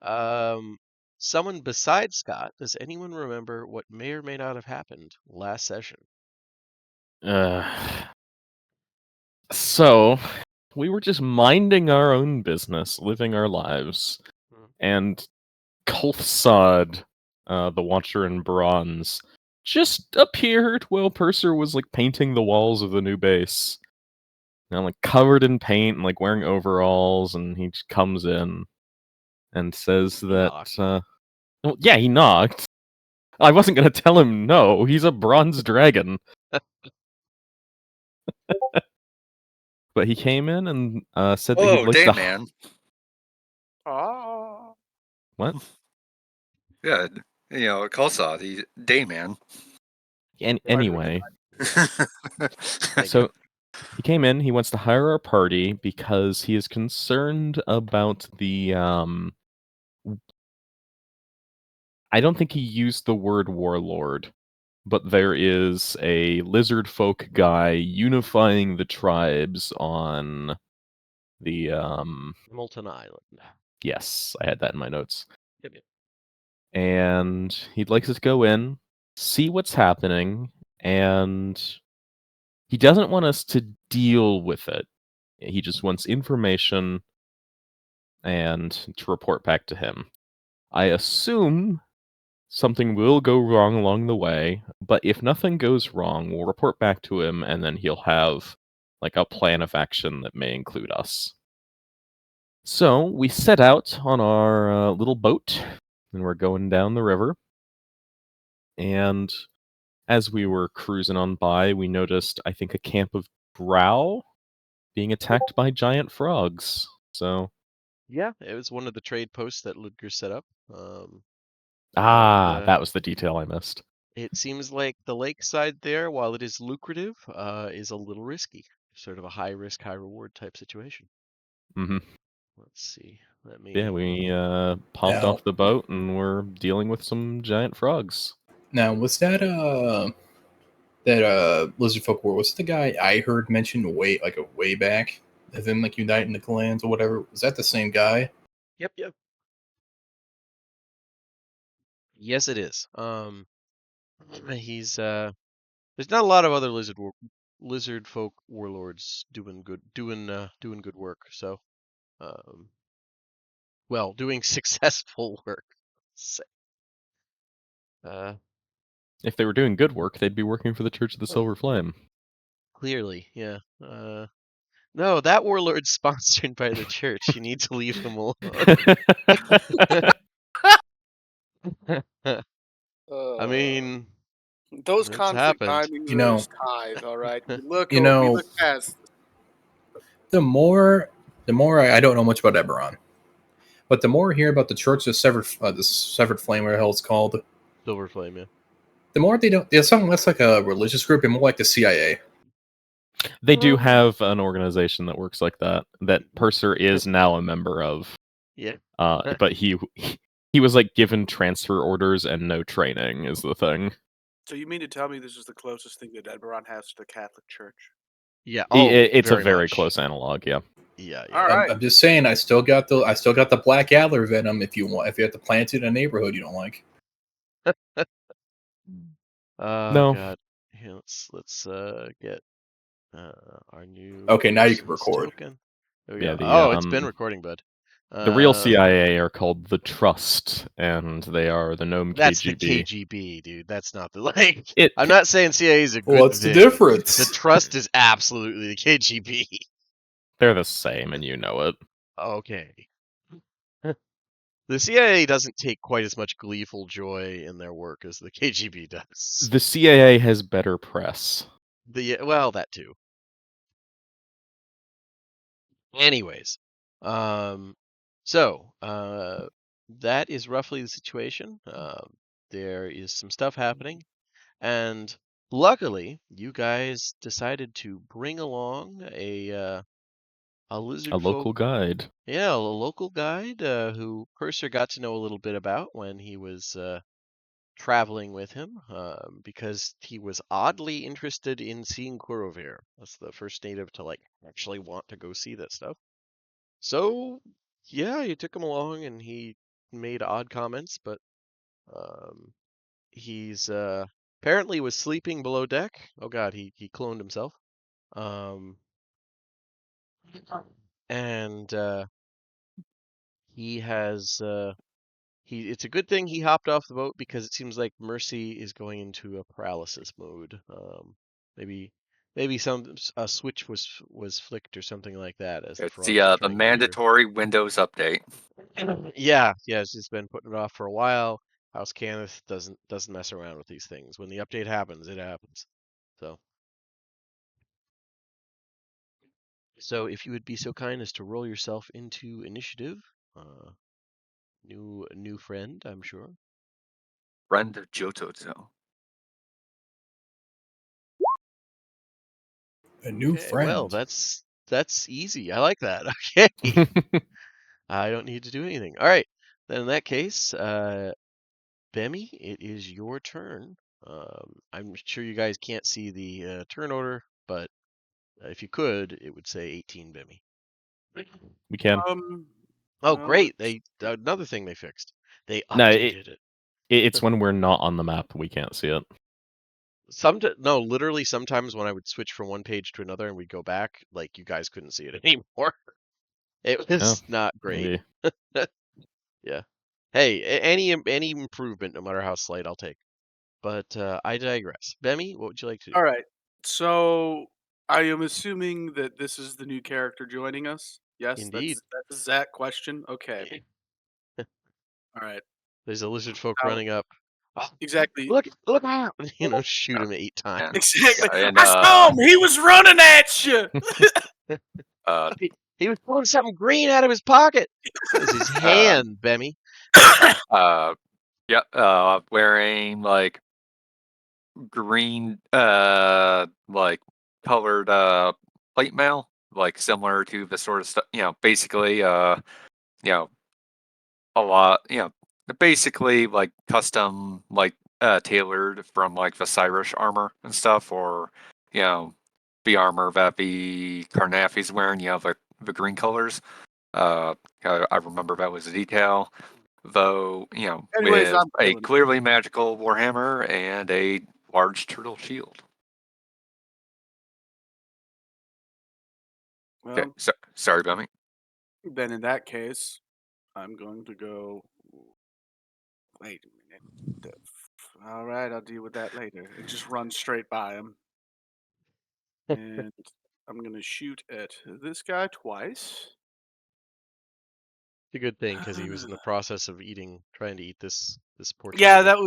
Um, Someone besides Scott, does anyone remember what may or may not have happened last session? Uh, so, we were just minding our own business, living our lives, and Kulfsod, the Watcher in Bronze, just appeared while Purser was like painting the walls of the new base. Like covered in paint and like wearing overalls, and he just comes in and says that well, yeah, he knocked. I wasn't gonna tell him no, he's a bronze dragon. But he came in and said that he'd like to man. Oh. What? Yeah, Kulsa, the Dayman. Anyway. So he came in, he wants to hire our party because he is concerned about the I don't think he used the word warlord, but there is a lizard folk guy unifying the tribes on the Molten Island. Yes, I had that in my notes. Yep. And he'd like us to go in, see what's happening, and he doesn't want us to deal with it. He just wants information and to report back to him. I assume something will go wrong along the way, but if nothing goes wrong, we'll report back to him, and then he'll have like a plan of action that may include us. So we set out on our little boat, and we're going down the river. And as we were cruising on by, we noticed, I think, a camp of drow being attacked by giant frogs. So yeah, it was one of the trade posts that Ludger set up. That was the detail I missed. It seems like the lakeside there, while it is lucrative, is a little risky. Sort of a high risk, high reward type situation. Mm-hmm. Let's see. Yeah, we popped off the boat and we're dealing with some giant frogs. Now, was that Lizard Folk War? Was the guy I heard mentioned way back of him like uniting the clans or whatever? Was that the same guy? Yep. Yes, it is. He's there's not a lot of other lizard folk warlords doing good work. So, doing successful work. If they were doing good work, they'd be working for the Church of the Silver Flame. Clearly, yeah. No, that warlord's sponsored by the church. You need to leave him alone. I mean, those conflict timings are just ties, all right. We look past. The more I don't know much about Eberron, but the more I hear about the Church of the Severed Flame, whatever the hell it's called, Silver Flame, yeah. The more they're something less like a religious group and more like the CIA. They do have an organization that works like that Purser is now a member of. Yeah. But he was like given transfer orders and no training is the thing. So you mean to tell me this is the closest thing that Eberron has to the Catholic Church? Yeah. It's a very close analog. Yeah. Yeah. All right. I'm just saying, I still got the Black Adler venom. If you have to plant it in a neighborhood you don't like. No. God. Here, let's get our new. Okay, now you can record. Token. It's been recording, bud. The real CIA are called the Trust, and they are the Gnome That's KGB. The KGB, dude. That's not the I'm not saying CIA is a good. What's the difference? The Trust is absolutely the KGB. They're the same, and you know it. Okay. The CIA doesn't take quite as much gleeful joy in their work as the KGB does. The CIA has better press. That too. Anyways, so that is roughly the situation. There is some stuff happening, and luckily, you guys decided to bring along a lizard local guide. Yeah, a local guide who Purser got to know a little bit about when he was traveling with him, because he was oddly interested in seeing Kurovir. That's the first native to actually want to go see that stuff. So, yeah, you took him along, and he made odd comments, but he's apparently was sleeping below deck. Oh God, he cloned himself. And he has it's a good thing he hopped off the boat because it seems like Mercy is going into a paralysis mode. Maybe a switch was flicked or something like that as the It's frogs are the trying to get her. mandatory Windows update. Yeah, she's been putting it off for a while. House Cannith doesn't mess around with these things. When the update happens, it happens. So if you would be so kind as to roll yourself into initiative, new friend, I'm sure. Friend of Jotozo. A new Okay, well, friend. that's easy. I like that. Okay. I don't need to do anything. All right. Then in that case, Bemmy, it is your turn. I'm sure you guys can't see the turn order, but if you could, it would say 18 Bemmy. We can. Oh, Well, great. Another thing they fixed. They No, updated it. it's when we're not on the map we can't see it. No, literally sometimes when I would switch from one page to another and we'd go back, like you guys couldn't see it anymore. It Oh, was not great. maybe. Yeah. Hey, any improvement, no matter how slight, I'll take. But I digress. Bemmy, what would you like to do? all right. So I am assuming that this is the new character joining us. Yes, Indeed. that's that question. Okay. All right. There's a lizard folk Now, running up. Oh, exactly. look out! Shoot him 8 times. And, Exactly. and I saw him. He was running at you. He was pulling something green out of his pocket. It was his hand, Bemmy. wearing like green like colored plate mail, like similar to the sort of stuff, basically a lot, basically like custom, like tailored from like the Cyrus armor and stuff, or the armor that the Carnafi's wearing, the green colors. I remember that was a detail, though, Anyways, with I'm a killing him. clearly magical warhammer and a large turtle shield. Okay, Well, sorry about me. then in that case, I'm going to go. Wait a minute. All right, I'll deal with that later. And just run straight by him. And I'm going to shoot at this guy twice. It's a good thing because he was in the process of trying to eat this poor Yeah, tiger. that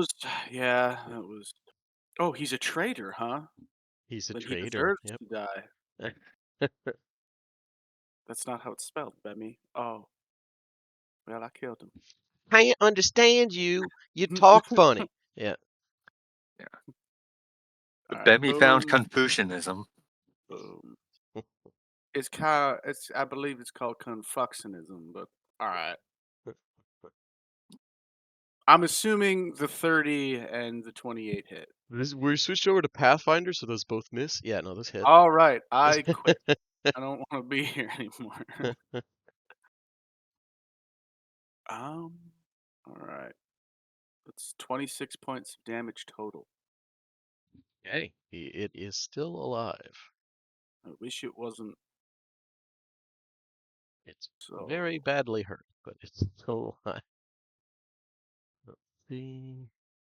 was. Oh, he's a traitor, huh? He's a Then he traitor. deserves Yep. to die. That's not how it's spelled, Bemmy. Oh, well, I killed him. Can't understand you. You talk funny. Yeah. Yeah. All right, Bemmy found boom, Confucianism. boom. I believe it's called Confucianism, but all right. I'm assuming the 30 and the 28 hit. We switched over to Pathfinder, so those both miss. Yeah, no, those hit. All right, I quit. I don't want to be here anymore. All right. That's 26 points of damage total. Okay. It is still alive. I wish it wasn't It's so. very badly hurt, but it's still alive. Let's see.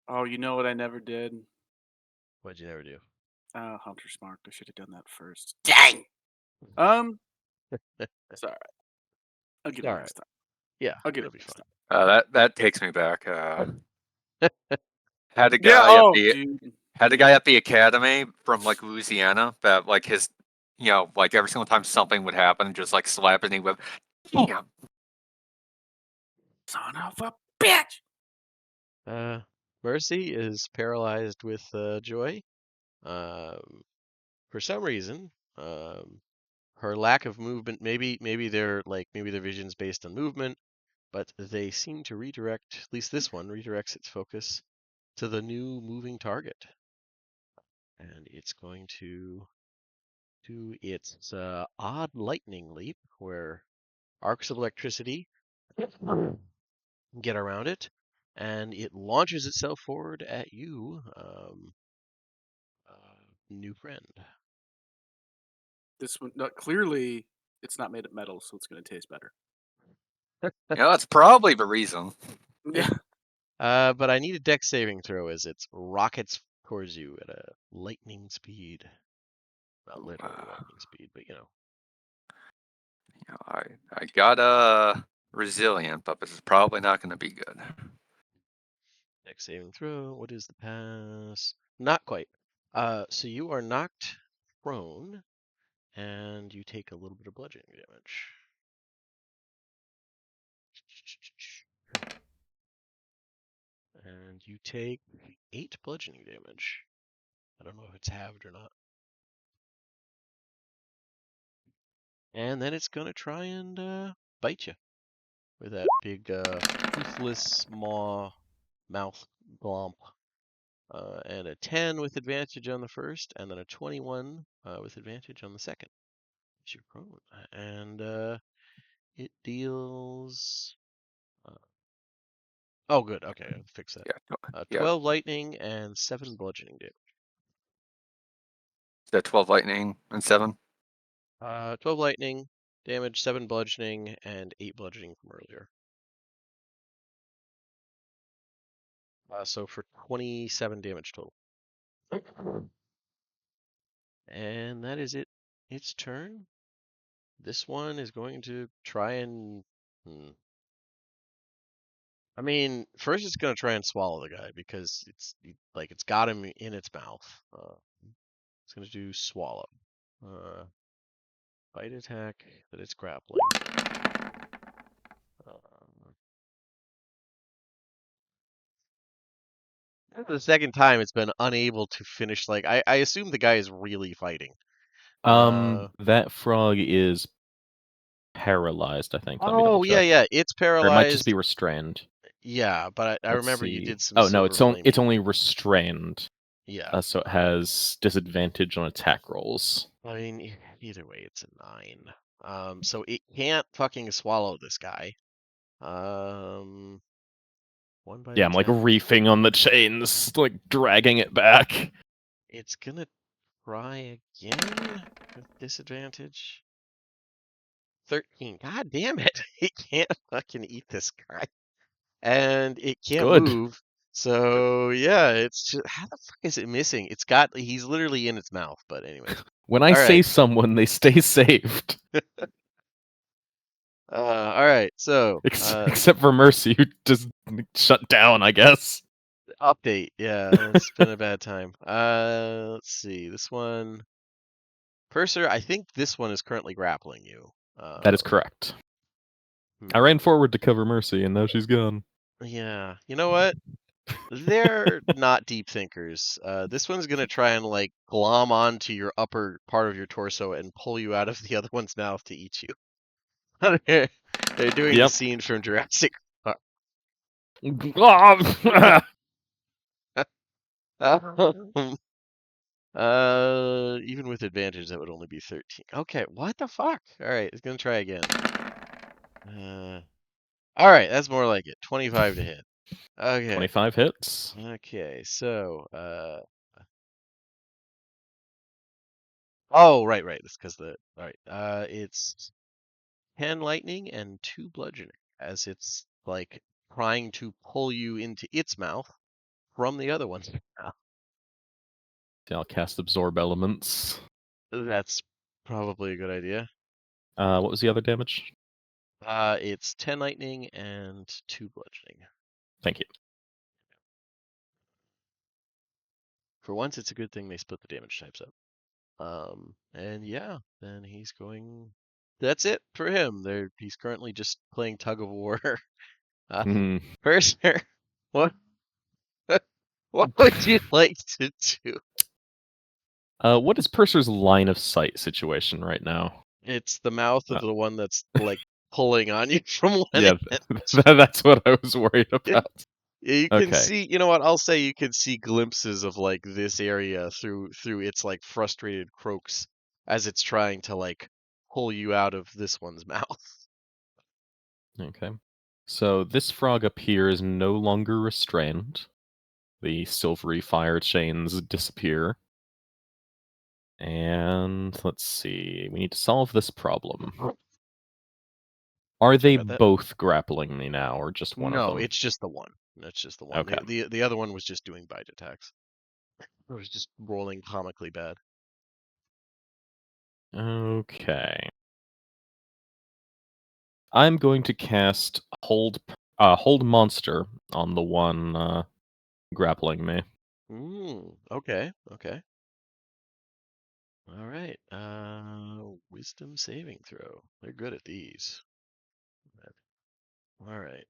Oh, you know what I never did? What'd you never do? Hunter's Mark. I should have done that first. Dang! It's all right. I'll get it All right. next time. Yeah, I'll get it it'll be next fine. time. That takes me back. Had a Yeah, guy at oh, the dude. had a guy at the academy from like Louisiana that like his, like every single time something would happen, just like slap his knee with, damn, Son of a bitch! Mercy is paralyzed with joy. For some reason, her lack of movement, maybe their vision's based on movement, but they seem to redirect, at least this one redirects its focus to the new moving target. And it's going to do its odd lightning leap, where arcs of electricity get around it, and it launches itself forward at you, new friend. This one, no, clearly, it's not made of metal, so it's going to taste better. That's probably the reason. Yeah. But I need a dex saving throw as it rockets towards you at a lightning speed. Not literally lightning speed, but I got resilient, but this is probably not going to be good. dex saving throw. What is the pass? Not quite. So you are knocked prone, and you take a little bit of bludgeoning damage. And you take 8 bludgeoning damage. I don't know if it's halved or not. And then it's gonna try and bite you with that big toothless maw mouth glomp. And a 10 with advantage on the first, and then a 21 with advantage on the second. It's your prone. And it deals. Oh, good. Okay, I'll fix that. Yeah. 12 lightning and 7 bludgeoning damage. Is that 12 lightning and 7? 12 lightning damage, 7 bludgeoning, and 8 bludgeoning from earlier. So for 27 damage total. And that is it. Its turn. This one is going to try and. I mean, first it's going to try and swallow the guy because it's got him in its mouth. It's going to do swallow. Bite attack that it's grappling. This is the second time it's been unable to finish. Like I assume the guy is really fighting. That frog is paralyzed, I think. Let me double Oh check. yeah, it's Or it might just paralyzed. be restrained. Yeah, but I Let's remember you see. did some Oh no, silver it's flaming. only restrained. Yeah. So it has disadvantage on attack rolls. I mean, either way, it's a 9. So it can't fucking swallow this guy. 1 bite Yeah, I'm like attack. reefing on the chains, like dragging it back. It's gonna try again with disadvantage. 13. God damn it! It can't fucking eat this guy, and it can't Good. move. So yeah, it's just how the fuck is it missing? He's literally in its mouth. But anyways, When I all say right. someone, they stay saved. All right. So Except for Mercy, who just shut down, I guess. update. Yeah, it's been a bad time. Let's see. This one, Purser. I think this one is currently grappling you. That is correct. I ran forward to cover Mercy, and now she's gone. Yeah. You know what? They're not deep thinkers. This one's gonna try and like glom onto your upper part of your torso and pull you out of the other one's mouth to eat you. They're doing the Yep. scene from Jurassic Park. Even with advantage, that would only be 13. Okay, what the fuck? All right, it's gonna try again. All right, that's more like it. 25 to hit. Okay. 25 hits. Okay, so oh, right. That's because all right. It's 10 lightning and 2 bludgeoning as it's like trying to pull you into its mouth from the other one's mouth. I'll cast Absorb Elements. That's probably a good idea. What was the other damage? It's 10 lightning and 2 bludgeoning. Thank you. For once, it's a good thing they split the damage types up. And yeah, then he's going. That's it for him. He's currently just playing tug of war. Purser, what would you like to do? What is Purser's line of sight situation right now? It's the mouth of the one that's like pulling on you from one Yeah, end. that's what I was worried about. You can see, you know what? I'll say you can see glimpses of like this area through its like frustrated croaks as it's trying to like pull you out of this one's mouth. Okay. So this frog up here is no longer restrained. The silvery fire chains disappear. And let's see. We need to solve this problem. Are they Got that? both grappling me now, or just one of No, them? it's just the one. That's just the one. Okay. The other one was just doing bite attacks. It was just rolling comically bad. Okay. I'm going to cast hold monster on the one grappling me. Okay. All right. Wisdom saving throw. They're good at these. All right.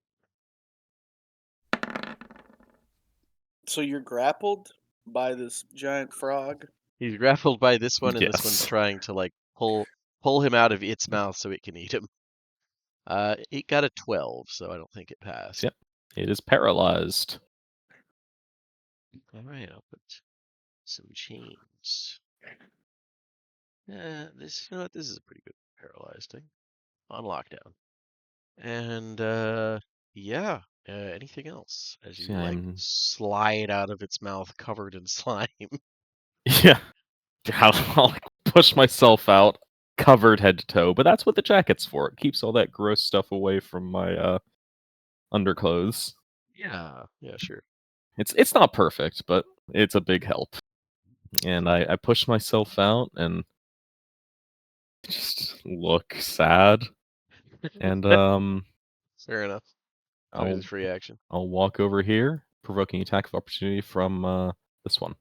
So you're grappled by this giant frog? He's grappled by this one, and this one's Yes. trying to like pull him out of its mouth so it can eat him. It got a 12, so I don't think it passed. Yep. It is paralyzed. All right, I'll put some chains. This you know what? This is a pretty good paralyzed thing on lockdown. And yeah. Anything else as you See, like I'm slide out of its mouth covered in slime? yeah. I'll push myself out, covered head to toe. But that's what the jacket's for. It keeps all that gross stuff away from my underclothes. Yeah, sure. It's not perfect, but it's a big help. And I push myself out and just look sad. And Fair enough. Always a free action. I'll walk over here, provoking attack of opportunity from this one.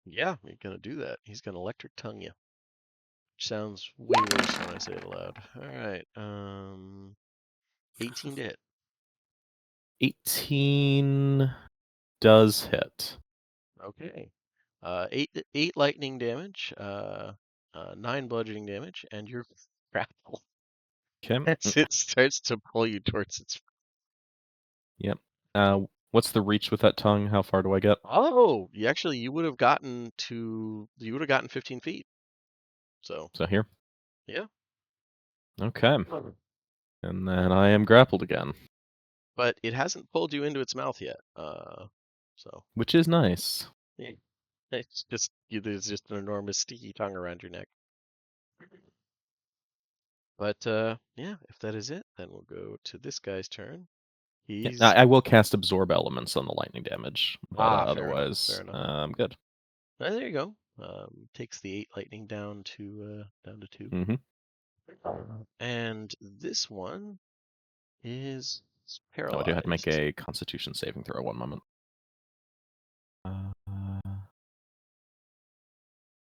Yeah, you're gonna do that. He's gonna electric tongue you. Which sounds way worse when I say it aloud. Alright, 18 to hit. 18 does hit. Okay. Eight lightning damage, 9 bludgeoning damage, and you're grappled Okay. as it starts to pull you towards its. Yep. What's the reach with that tongue? How far do I get? Oh, you would have gotten 15 feet. So Here. yeah. Okay. And then I am grappled again, But it hasn't pulled you into its mouth yet. So which is nice. yeah, it's just there's just an enormous sticky tongue around your neck. But yeah, if that is it, then we'll go to this guy's turn. Yeah, He's I will cast absorb elements on the lightning damage, but fair enough. otherwise, Fair enough. I'm good. There you go. Takes the 8 lightning down to 2. Mm-hmm. And this one is Oh, I do have to make paralyzed. a Constitution saving throw. One moment.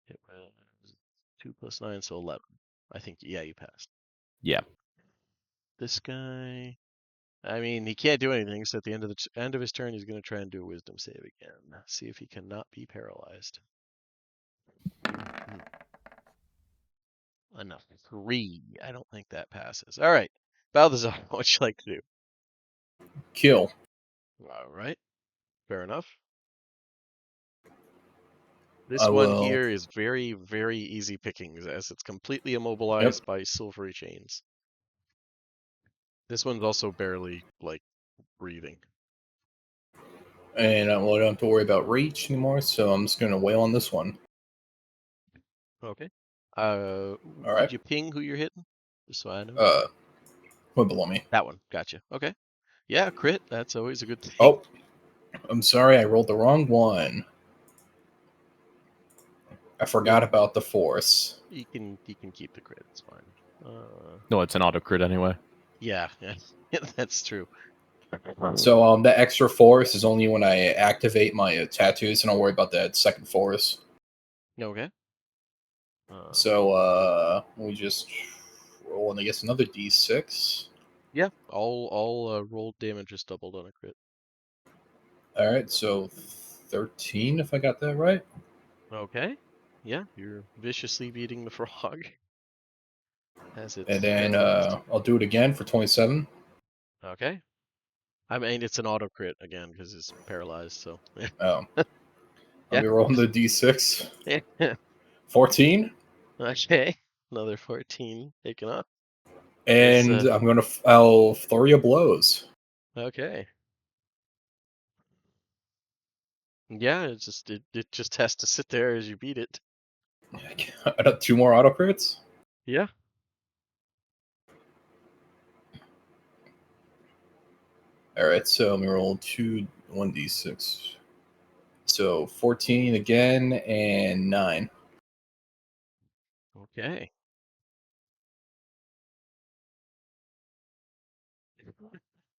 It was 2 plus 9, so 11. I think you passed. Yeah. This guy, I mean, he can't do anything. So at the end of his turn, he's going to try and do a Wisdom save again. See if he cannot be paralyzed. Enough. 3. I don't think that passes. All right, Balthazar, what would you like to do? Kill. All right, fair enough. This I one will. here is very, very easy pickings as it's completely immobilized by silvery chains. This one's also barely, like, breathing. And I don't have to worry about reach anymore, so I'm just going to wail on this one. Okay. All Could right. you ping who you're hitting? Just so I know. One below me. That one. Gotcha. Okay. Yeah, crit. That's always a good thing. Oh, I'm sorry. I rolled the wrong one. I forgot about the force. You can keep the crit. It's fine. No, it's an auto crit anyway. Yeah, that's true. So the extra force is only when I activate my tattoos, and I'll worry about that second force. Okay. So we just roll, and I guess another d6. Yeah, all rolled damage is doubled on a crit. All right, so 13, if I got that right. Okay. Yeah, you're viciously beating the frog. As it's And then paralyzed. I'll do it again for 27. Okay. I mean, it's an auto crit again because it's paralyzed. So. Oh, Yeah. I'll be rolling the d6. Yeah. 14. Okay. Another 14 taken off. And This, I'll flurry of blows. Okay. Yeah, it just has to sit there as you beat it. I got 2 more auto crits. Yeah. All right, so let me roll 1d6. So 14 again and 9. Okay.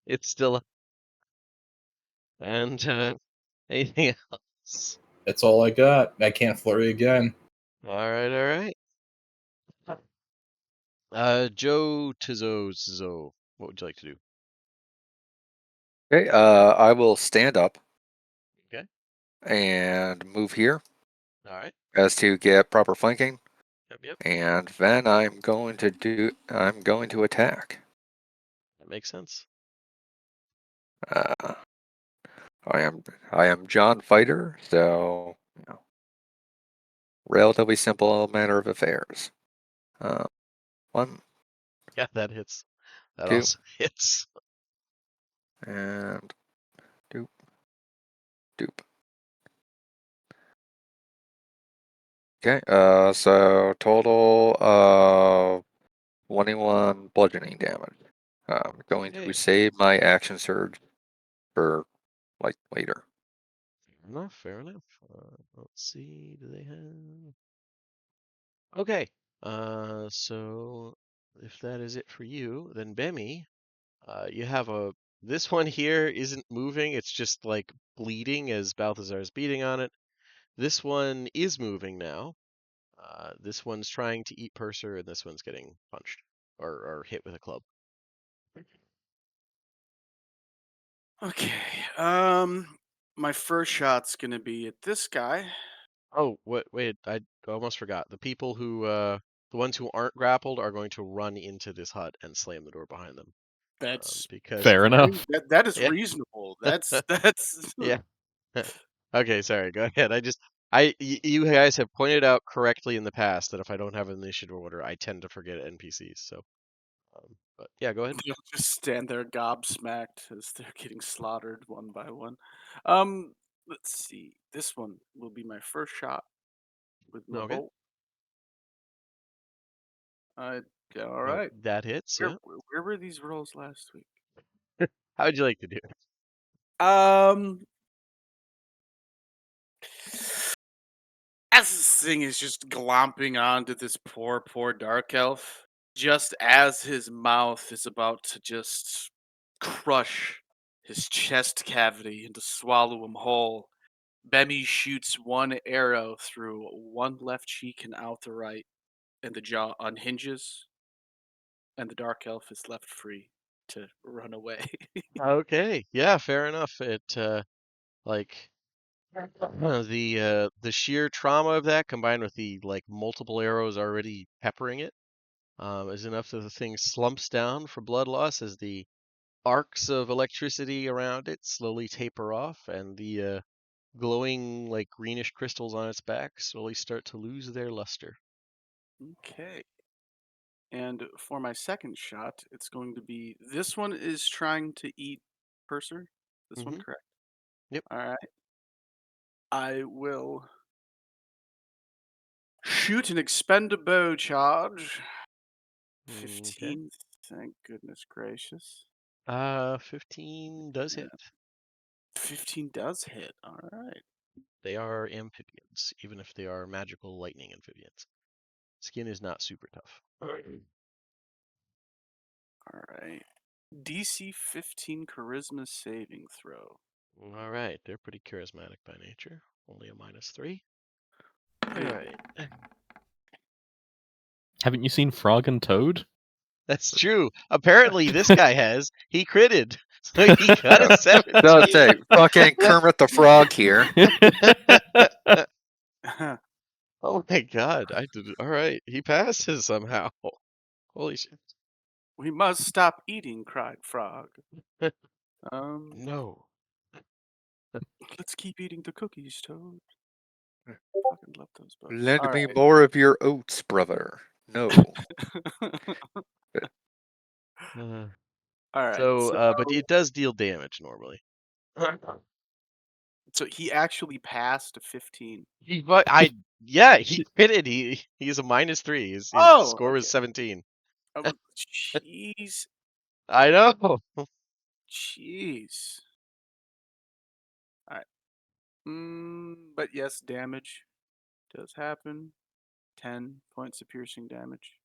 It's still and anything else? That's all I got. I can't flurry again. All right, all right. Joe Tizo, what would you like to do? Okay, I will stand up. Okay. And move here All right. as to get proper flanking. Yep. And then I'm going to attack. That makes sense. Uh, I am John Fighter, so relatively simple manner of affairs. 1, Yeah, that hits. That 2, also hits. and doop, doop. Okay, so total of 21 bludgeoning damage. I'm going to Okay. save my action surge for later. Fair enough. Let's see. Do they have? Okay. So if that is it for you, then Bemi, you have this one here isn't moving. It's just like bleeding as Balthazar is beating on it. This one is moving now. This one's trying to eat Purser, and this one's getting punched or hit with a club. Okay. My first shot's gonna be at this guy. Oh, wait, I almost forgot. The people who, the ones who aren't grappled are going to run into this hut and slam the door behind them. That's Because, Fair enough. that is yeah, reasonable. That's yeah. Okay, sorry, go ahead. You guys have pointed out correctly in the past that if I don't have an initiative order, I tend to forget NPCs. So, but yeah, go ahead. They'll just stand there gobsmacked as they're getting slaughtered one by one. Let's see. This one will be my first shot with my Okay, bolt. All right. that hits. Yeah. Where were these rolls last week? How would you like to do it? As this thing is just glomping onto this poor dark elf, just as his mouth is about to just crush his chest cavity and to swallow him whole, Bemi shoots one arrow through one left cheek and out the right, and the jaw unhinges, and the dark elf is left free to run away. Okay, yeah, fair enough. Like the sheer trauma of that combined with the like multiple arrows already peppering it is enough that the thing slumps down for blood loss as the arcs of electricity around it slowly taper off and the glowing like greenish crystals on its back slowly start to lose their luster. Okay. And for my second shot, it's going to be this one is trying to eat Purser. This one, Mm-hmm. correct? Yep. All right. I will shoot an expend a bow charge. Okay. 15. Thank goodness gracious. 15 does Yeah. hit. 15 does hit. All right. They are amphibians, even if they are magical lightning amphibians. Skin is not super tough. All right. DC 15 charisma saving throw. All right, they're pretty charismatic by nature. Only a -3. All Hey, right, Haven't you seen Frog and Toad? that's true. Apparently, this guy has. He critted, so he got a So I'd 17. say fucking Kermit the Frog here. Oh my God! I did. All right, he passes somehow. Holy shit! we must stop eating, cried Frog. Um, No. let's keep eating the cookies, Toad. Fucking love those bugs. Lend All me right. more of your oats, brother. No. Uh, All right. So, but it does deal damage normally. So he actually passed a 15. Yeah, he hit it. He's a -3. His Oh, score was okay. 17. Jeez. I know. Jeez. All right. But yes, damage does happen. 10 points of piercing damage.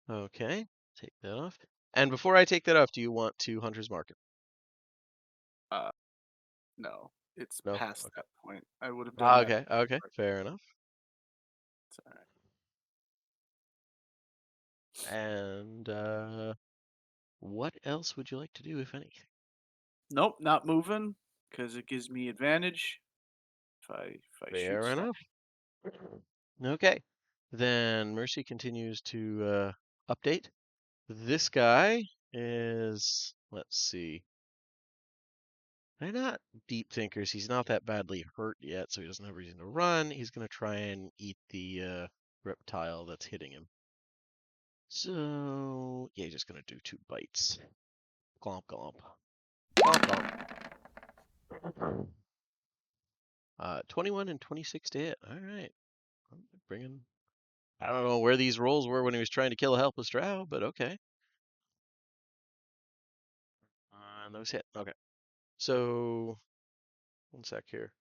Okay, take that off. And before I take that off, do you want to Hunter's Mark it? No, it's No? past Okay. that point. I would have done that. Okay, okay, fair enough. It's all right. And what else would you like to do, if anything? Nope, not moving because it gives me advantage if I shoot Fair stuff. enough. Okay. Then Mercy continues to update. This guy is, let's see. They're not deep thinkers. He's not that badly hurt yet, so he doesn't have reason to run. He's going to try and eat the reptile that's hitting him. So, yeah, he's just going to do 2 bites. Glomp, glomp. Glomp, glomp. 21 and 26 to hit. All right. Bringing. I don't know where these rolls were when he was trying to kill a helpless drow, but okay. And those hit. Okay. So, one sec here.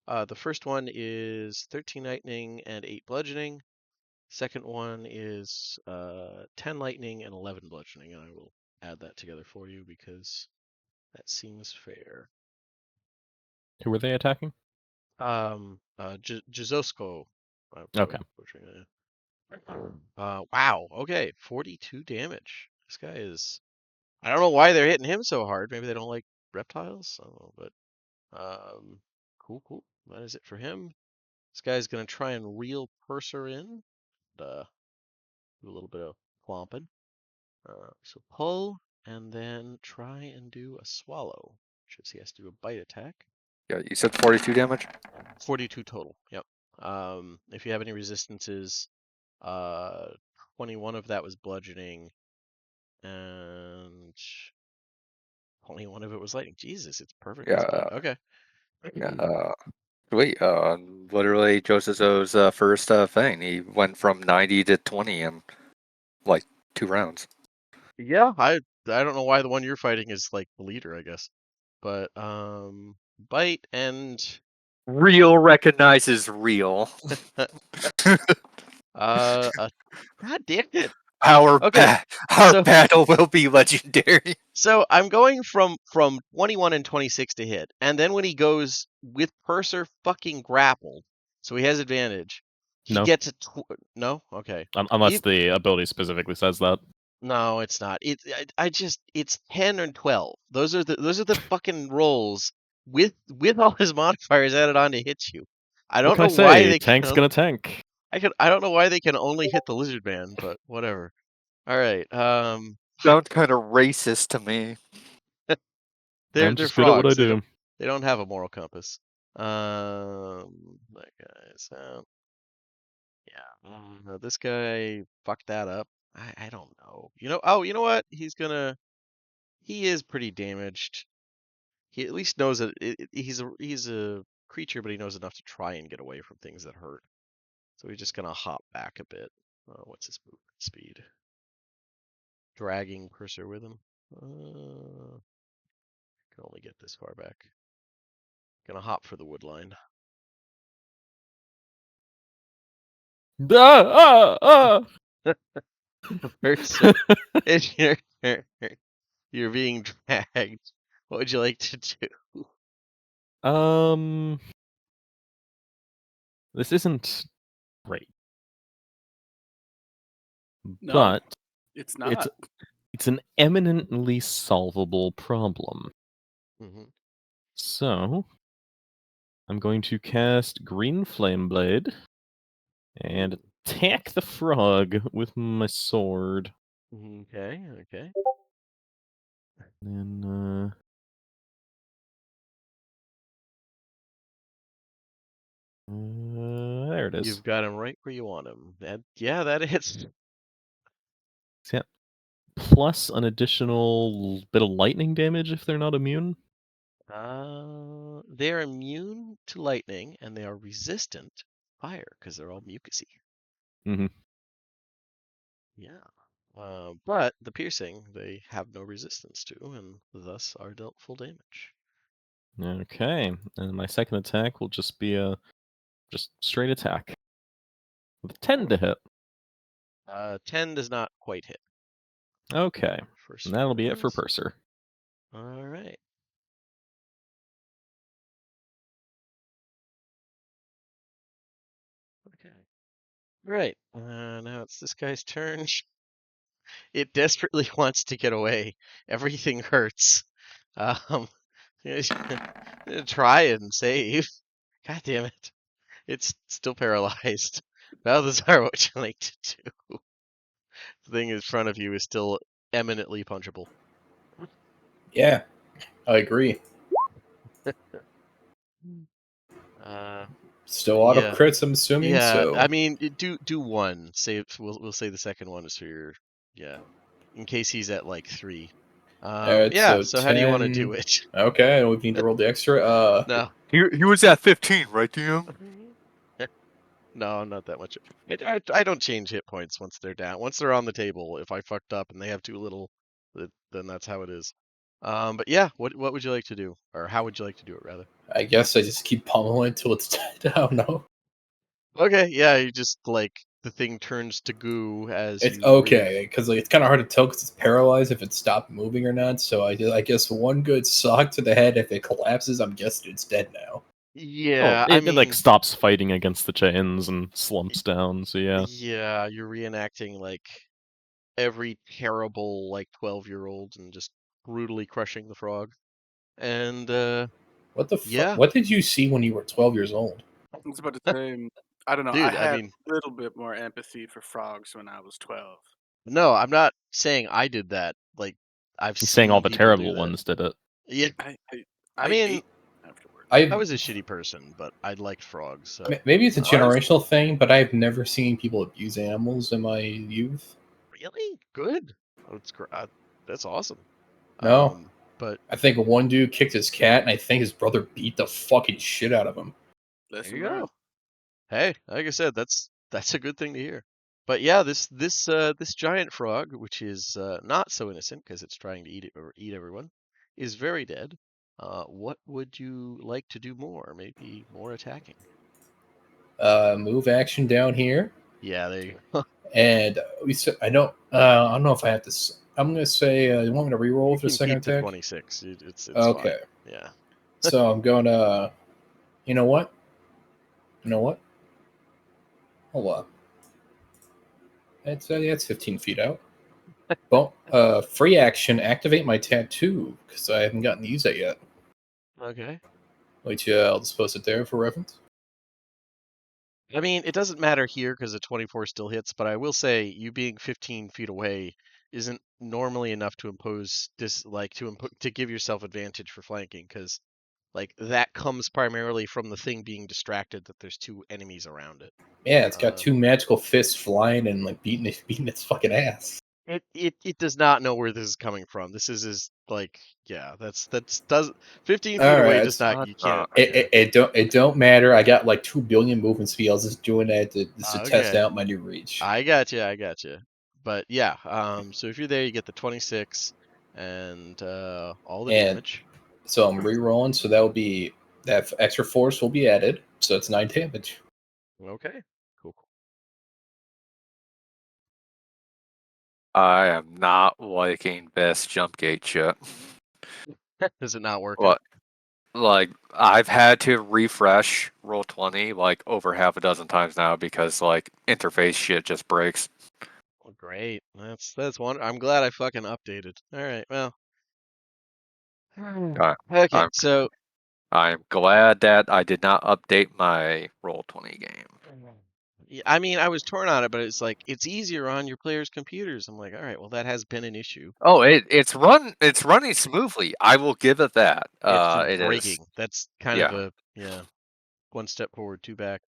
The first one is 13 lightning and 8 bludgeoning. Second one is 10 lightning and 11 bludgeoning, and I will add that together for you because that seems fair. Who were they attacking? Jizosko. Okay. Wow. Okay, 42 damage. This guy is. I don't know why they're hitting him so hard. Maybe they don't like reptiles. I don't know, but cool. That is it for him. This guy's gonna try and reel Purser in. Do a little bit of clomping. So pull and then try and do a swallow, which is he has to do a bite attack. Yeah, you said 42 damage? 42 total. Yep. If you have any resistances, 21 of that was bludgeoning, and 21 of it was lightning. Jesus, it's perfectly split. Okay. Yeah. Wait, literally Joseph's first thing. He went from 90 to 20 in like 2 rounds. Yeah, I don't know why the one you're fighting is like the leader, I guess. But bite and Real recognizes real. God damn it. Our Okay. our battle will be legendary. So I'm going from 21 and 26 to hit, and then when he goes with Purser fucking grappled, so he has advantage. He No. gets a no. Okay. Unless the ability specifically says that. No, it's not. I just it's 10 and 12. Those are the fucking rolls with all his modifiers added on to hit you. I What don't can I know why say? they Tank's can. gonna tank. I don't know why they can only hit the lizard man, but whatever. All right. Sounds kind of racist to me. They're I'm just good at what I frogs. do. They don't have a moral compass. That guy's out. Yeah. No, this guy fucked that up. I don't know. You know what? He is pretty damaged. He at least knows that he's a creature, but he knows enough to try and get away from things that hurt. So he's just gonna hop back a bit. What's his movement speed? Dragging Purser with him. Can only get this far back. Gonna hop for the wood line. Purser, if you're being dragged, what would you like to do? This isn't great, No, but it's not. it's an eminently solvable problem. Mm-hmm. So I'm going to cast Green Flame Blade and attack the frog with my sword. Okay. And then there it is. You've got him right where you want him. That hits. Yeah. plus an additional bit of lightning damage if they're not immune? They're immune to lightning and they are resistant to fire because they're all mucusy. Mm-hmm. Yeah. But the piercing they have no resistance to, and thus are dealt full damage. Okay, and my second attack will just be a just straight attack with 10 to hit. 10 does not quite hit. Okay, First and that'll be it for scores. Purser. All right. Okay. Right. Now it's this guy's turn. It desperately wants to get away. Everything hurts. Um, try and save. God damn it. It's still paralyzed. Balthazar, what would you like to do? The thing in front of you is still eminently punchable. Yeah, I agree. Uh, Still auto yeah. crits, I'm assuming. Yeah, So I mean, do one. Say we'll say the second one is for your in case he's at like 3. alright, Yeah. so So how do you want to do 10. it? Okay, we need to roll the extra. No, He was at 15, right, DM? no, not that much. I don't change hit points once they're down. Once they're on the table, if I fucked up and they have too little, then that's how it is. But yeah, what would you like to do, or how would you like to do it rather? I guess I just keep pummeling until it's dead. I don't know. Okay, yeah, you just like the thing turns to goo as It's you breathe. okay because like, it's kind of hard to tell because it's paralyzed if it stopped moving or not. So I guess one good sock to the head. If it collapses, I'm guessing it's dead now. Yeah, Oh, I it like mean, stops fighting against the chains and slumps down. So yeah. yeah, you're reenacting like every terrible like 12-year-old and just brutally crushing the frog. And What the fuck? yeah, What did you see when you were 12 years old? I was about to say, I don't know. I dude, I had mean, a little bit more empathy for frogs when I was 12. no, I'm not saying I did that. Like, I've He's saying all seen the people do terrible that. ones did it. Yeah, I I I mean, ate afterwards. I I was a shitty person, but I liked frogs. So maybe it's a Honest- generational thing, but I've never seen people abuse animals in my youth. really good. That's awesome. No, But I think one dude kicked his cat, and I think his brother beat the fucking shit out of him. there Lesson you learned. go. Hey, like I said, that's a good thing to hear. But yeah, this giant frog, which is not so innocent because it's trying to eat it or eat everyone, is very dead. What would you like to do more? Maybe more attacking. Move action down here, Yeah, there you go. and we. I don't know if I have to. I'm gonna say. You want me to reroll You for the can second keep the attack? 26. It's Okay. fine. Yeah. So I'm gonna. You know what? You know what? Hold on. That's 15 feet out. Well, free action. Activate my tattoo because I haven't gotten to use that yet. Okay. Wait, yeah, I'll just post it there for reference. I mean, it doesn't matter here because the 24 still hits, but I will say you being 15 feet away isn't normally enough to impose to give yourself advantage for flanking because like that comes primarily from the thing being distracted that there's 2 enemies around it. Yeah, it's got Um, 2 magical fists flying and like beating its fucking ass. it does not know where this is coming from. This is like yeah, that's does 15 feet All away right, does not you can't. it don't matter. I got like 2 billion movement speed. I was just doing that to test Okay. out my new reach. I got you. But yeah, so if you're there, you get the 26 and all the And damage. so I'm re-rolling, so that will be that extra force will be added. So it's 9 damage. Okay, cool. I am not liking this jump gate shit. Is it not working? What? Like, I've had to refresh Roll20 like over half a dozen times now because like interface shit just breaks. Well, great. That's one. I'm glad I fucking updated. All right. Well. I, Okay. I'm So. I'm glad that I did not update my Roll20 game. Yeah, I mean, I was torn on it, but it's like it's easier on your players' computers. I'm like, all right, well, that has been an issue. Oh, it's running smoothly. I will give it that. It's just It is. breaking. That's kind of Yeah. a one step forward, 2 back.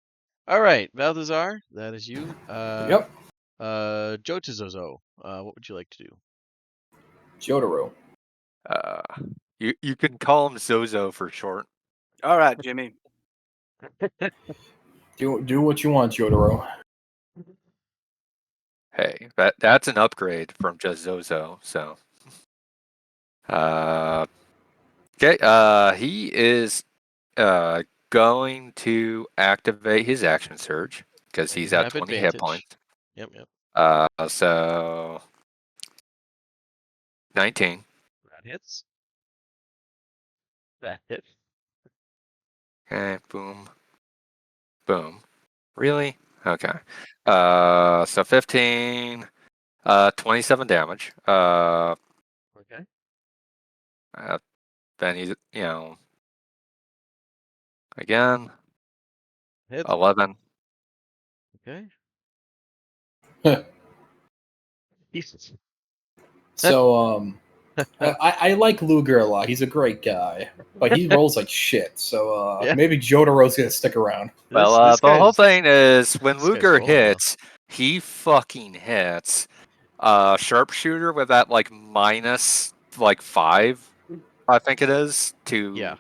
All right, Balthazar, that is you. Yep. Jotizozo, what would you like to do? Jotaro. You can call him Zozo for short. All right, Jimmy. Do what you want, Jotaro. Hey, that's an upgrade from just Zozo. So, okay. He is going to activate his action surge because And he's you at have 20 hit advantage. points. Yep, yep. So 19. That hits. That hits. Okay, boom, boom. Really? Okay. So 15. 27 damage. Okay. Then he's again Hits. 11. Okay. Jesus. So I like Luger a lot. He's a great guy, but he rolls like shit. So Yeah. maybe Jotaro's gonna stick around. Well, This the whole guy's thing is when this guy's Luger rolling well. hits, he fucking hits. Sharpshooter with that like minus like 5, I think it is, to Yeah.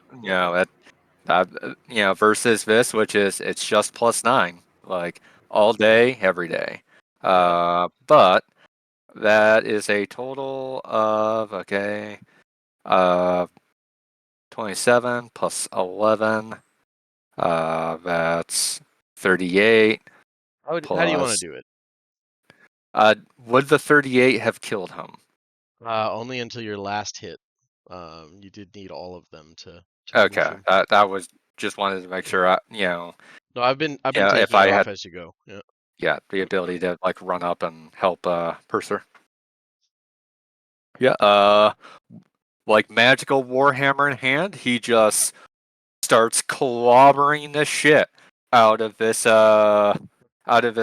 versus this, which is it's just +9, like all day, every day. But that is a total of 27 plus 11. That's 38 How do you want to plus. do it? Would the 38 have killed him? Only until your last hit. You did need all of them to finish Okay, him. that was just wanted to make sure. No, I've been If taking it I off had as you go. Yeah. the ability to like run up and help Purser. Yeah, like magical warhammer in hand, he just starts clobbering the shit out of this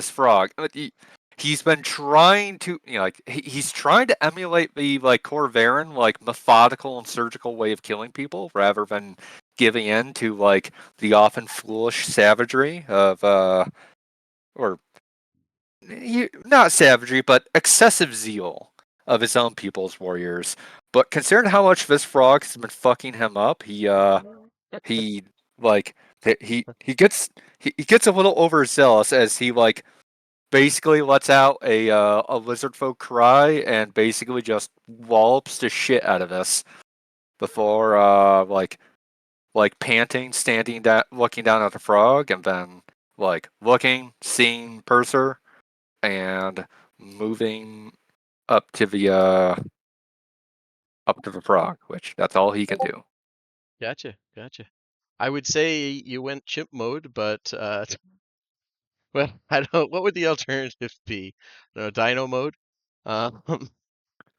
frog. He's been trying to he's trying to emulate the like Corvarin like methodical and surgical way of killing people rather than giving in to like the often foolish savagery of or not savagery but excessive zeal of his own people's warriors. But considering how much this frog has been fucking him up, he like he gets a little overzealous as he like basically lets out a lizard folk cry and basically just wallops the shit out of this before like panting, standing down, looking down at the frog, and then like looking, seeing Purser, and moving up to the frog, which that's all he can do. Gotcha. I would say you went chimp mode, but well, I don't. What would the alternative be? No, dino mode. Um,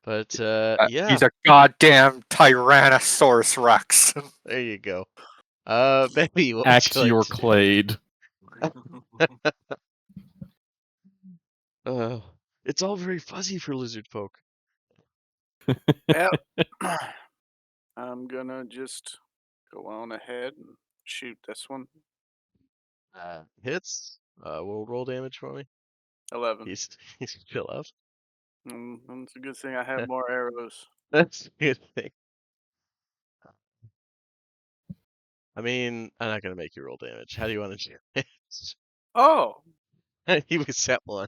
but yeah, He's a goddamn Tyrannosaurus Rex. there you go. Baby, what would Axe you like your to do? clade. It's all very fuzzy for lizard folk. Yep. I'm gonna just go on ahead and shoot this one. Hits. Will roll damage for me. 11. He's chill out. It's a good thing I have more arrows. That's a good thing. I mean, I'm not gonna make you roll damage. How do you want to do it? Oh, He was set one.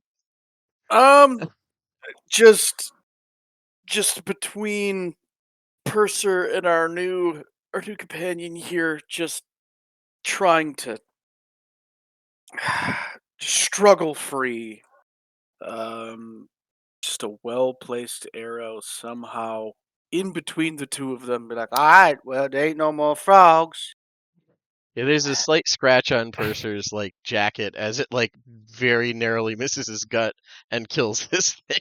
just between Purser and our new companion here, just trying to struggle free. Just a well placed arrow somehow in between the two of them. Be like, all right, well, there ain't no more frogs. Yeah, there's a slight scratch on Purser's like jacket as it like very narrowly misses his gut and kills this thing.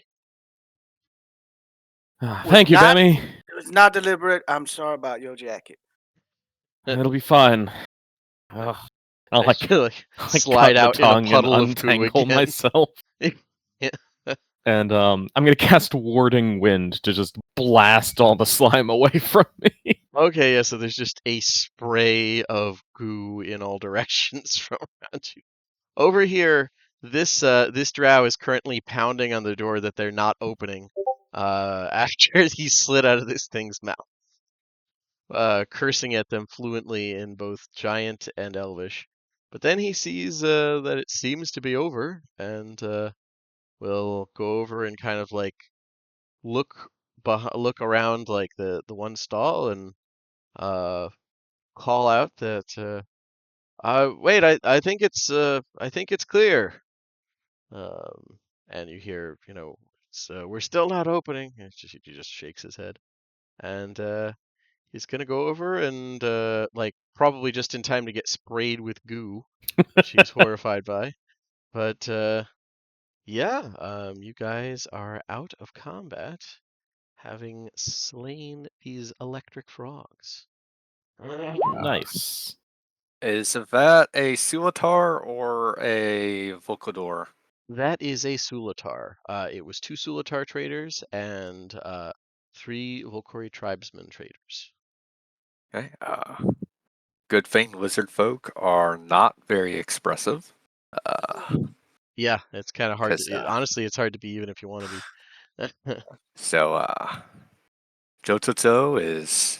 Thank you, not- Bemmy. It was not deliberate. I'm sorry about your jacket. It'll be fine. Ugh. I'll As you, like, like slide cut the out in a tongue and puddle of goo untangle again. myself. Yeah. And I'm gonna cast Warding Wind to just blast all the slime away from me. Okay, yeah, so there's just a spray of goo in all directions from around you. Over here, this drow is currently pounding on the door that they're not opening. after he slid out of this thing's mouth, cursing at them fluently in both Giant and Elvish. But then he sees that it seems to be over, and will go over and kind of like look look around like the one stall and uh, call out that wait, I think it's clear. Um, and you hear, we're still not opening. He just shakes his head, and he's gonna go over and like probably just in time to get sprayed with goo, which he's horrified by. But yeah, you guys are out of combat, having slain these electric frogs. Nice. Is that a Sulitar or a Volcador? That is a Sulatar. It was 2 Sulatar traders and 3 Volkori tribesmen traders. Okay. Good thing lizard folk are not very expressive. Yeah, it's kind of hard to. Because Honestly, it's hard to be even if you want to be. so Jototso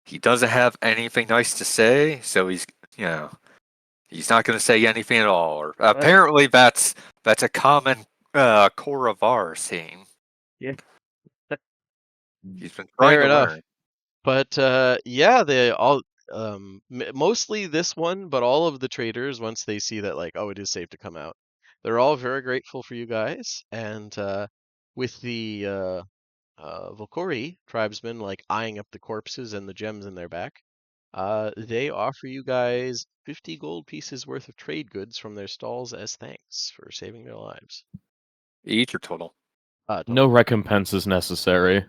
he doesn't have anything nice to say, so he's not going to say anything at all. Or apparently that's a common core of our scene. Yeah. He's been trying Fair to enough. learn. But yeah, they all mostly this one, but all of the traders once they see that like, oh, it is safe to come out, they're all very grateful for you guys. And with the Volkori tribesmen like eyeing up the corpses and the gems in their back, they offer you guys 50 gold pieces worth of trade goods from their stalls as thanks for saving their lives. Each or total? No Total. recompense is necessary.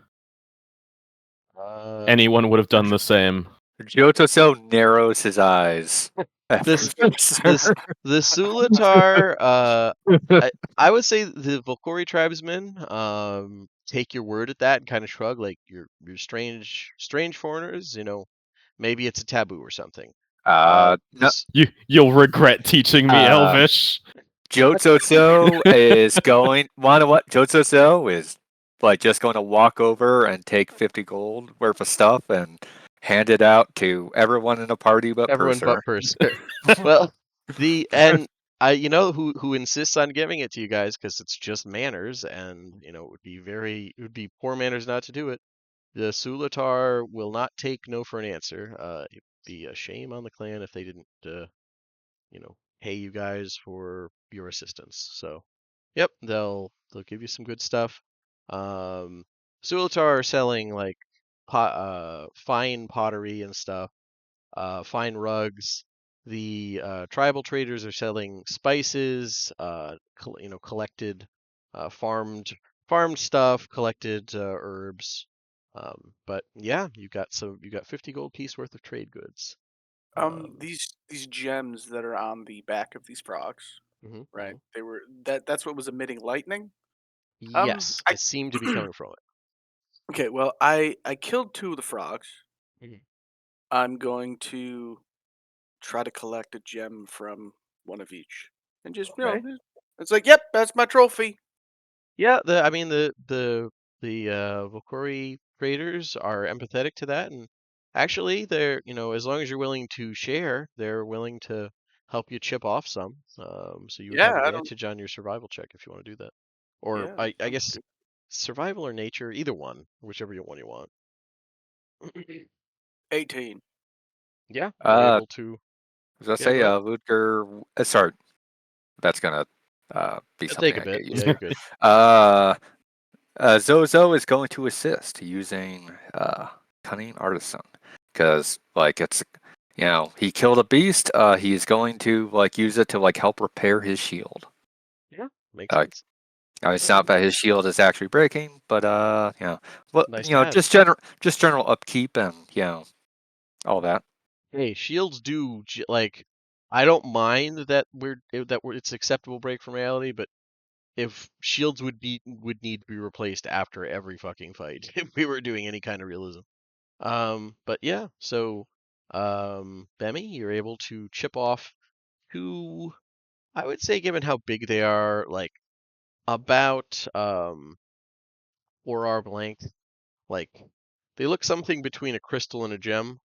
Uh, Anyone would have done the same. Jototso narrows his eyes. This the Sulatar, I would say the Volkori tribesmen take your word at that and kind of shrug, like you're strange foreigners, maybe it's a taboo or something. No, This You'll regret teaching me Elvish. Jototso is going. Wanna what? Jototso is like just going to walk over and take 50 gold worth of stuff and hand it out to everyone in the party but everyone Purser. but Purser. Well, and I who insists on giving it to you guys because it's just manners, and it would be poor manners not to do it. The Sulatar will not take no for an answer. It'd be a shame on the clan if they didn't, pay you guys for your assistance. So, yep, they'll give you some good stuff. Sulatar are selling like fine pottery and stuff, fine rugs. The tribal traders are selling spices, collected, farmed stuff, collected herbs. But yeah, you got 50 gold piece worth of trade goods. These gems that are on the back of these frogs, Mhm, right? mhm. They were that's what was emitting lightning. Yes, I it seemed to be coming from it. okay. Well, I killed 2 of the frogs. Mhm. I'm going to try to collect a gem from one of each, and just Okay. it's like, yep, that's my trophy. Yeah, I mean the Volkori traders are empathetic to that, and actually they're as long as you're willing to share, they're willing to help you chip off some. So you would Yeah, have I don't. advantage on your survival check if you want to do that, or Yeah, I sounds guess good. survival or nature, either one, whichever one you want. 18. Yeah, you're Uh, able to. as I Yeah, say, go ahead. Ludger. Sorry, that's gonna be It'll something take a I get bit. Yeah, used you're to. good. Zozo is going to assist using cunning artisan because like it's he killed a beast. He's going to like use it to like help repair his shield. Yeah, makes Like sense. it's not that his shield is actually breaking, but well Nice to have. just general upkeep and all that. Hey, shields do like. I don't mind that it's acceptable break from reality, but if shields would need to be replaced after every fucking fight if we were doing any kind of realism. But yeah, so Bemi, you're able to chip off 2. I would say, given how big they are, like about 4-arm length. Like, they look something between a crystal and a gem.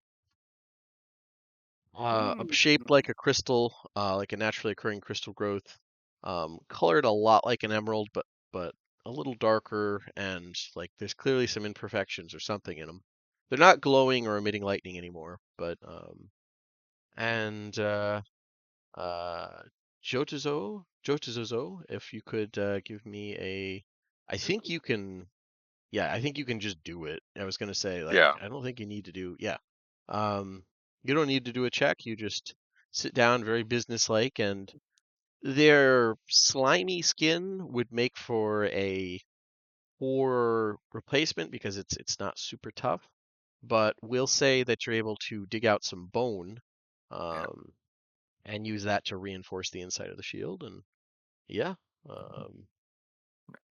Shaped like a crystal, like a naturally occurring crystal growth. Colored a lot like an emerald, but a little darker, and like there's clearly some imperfections or something in them. They're not glowing or emitting lightning anymore, but and Jotazozo, if you could give me I think you can, yeah, I think you can just do it. I was gonna say, like, Yeah. I don't think you need to do, yeah. You don't need to do a check. You just sit down, very businesslike, and their slimy skin would make for a poor replacement because it's not super tough. But we'll say that you're able to dig out some bone, Yeah. um, and use that to reinforce the inside of the shield. And yeah,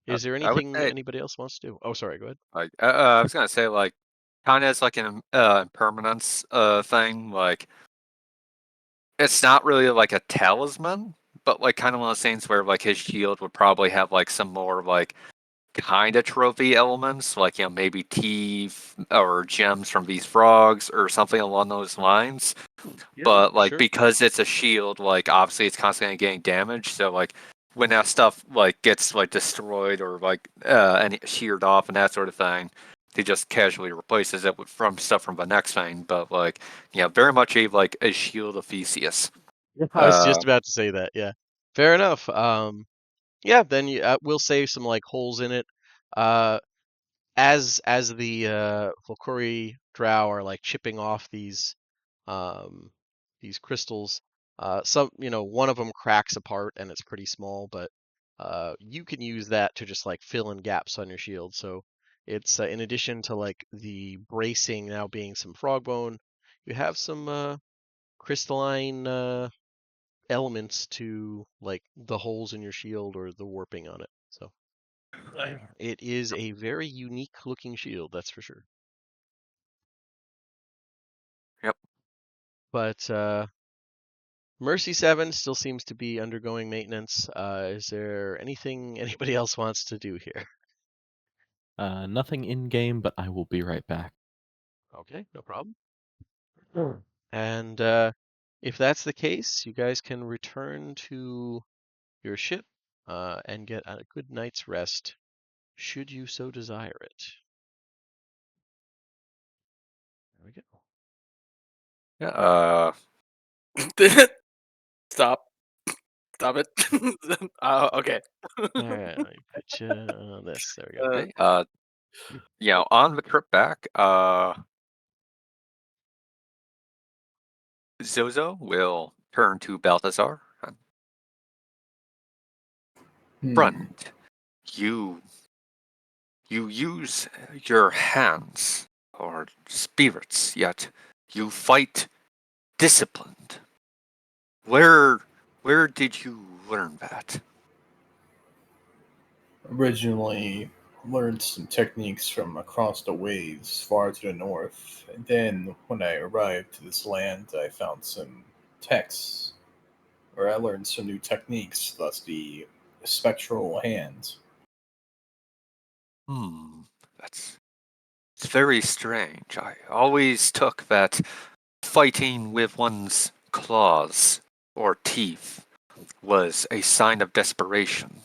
is there I would anything say, anybody else wants to do? Oh, sorry, go ahead. like, I was gonna say, like, kind of as like an impermanence thing. Like, it's not really like a talisman, but like kind of one of those things where like his shield would probably have like some more like kind of trophy elements, like maybe teeth or gems from these frogs or something along those lines. Yeah, But like sure. because it's a shield, like obviously it's constantly getting damaged. So like when that stuff like gets like destroyed or like any sheared off and that sort of thing, he just casually replaces it with from stuff from the next thing. But like very much a shield of Theseus. I was just about to say that. Yeah, fair enough. Yeah, then we'll save some like holes in it. Uh, as the Volkuri drow are like chipping off um these crystals, some one of them cracks apart and it's pretty small, but you can use that to just like fill in gaps on your shield. So it's in addition to like the bracing now being some frog bone, you have some crystalline elements to like the holes in your shield or the warping on it. So it is a very unique looking shield, that's for sure. Yep. But Mercy 7 still seems to be undergoing maintenance. Is there anything anybody else wants to do here? Nothing in game, but I will be right back. Okay, no problem. And if that's the case, you guys can return to your ship and get a good night's rest, should you so desire it. There we go. Yeah. Stop. Stop it. Okay. All right, let me put you on this. There we go. Okay. On the trip back, Zozo will turn to Balthazar. Hmm. Friend, you use your hands or spirits, yet you fight disciplined. Where did you learn that? Originally learned some techniques from across the waves far to the north, and then when I arrived to this land, I found some texts where I learned some new techniques, thus the spectral hand. That's it's very strange. I always took that fighting with one's claws or teeth was a sign of desperation,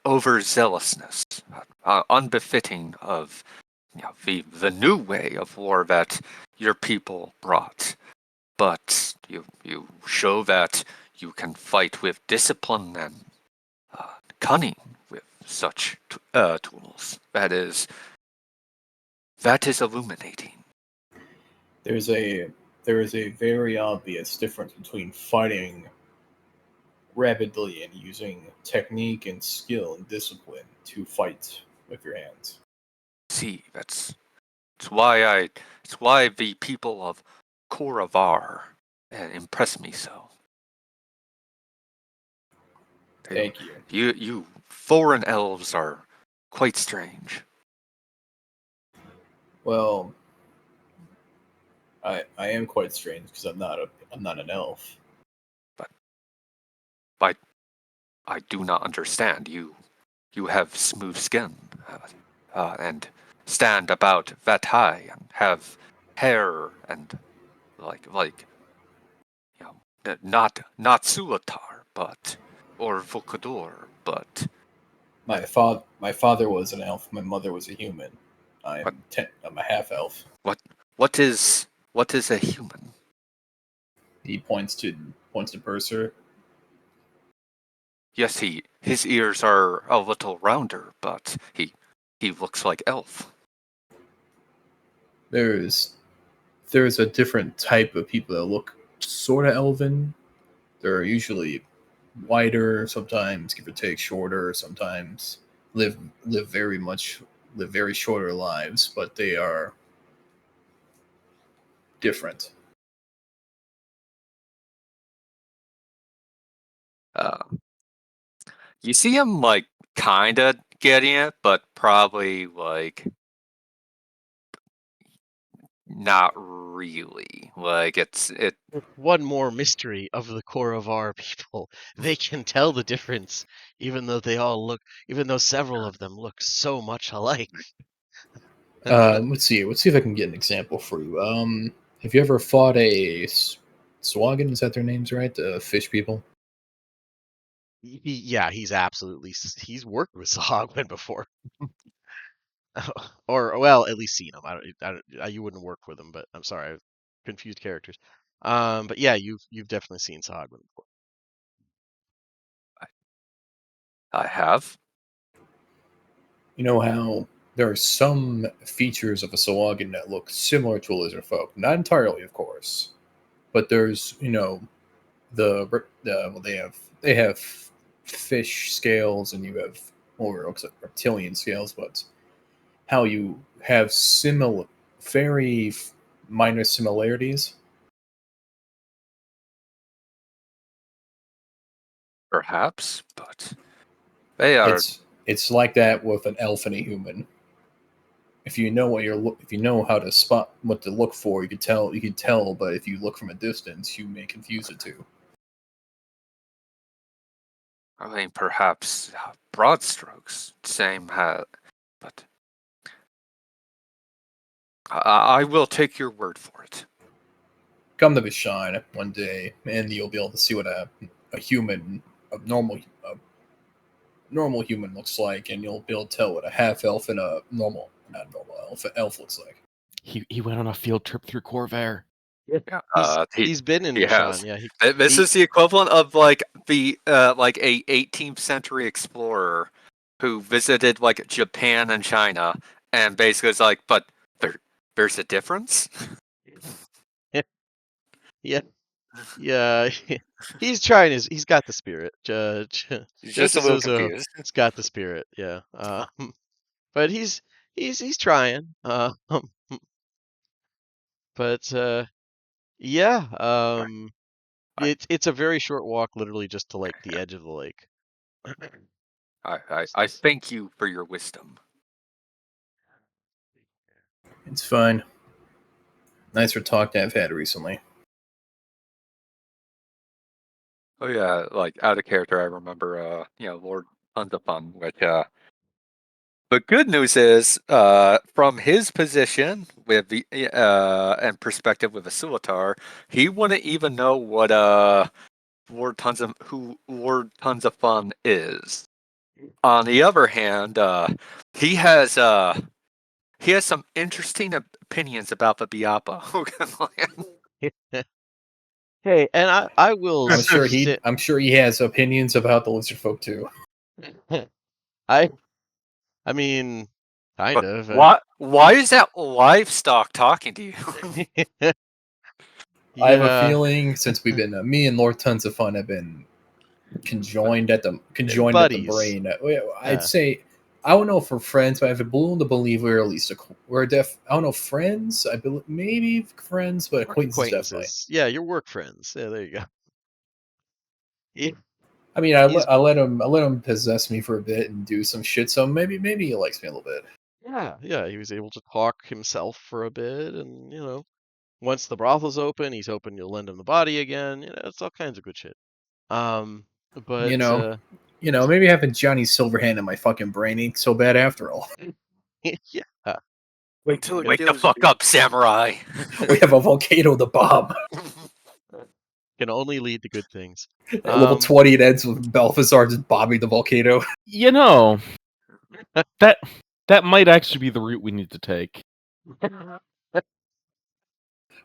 overzealousness, unbefitting of the new way of war that your people brought. But you show that you can fight with discipline and cunning with such tools. That is illuminating. There is a very obvious difference between fighting rapidly and using technique and skill and discipline to fight with your hands. See, it's why the people of Koravar impress me so. Thank you. You foreign elves are quite strange. Well, I am quite strange because I'm not an elf. But I do not understand. You have smooth skin. and stand about that high and have hair and like not Sulatar, but or Volcador, but My father was an elf. My mother was a human. what I'm a half elf. what is a human? He points to Purser. Yes, his ears are a little rounder, but he looks like elf. There's a different type of people that look sort of elven. They're usually wider, sometimes give or take shorter, sometimes live very shorter lives, but they are different. Uh, you see him like kinda getting it, but probably like not really. Like it. One more mystery of the core of our people. They can tell the difference, even though several of them look so much alike. Let's see. Let's see if I can get an example for you. Have you ever fought a Swagan? Is that their names, right? The fish people. Yeah, he's worked with Sahagwin before. Or well, at least seen him. You wouldn't work with him, but I'm sorry, I've confused characters. But yeah, you've definitely seen Sahagwin before. I have. You know how there are some features of a Sawagan that look similar to a lizard folk. Not entirely, of course, but there's well, they have fish scales, and you have more looks like reptilian scales, but how you have very minor similarities. Perhaps, but they are. It's like that with an elf and a human. If you know if you know how to spot what to look for, you can tell. You can tell, but if you look from a distance, you may confuse the two. I mean, perhaps broad strokes, same hat, but I will take your word for it. Come to Mishann one day, and you'll be able to see what a human, a normal human looks like, and you'll be able to tell what a half elf and a not normal elf looks like. He went on a field trip through Corvair. Yeah, He's been in he Mishann. has. Yeah, This is the equivalent of like the like a 18th century explorer who visited like Japan and China, and basically it's like, but there's a difference. yeah, yeah. He's trying he's got the spirit. He's just a little Josuzozo confused. has got the spirit. Yeah. But he's trying. But yeah. It's a very short walk, literally just to like the edge of the lake. I thank you for your wisdom. It's fine. Nicer talk to I've had recently. Oh yeah, like out of character, I remember Lord Undefun, which the good news is from his position with the and perspective with the Sulitar, he wouldn't even know what Lord Tons of Fun is. On the other hand, he has some interesting opinions about the Biapa. Hey, and I will sit. I'm sure he has opinions about the lizard folk too. I mean, kind of. Why is that livestock talking to you? I have a Yeah, feeling since we've been me and Lord Tons of Fun have been conjoined at the buddies. brain. I'd Yeah. say I don't know if we're friends, but I have a balloon to believe we're at least we're I don't know, friends. I believe maybe friends, but acquaintances definitely. Acquaintances. Yeah, your work friends. Yeah, there you go. I mean, He's I let him possess me for a bit and do some shit. So maybe he likes me a little bit. yeah, he was able to talk himself for a bit, and once the brothel's open, he's hoping you'll lend him the body again. It's all kinds of good shit. Um, You but know, You know, maybe having Johnny Silverhand in my fucking brain ain't so bad after all. Yeah. Wait till it Wake the kills fuck you. up, samurai! We have a volcano to bomb. Can only lead to good things. At level 20, it ends with Balthazar just bombing the volcano. You know, that might actually be the route we need to take.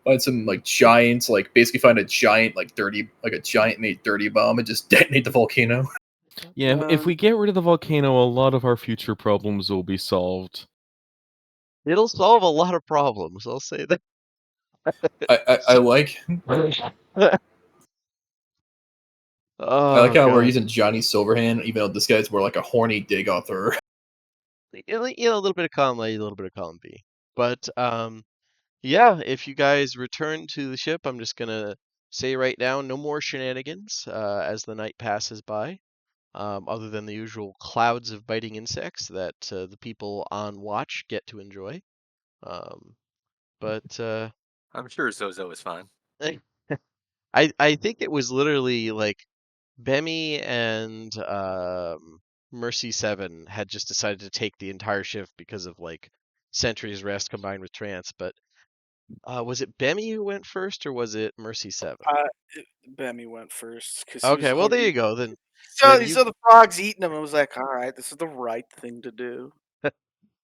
Find some like giants, like basically find a giant a giant made dirty bomb and just detonate the volcano. Yeah, if we get rid of the volcano, a lot of our future problems will be solved. It'll solve a lot of problems, I'll say that. I like Oh, how we're God. using Johnny Silverhand, even though this guy's more like a horny dig author. You know, a little bit of column A, a little bit of column B. But yeah, if you guys return to the ship, I'm just gonna say right now, no more shenanigans as the night passes by, other than the usual clouds of biting insects that the people on watch get to enjoy. But I'm sure Zozo is fine. I think it was literally like Bemi and Mercy 7 had just decided to take the entire shift because of like Sentry's Rest combined with Trance, but was it Bemi who went first or was it Mercy 7? Bemi went first because Okay, well there you go. He saw the frogs eating them and was like, "All right, this is the right thing to do."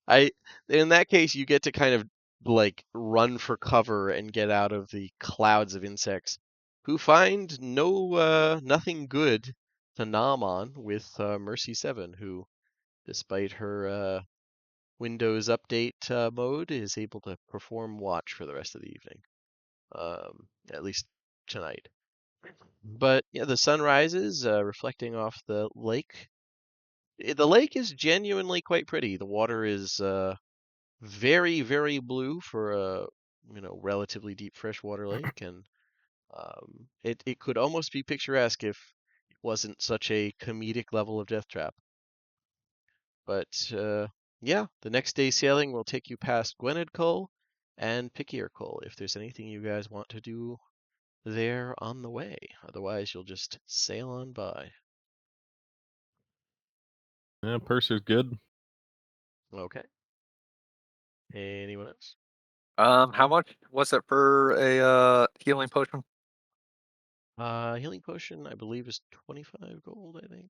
I in that case you get to kind of like run for cover and get out of the clouds of insects who find nothing good to nom on with Mercy 7, who despite her Windows update mode is able to perform watch for the rest of the evening. At least tonight. But yeah, the sun rises, reflecting off the lake. The lake is genuinely quite pretty. The water is very, very blue for a relatively deep freshwater lake, and it could almost be picturesque if it wasn't such a comedic level of death trap. But yeah, the next day sailing will take you past Gwynedd Cole and Pickier Cole if there's anything you guys want to do there on the way. Otherwise, you'll just sail on by. Yeah, Purser's good. Okay. Anyone else? How much was it for a healing potion? Healing potion, I believe, is 25 gold, I think.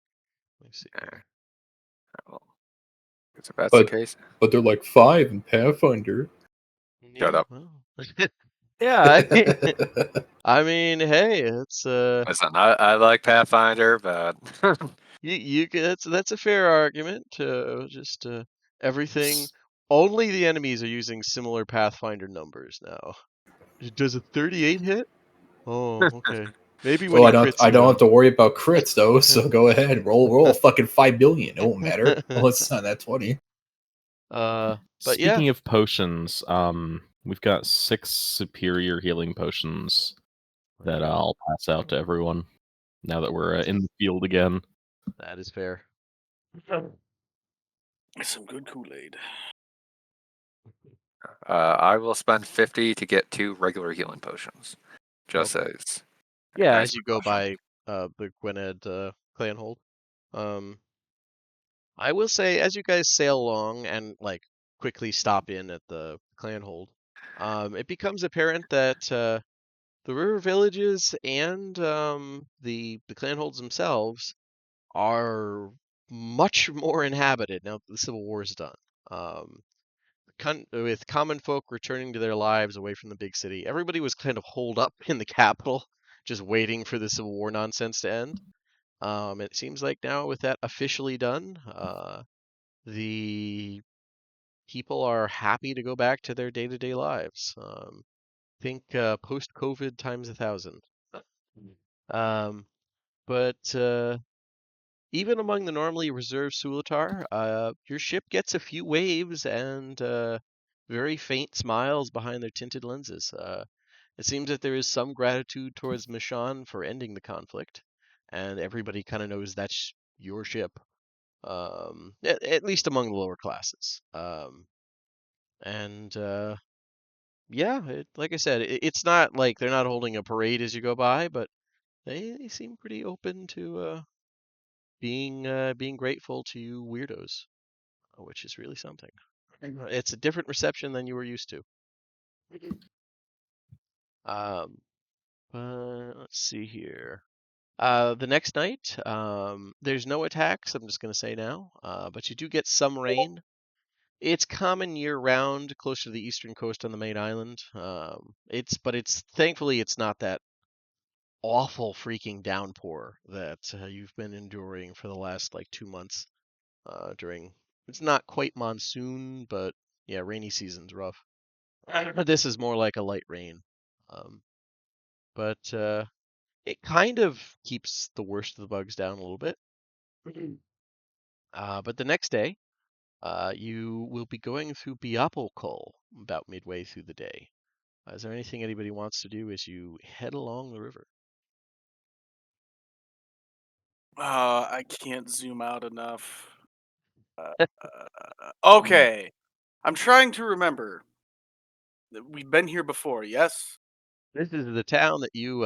Let me see. Well, if that's the But case, but they're like 5 in Pathfinder. shut Yeah, up. well. Yeah, I mean, hey, it's Listen, I like Pathfinder, but that's a fair argument. Just everything. Only the enemies are using similar Pathfinder numbers now. Does a 38 hit? Oh, okay. Maybe when Well, he crits I you don't have though. to worry about crits though, so go ahead, roll fucking 5 billion. It won't matter unless it's not that 20. But yeah, Speaking of potions, we've got 6 superior healing potions that I'll pass out to everyone now that we're in the field again. that is fair. Some good Kool-Aid. I will spend 50 to get 2 regular healing potions. Just Okay. as a Yeah, nice as you go precaution. by the Gwynedd clan hold. Um, I will say, as you guys sail along and like quickly stop in at the clan hold, it becomes apparent that the river villages and the clan holds themselves are much more inhabited now that the Civil War is done. Um, with common folk returning to their lives away from the big city, everybody was kind of holed up in the capital, just waiting for the Civil War nonsense to end. It seems like now, with that officially done, the people are happy to go back to their day-to-day lives. Think post-COVID times 1,000. Um, but even among the normally reserved Sulatar, your ship gets a few waves and very faint smiles behind their tinted lenses. It seems that there is some gratitude towards Mishann for ending the conflict, and everybody kind of knows that's your ship, at least among the lower classes. And yeah, like I said, it's not like they're not holding a parade as you go by, but they seem pretty open to being grateful to you weirdos, which is really something. It's a different reception than you were used to. Um, let's see here. The next night, there's no attacks. I'm just gonna say now, but you do get some rain. It's common year round, close to the eastern coast on the main island. It's thankfully it's not that awful freaking downpour that you've been enduring for the last like 2 months. During it's not quite monsoon, but yeah, rainy season's rough. This is more like a light rain, but it kind of keeps the worst of the bugs down a little bit. But the next day, you will be going through Biapokol about midway through the day. Is there anything anybody wants to do as you head along the river? I can't zoom out enough. Okay. I'm trying to remember. We've been here before, yes? This is the town that you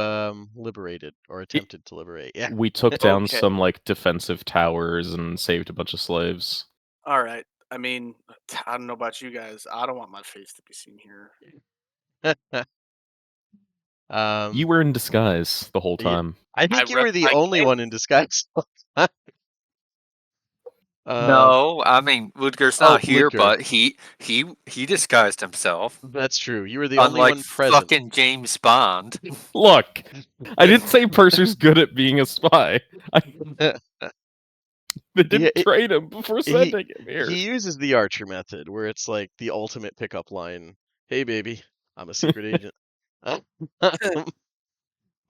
liberated or attempted to liberate. Yeah. We took down Okay. some like defensive towers and saved a bunch of slaves. All right. I mean, I don't know about you guys. I don't want my face to be seen here. You were in disguise the whole Yeah, time. I think you were ripped the my only cape. one in disguise. No, I mean Ludger's Oh, not here, Ludger. but he disguised himself. That's true. You were the only Unlike one present. fucking James Bond. Look, I didn't say Purser's good at being a spy. They Yeah, didn't train him before he sending him here. he uses the Archer method, where it's like the ultimate pickup line. Hey, baby, I'm a secret agent.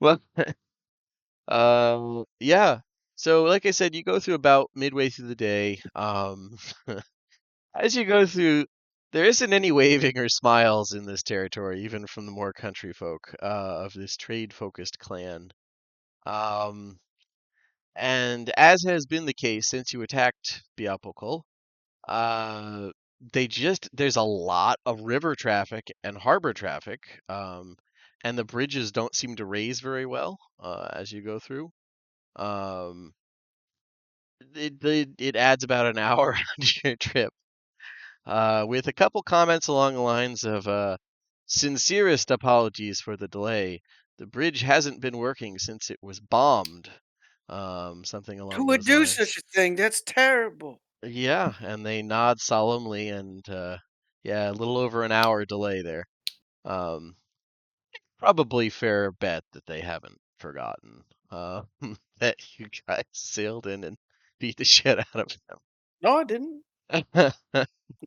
Well, yeah. So, like I said, you go through about midway through the day. As you go through, there isn't any waving or smiles in this territory, even from the more country folk of this trade-focused clan. Um, and as has been the case since you attacked Biapokol, uh, there's a lot of river traffic and harbor traffic, and the bridges don't seem to raise very well as you go through. Um, it adds about an hour to your trip, with a couple comments along the lines of sincerest apologies for the delay. The bridge hasn't been working since it was bombed. Something along Who would those do lines. such a thing? That's terrible. Yeah, and they nod solemnly, and yeah, a little over an hour delay there. Um, Probably fair bet that they haven't forgotten that you guys sailed in and beat the shit out of No, I didn't. them. I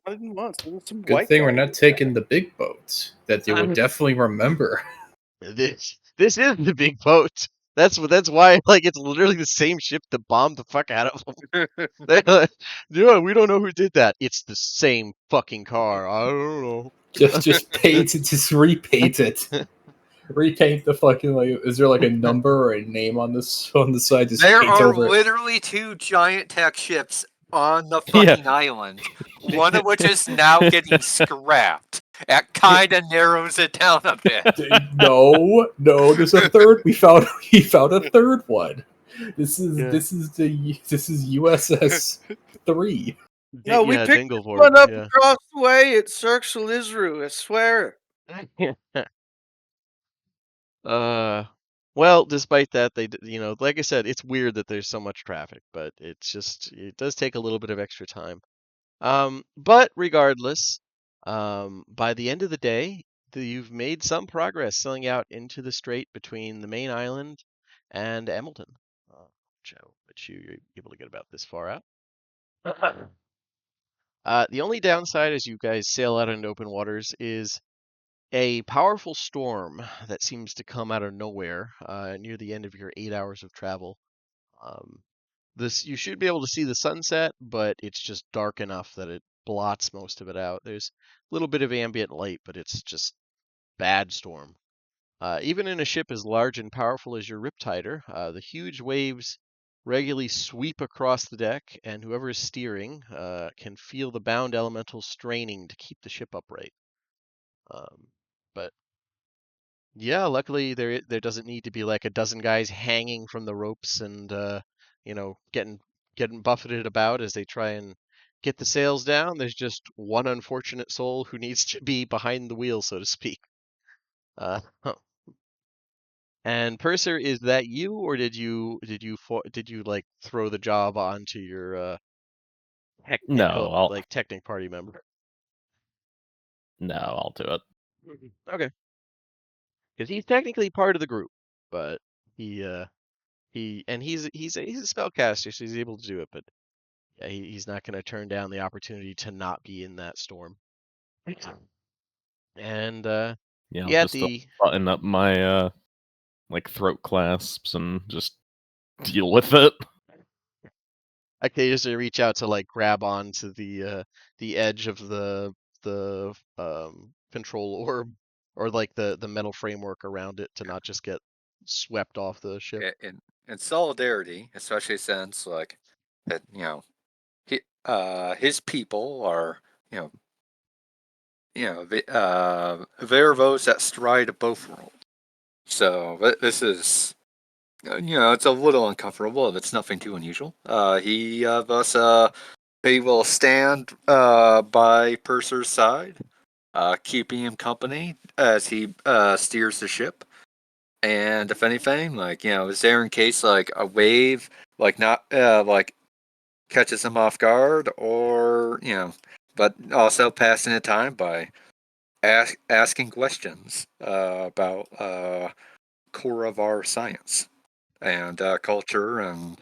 didn't once. There was some Good white thing we're guy. not taking the big boats that they would definitely remember. This is the big boat. That's why like it's literally the same ship that bombed the fuck out of them. They're like, yeah, we don't know who did that. It's the same fucking car. I don't know. Just paint it, just repaint it. Repaint the fucking like. Is there like a number or a name on this on the side? Just There paint are over it. literally two giant tech ships on the Yeah. fucking island. One of which is now getting scrapped. That kind of narrows it down a bit. No, there's a third. We found a third one. This is Yeah. this is USS 3. No, we Yeah, picked Dinglevorg. one up Yeah. across the way at Circle Isru, I swear. Well, despite that, like I said, it's weird that there's so much traffic, but it does take a little bit of extra time. But regardless, by the end of the day, you've made some progress sailing out into the strait between the main island and Emmelston. Which you're able to get about this far out. The only downside as you guys sail out into open waters is a powerful storm that seems to come out of nowhere near the end of your 8 hours of travel. You should be able to see the sunset, but it's just dark enough that it blots most of it out. There's a little bit of ambient light, but it's just bad storm. Even in a ship as large and powerful as your Riptider, the huge waves regularly sweep across the deck, and whoever is steering can feel the bound elementals straining to keep the ship upright. But yeah, luckily there doesn't need to be like a dozen guys hanging from the ropes and getting getting buffeted about as they try and get the sails down. There's just one unfortunate soul who needs to be behind the wheel, so to speak. And Purser, is that you, or did you like throw the job onto your No, technic party member? I'll do it. Okay, because he's technically part of the group, but he's a spellcaster, so he's able to do it. But yeah, he's not going to turn down the opportunity to not be in that storm. And Yeah, I'll yeah, just button up my like throat clasps and just deal with it. I occasionally reach out to like grab onto the edge of the control orb, or like the metal framework around it, to not just get swept off the ship. In solidarity, especially since like that, his people are they're those that stride both worlds. So this is it's a little uncomfortable, but it's nothing too unusual. He will stand by Purser's side, keeping him company as he steers the ship. And if anything, is there in case like a wave not catches him off guard, or but also passing the time by asking questions about core of our science and culture and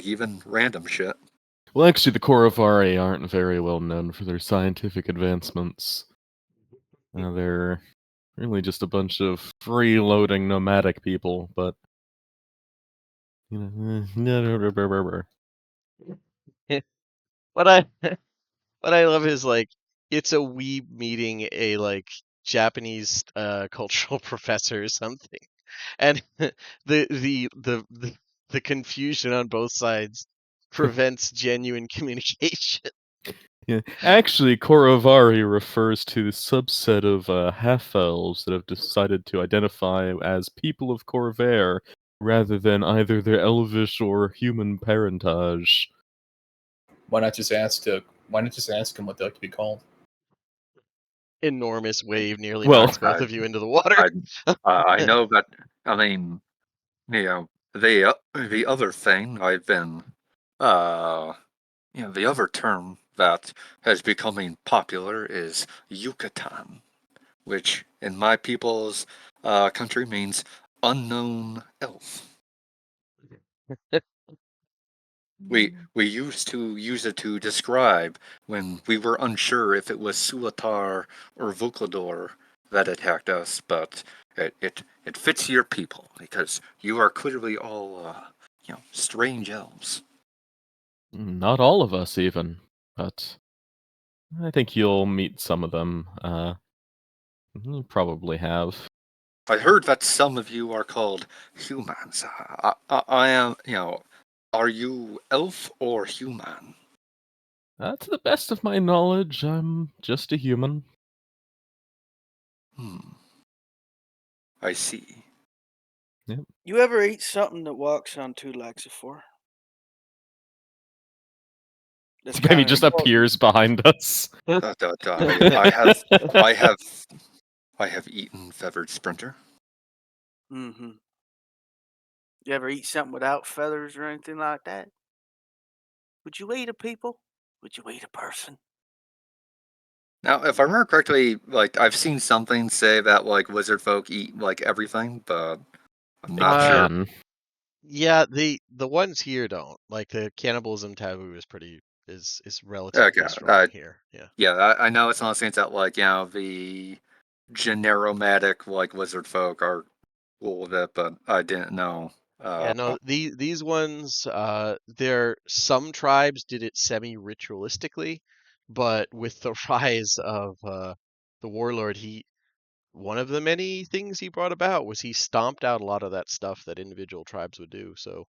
even random shit. Well, actually, the Korovari aren't very well known for their scientific advancements. They're really just a bunch of freeloading nomadic people, but What I what I love is like it's a weeb meeting a like Japanese cultural professor or something, and the confusion on both sides prevents genuine communication. Yeah, actually, Korovari refers to the subset of half-elves that have decided to identify as people of Corvair rather than either their elvish or human parentage. Why not just ask him what they'd like to be called? Enormous wave nearly Well, knocks both of you into the water. I know that. I mean, the other thing I've been, the other term that has becoming popular is Yucatan, which in my people's country means unknown elf. We used to use it to describe when we were unsure if it was Suatar or Vuklador that attacked us, but it fits your people because you are clearly all strange elves. not all of us, even, but I think you'll meet some of them. You probably have. I heard that some of you are called humans. I am, are you elf or human? To the best of my knowledge, I'm just a human. I see. You ever eat something that walks on two legs before? That's Maybe kinda just important. appears behind us. I have eaten feathered sprinter. Mm-hmm. You ever eat something without feathers or anything like that? Would you eat a people? Would you eat a person? Now, if I remember correctly, I've seen something say that wizard folk eat everything, but I'm They not sure. can. Yeah, the ones here don't. Like the cannibalism taboo is relatively Okay, strong here. Yeah. yeah, I know it's not saying that the generomatic wizard folk are cool with it, but I didn't know. Yeah, no, these ones, some tribes did it semi-ritualistically, but with the rise of the warlord, one of the many things he brought about was he stomped out a lot of that stuff that individual tribes would do. So,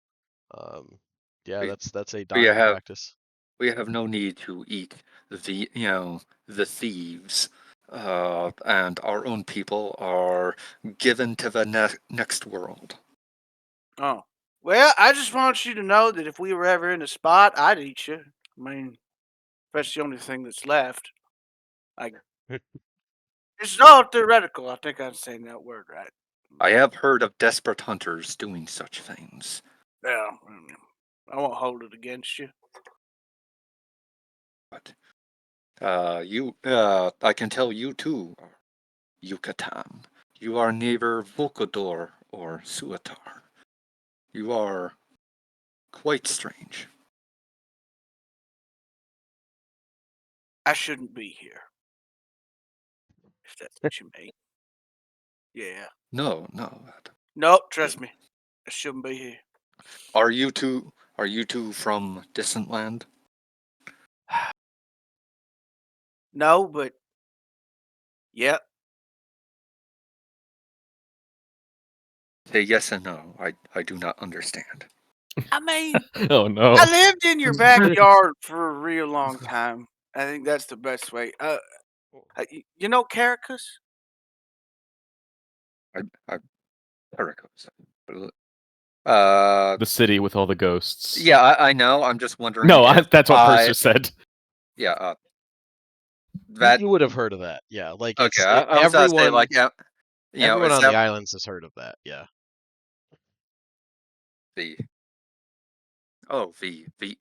yeah, we that's a we dying have practice. we have no need to eat the thieves, and our own people are given to the next world. Oh, Well, I just want you to know that if we were ever in a spot, I'd eat you. I mean, that's the only thing that's left. Like, it's all theoretical. I think I'm saying that word right. I have heard of desperate hunters doing such things. Yeah, I won't hold it against you. But I can tell you too, Yucatan. You are neither Volcador or Suatar. You are quite strange. I shouldn't be here. If that's what you mean. Yeah. No. Nope, trust me. I shouldn't be here. Are you two from distant land? No, but yep. Say yes and no. I do not understand. I mean, Oh no. I lived in your backyard for a real long time. I think that's the best way. You know Caracas? I Heracles. The city with all the ghosts. Yeah, I know. I'm just wondering. No, if that's what Purser said. Yeah. You would have heard of that, yeah. Like Okay. I was gonna say like everyone is on that the islands has heard of that, yeah. the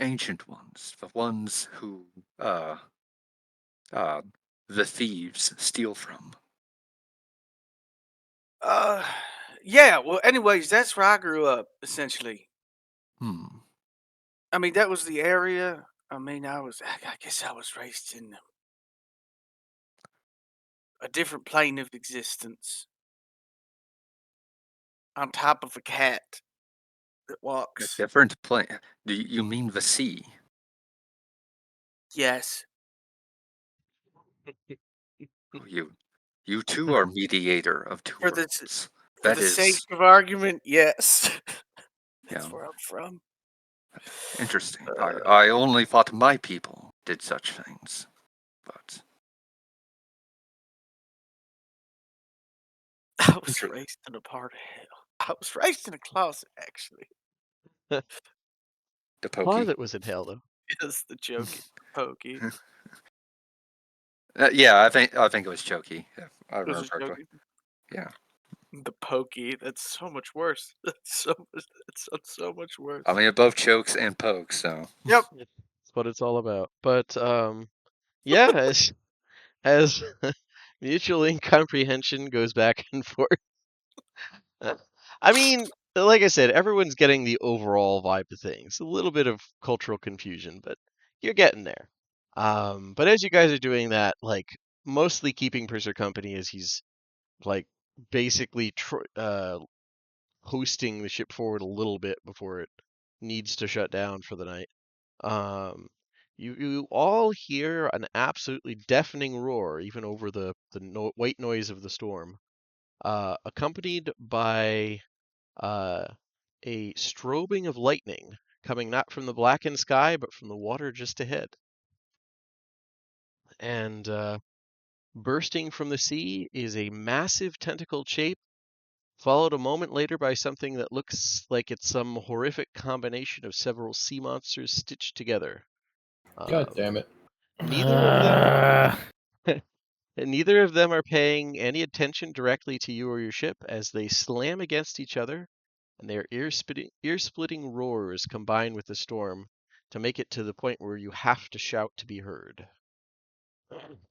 ancient ones, the ones who the thieves steal from. Yeah. Well, anyways, that's where I grew up. Essentially, I mean that was the area. I mean, I guess I was raised in a different plane of existence, on top of a cat that A walks. different plane. Do you mean the sea? Yes. Oh, you too are mediator of two For the worlds. for That the sake is, of argument, yes. That's yeah, where I'm from. interesting. I only thought my people did such things, but I was interesting. raised in a part of hell. I was raised in a closet, actually. The pokey. Closet was in hell, though. Yes, the jokey, pokey. Yeah, I think it was Choky. If I Was remember it correctly. jokey? Yeah. The pokey. That's so much worse. That sounds so much worse. I mean, it both chokes and pokes, so. Yep. That's what it's all about. But yeah, as mutual incomprehension goes back and forth. I mean, like I said, everyone's getting the overall vibe of things. A little bit of cultural confusion, but you're getting there. But as you guys are doing that, like mostly keeping Purser company as he's like basically hosting the ship forward a little bit before it needs to shut down for the night. You all hear an absolutely deafening roar, even over the white noise of the storm, accompanied by a strobing of lightning coming not from the blackened sky, but from the water just ahead. And bursting from the sea is a massive tentacled shape, followed a moment later by something that looks like it's some horrific combination of several sea monsters stitched together. God damn it. Neither of them neither of them are paying any attention directly to you or your ship as they slam against each other, and their ear-splitting roars combine with the storm to make it to the point where you have to shout to be heard.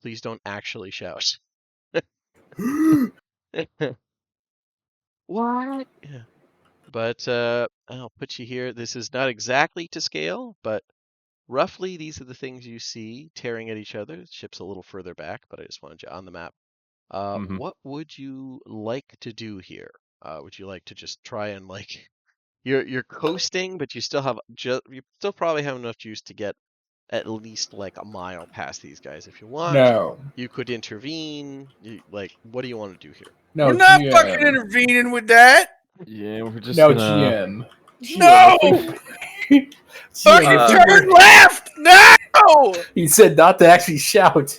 Please don't actually shout. What? Yeah. But I'll put you here. This is not exactly to scale, but roughly these are the things you see tearing at each other. The ship's a little further back, but I just wanted you on the map. What would you like to do here? Would you like to just try and like you're coasting, but you still have you still probably have enough juice to get at least like a mile past these guys if you want. No. You could intervene. Like, what do you want to do here? No, We're not GM. fucking intervening with that. Yeah, we're just No, gonna. GM. No! Fucking GM, turn left! No! He said not to actually shout.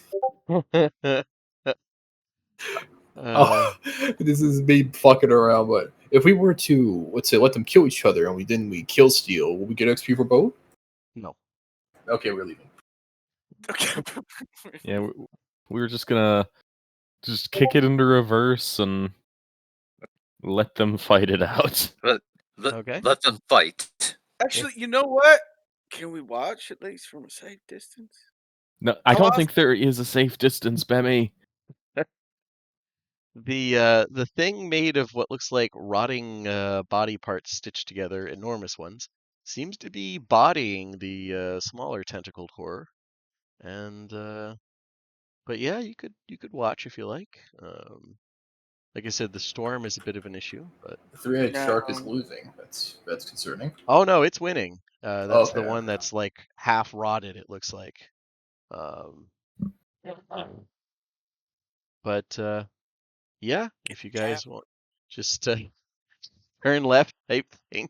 Uh, This is me fucking around. But if we were to, let's say, let them kill each other, and we kill Steel, will we get XP for both? no. Okay, we're leaving. Okay. Yeah, we were just gonna just kick it into reverse and let them fight it out. Okay. Let them fight. Actually, you know what? Can we watch at least from a safe distance? No, I How don't often- think there is a safe distance, Bemmy. The thing made of what looks like rotting body parts stitched together, enormous ones, seems to be bodying the smaller tentacled horror. And but yeah, you could watch if you like. Like I said, the storm is a bit of an issue, but The three-headed shark is No. losing. That's concerning. oh no, it's winning. That's the Okay. one that's like half rotted. It looks like. Um, but yeah, if you guys want, just turn left type thing.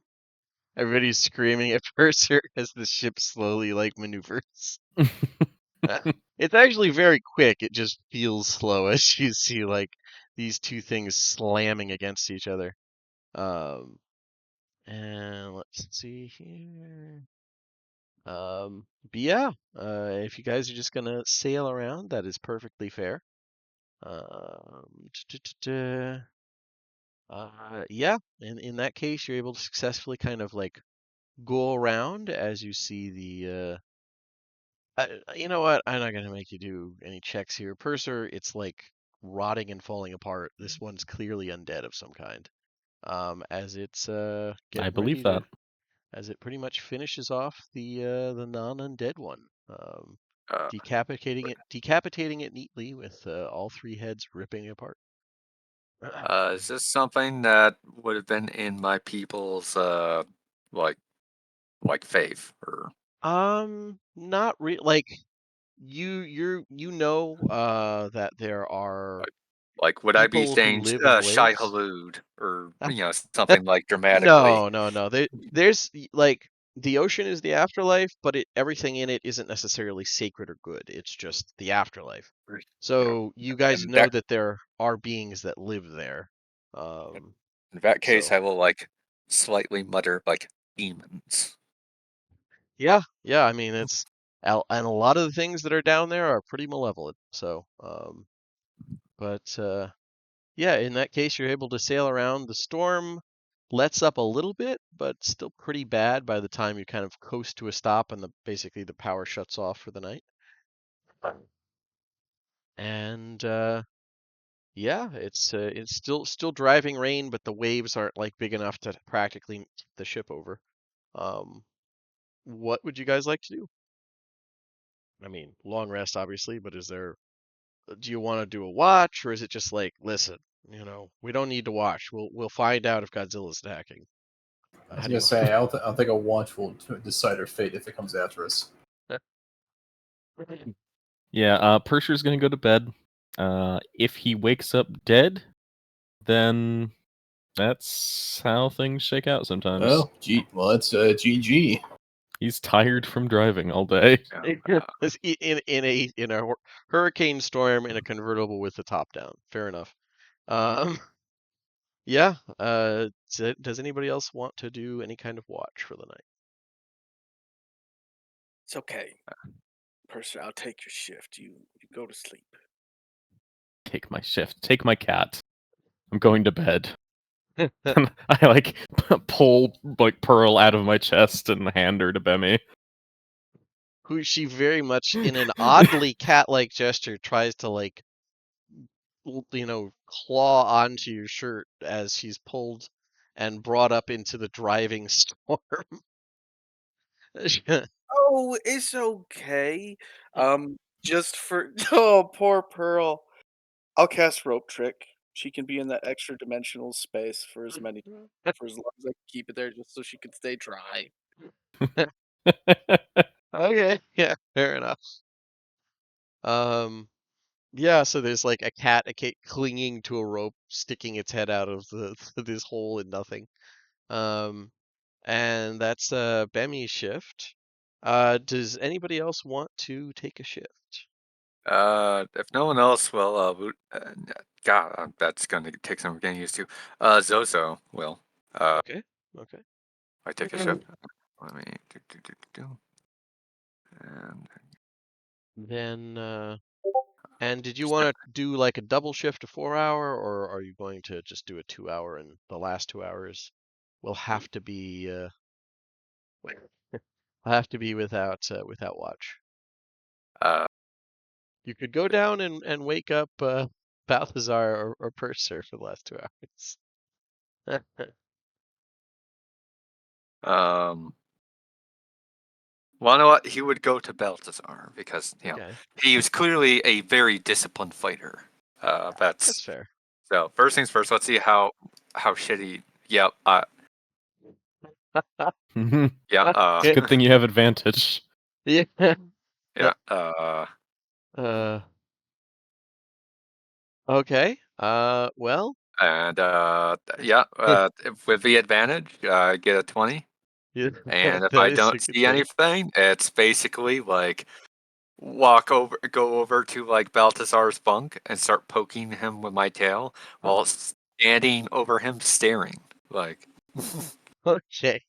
Everybody's screaming at Purser as the ship slowly like maneuvers. It's actually very quick. It just feels slow as you see like these two things slamming against each other. Um, and let's see here. But yeah, if you guys are just gonna sail around, that is perfectly fair. Yeah, in that case, you're able to successfully kind of like go around as you see the. You know what? I'm not gonna make you do any checks here. Purser, it's like rotting and falling apart. This one's clearly undead of some kind. As it's I getting believe ready that. to, as it pretty much finishes off the non-undead one. Uh, Decapitating it neatly with all three heads ripping apart. is this something that would have been in my people's like faith or Not like you know that there are like would I be people who saying live in the Shai waves. Halud or something like dramatically? No. There's the ocean is the afterlife, but everything in it isn't necessarily sacred or good. It's just the afterlife. So you guys In know that that there are beings that live there. Um, in that case, so I will like slightly mutter like demons. yeah. I mean, and a lot of the things that are down there are pretty malevolent. So, but yeah, in that case, you're able to sail around. The storm lets up a little bit, but still pretty bad by the time you kind of coast to a stop and basically the power shuts off for the night. And yeah, it's still driving rain, but the waves aren't like big enough to practically tip the ship over. Um, what would you guys like to do? I mean, long rest obviously, but do you want to do a watch or is it just like, listen, we don't need to watch. We'll find out if Godzilla's attacking. I was How do gonna you say, I don't think a watch will decide our fate if it comes after us. Yeah, Purser's gonna go to bed. If he wakes up dead, then that's how things shake out sometimes. Well, that's GG. He's tired from driving all day. It's in a hurricane storm in a convertible with the top down. Fair enough. Um, yeah. Does anybody else want to do any kind of watch for the night? It's okay. Purser, I'll take your shift. You go to sleep. Take my shift. Take my cat. I'm going to bed. I like pull like Pearl out of my chest and hand her to Bemmy. Who she very much in an oddly cat-like gesture tries to like claw onto your shirt as she's pulled and brought up into the driving storm. Oh, it's okay. Just for oh, poor Pearl. I'll cast rope trick. She can be in that extra dimensional space for as long as I can keep it there, just so she can stay dry. Okay, yeah, fair enough. Yeah, so there's like a cat clinging to a rope, sticking its head out of this hole in nothing. Um, and that's Bemi's shift. Does anybody else want to take a shift? If no one else will, God, that's going to take some getting used to. Zozo will. Okay. I take a shift. Let me do. And Then, and did you want to do like a double shift, a 4-hour, or are you going to just do a 2-hour and the last 2 hours will have to be will have to be without watch? You could go down and wake up Balthazar or Purser for the last 2 hours. Well, you know what? He would go to Balthazar because Okay, he was clearly a very disciplined fighter. that's That's fair. so. First things first. Let's see how shitty. Yep. Yeah. It's a good thing you have advantage. Yeah. Yeah. Okay. Well. And yeah. With the advantage, get a 20. Yeah, And if that I is don't a good see thing. anything, it's basically like go over to like Balthazar's bunk and start poking him with my tail while standing over him staring. Like, Okay.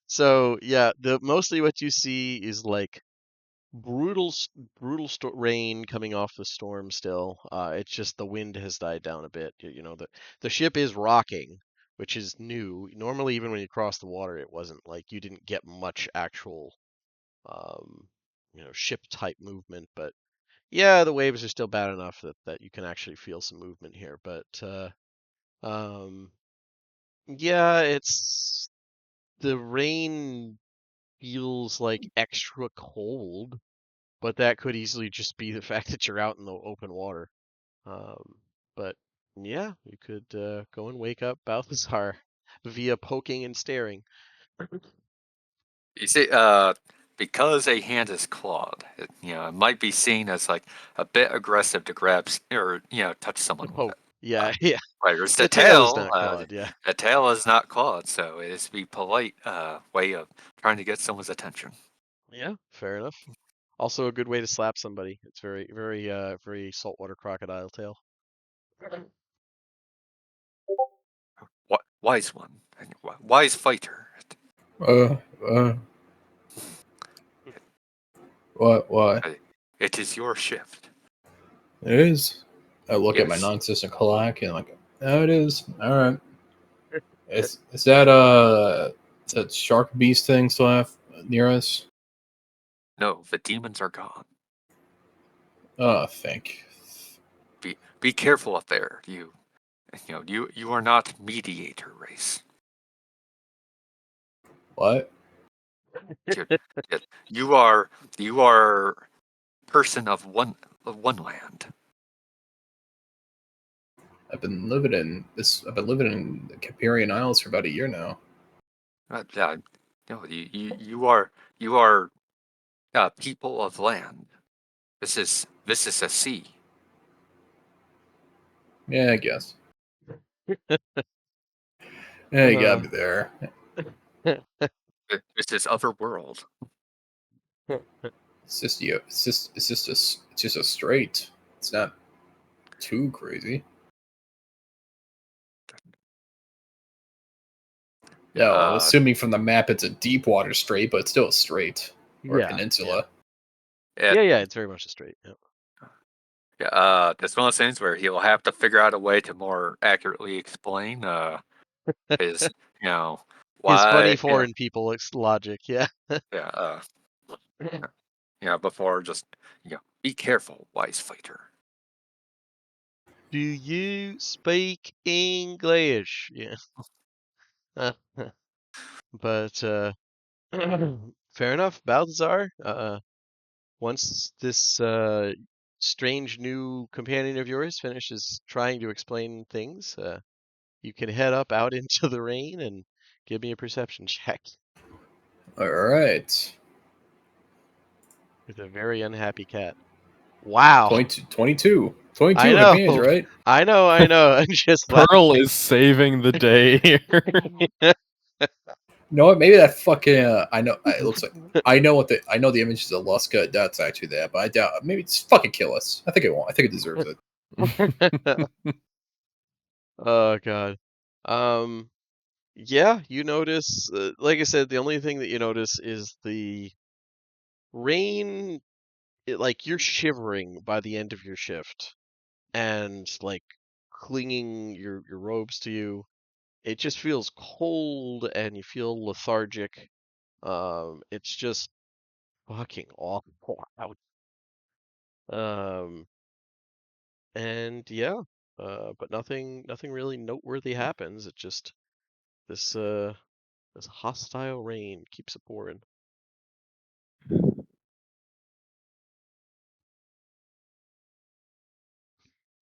So yeah, the mostly what you see is like brutal rain coming off the storm still. It's just the wind has died down a bit. You know, the ship is rocking, which is new. Normally, even when you cross the water, it wasn't like you didn't get much actual, um, ship type movement. But yeah, the waves are still bad enough that you can actually feel some movement here. But um, yeah, it's the rain feels like extra cold, but that could easily just be the fact that you're out in the open water. Um, but yeah, you could go and wake up Balthazar via poking and staring. you see, because a hand is clawed, it might be seen as like a bit aggressive to grab or touch To someone with poke. it. Yeah, yeah. Whereas The tail is not clawed, yeah. the tail is not clawed, so it is the polite way of trying to get someone's attention. Yeah, fair enough. Also a good way to slap somebody. It's very, very, very saltwater crocodile tail. Wise one, wise fighter. Uh, what? Why? It is your shift. It is. I look at my Yes. non-existent clock and like, oh, it is. All right. Is that shark beast thing still near us? No, the demons are gone. Oh, thank. Be careful up there. You are not mediator race. What? You are person of one land. I've been living in the Caparian Isles for about a year now. No, you are people of land. This is a sea. Yeah, I guess. Yeah, you got Uh, me there. This is other world. It's just a straight. It's not too crazy. Yeah, well, I'm assuming from the map it's a deep water strait, but it's still a strait or a yeah, peninsula. yeah, it's very much a straight. Yeah. Yeah, that's one of those things where he'll have to figure out a way to more accurately explain his, His funny why, foreign people logic, yeah. yeah, before just, be careful, wise fighter. Do you speak English? Yeah. But fair enough, Balthazar. Once this strange new companion of yours finishes trying to explain things, you can head up out into the rain and give me a perception check. All right. With a very unhappy cat. Wow. 22 I with know. advantage, right? I know. I'm just Pearl laughing. is saving the day here. You know what? Maybe that fucking I know. It looks like I know the images of Luska. That's actually that, but I doubt. Maybe it's fucking kill us. I think it won't. I think it deserves it. Oh God. Um. Yeah, you notice. Like I said, the only thing that you notice is the rain. Like you're shivering by the end of your shift, and like clinging your robes to you. It just feels cold, and you feel lethargic. It's just fucking awful out. Um, and yeah, but nothing really noteworthy happens. It just this this hostile rain keeps it pouring.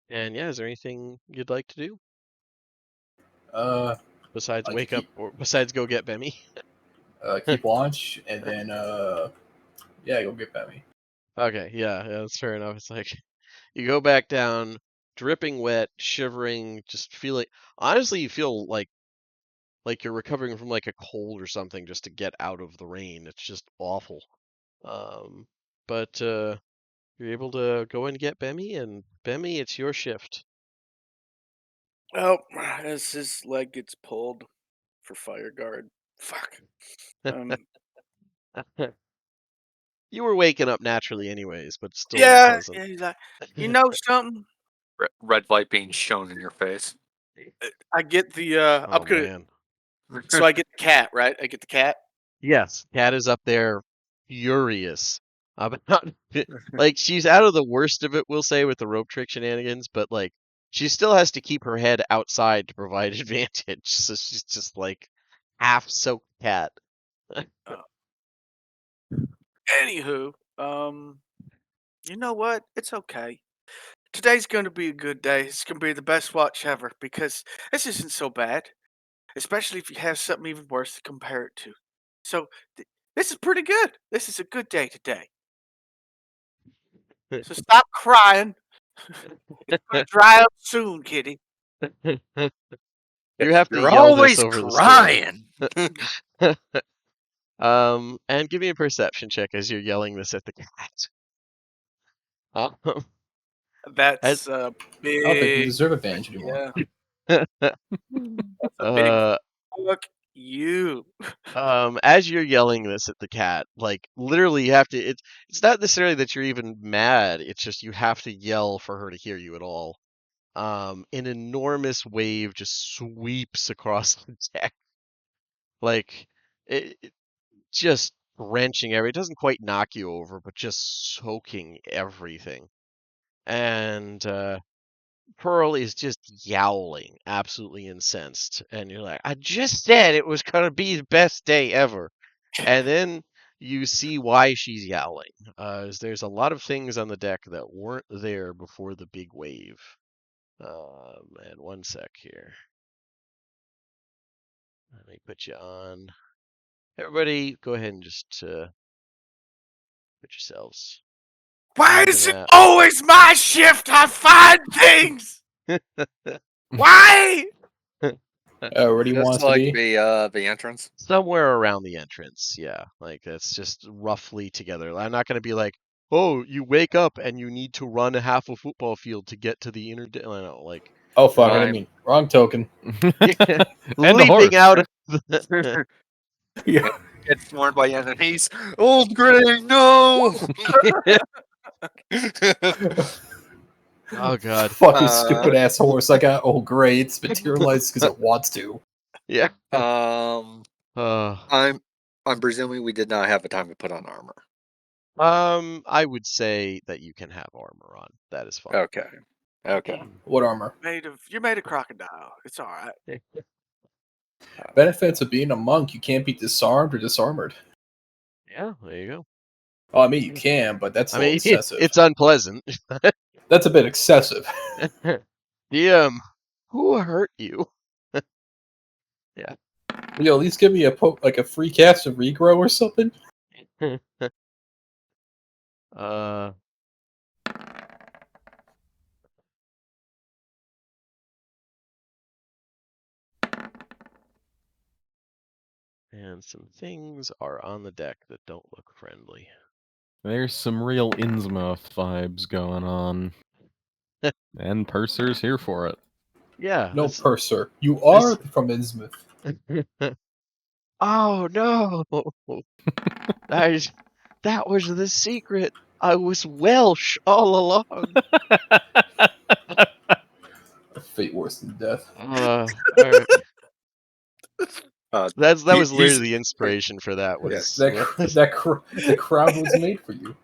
And yeah, is there anything you'd like to do Uh, besides like to wake up or besides go get Bemmy? keep watch, and then yeah, go get Bemmy. Okay, yeah, that's fair enough. It's like you go back down, dripping wet, shivering, just feeling. Honestly, you feel like you're recovering from like a cold or something just to get out of the rain. It's just awful. Um, but you're able to go and get Bemmy, and Bemmy, it's your shift. Oh, as his leg gets pulled for fire guard. Fuck. You were waking up naturally anyways, but still Yeah, unpleasant. he's like, you know something? Red light being shown in your face. I get the I'm Oh gonna. man. So I get the cat, right? I get the cat. Yes, Kat is up there furious about like she's out of the worst of it, we'll say, with the rope trick shenanigans, but like she still has to keep her head outside to provide advantage. So she's just like half soaked cat. Anywho, you know what? It's okay. Today's going to be a good day. It's going to be the best watch ever because this isn't so bad, especially if you have something even worse to compare it to. So this is pretty good. This is a good day today. So stop crying. It's going to dry up soon, kitty. You have to You're yell this always over the storm. crying. And give me a perception check as you're yelling this at the cat. Um, as, That's a I don't think you big. deserve advantage anymore. Yeah, that's a big fuck you. as you're yelling this at the cat, like literally you have to it's not necessarily that you're even mad, it's just you have to yell for her to hear you at all. An enormous wave just sweeps across the deck. Like it just wrenching it doesn't quite knock you over, but just soaking everything. And Pearl is just yowling, absolutely incensed. And you're like, I just said it was gonna be the best day ever. And then you see why she's yowling. There's a lot of things on the deck that weren't there before the big wave. And one sec here. Let me put you on. Everybody, go ahead and just put yourselves Why on the is it map. always my shift? I find things. Why? Where do you want Just us to like be? the entrance. Somewhere around the entrance, yeah. Like that's just roughly together. I'm not gonna be like, oh, you wake up and you need to run a half a football field to get to the inner. I don't know, like Oh fuck! I Right. didn't mean wrong token. And the leaping horse. out of the. Yeah. It's worn by enemies. Old Gray, no! Oh God, Fucking stupid ass horse. I got old gray. It's materialized because it wants to. yeah. um, Uh, I'm presuming we did not have a time to put on armor. I would say that you can have armor on. That is fine. Okay. What armor? You're made of crocodile. It's all right. Benefits of being a monk: you can't be disarmed or disarmored. Yeah, there you go. Oh, I mean you can, but that's a I little mean, excessive. it's unpleasant. That's a bit excessive. DM, who hurt you? Yeah. Yo, at least give me a free cast of regrow or something. uh, And some things are on the deck that don't look friendly. There's some real Innsmouth vibes going on. And Purser's here for it. Yeah, No, this Purser. You are from Innsmouth. Oh no! That was the secret. I was Welsh all along. A fate worse than death. All right. That was literally He's the inspiration for that. Yeah. Was The crowd was made for you.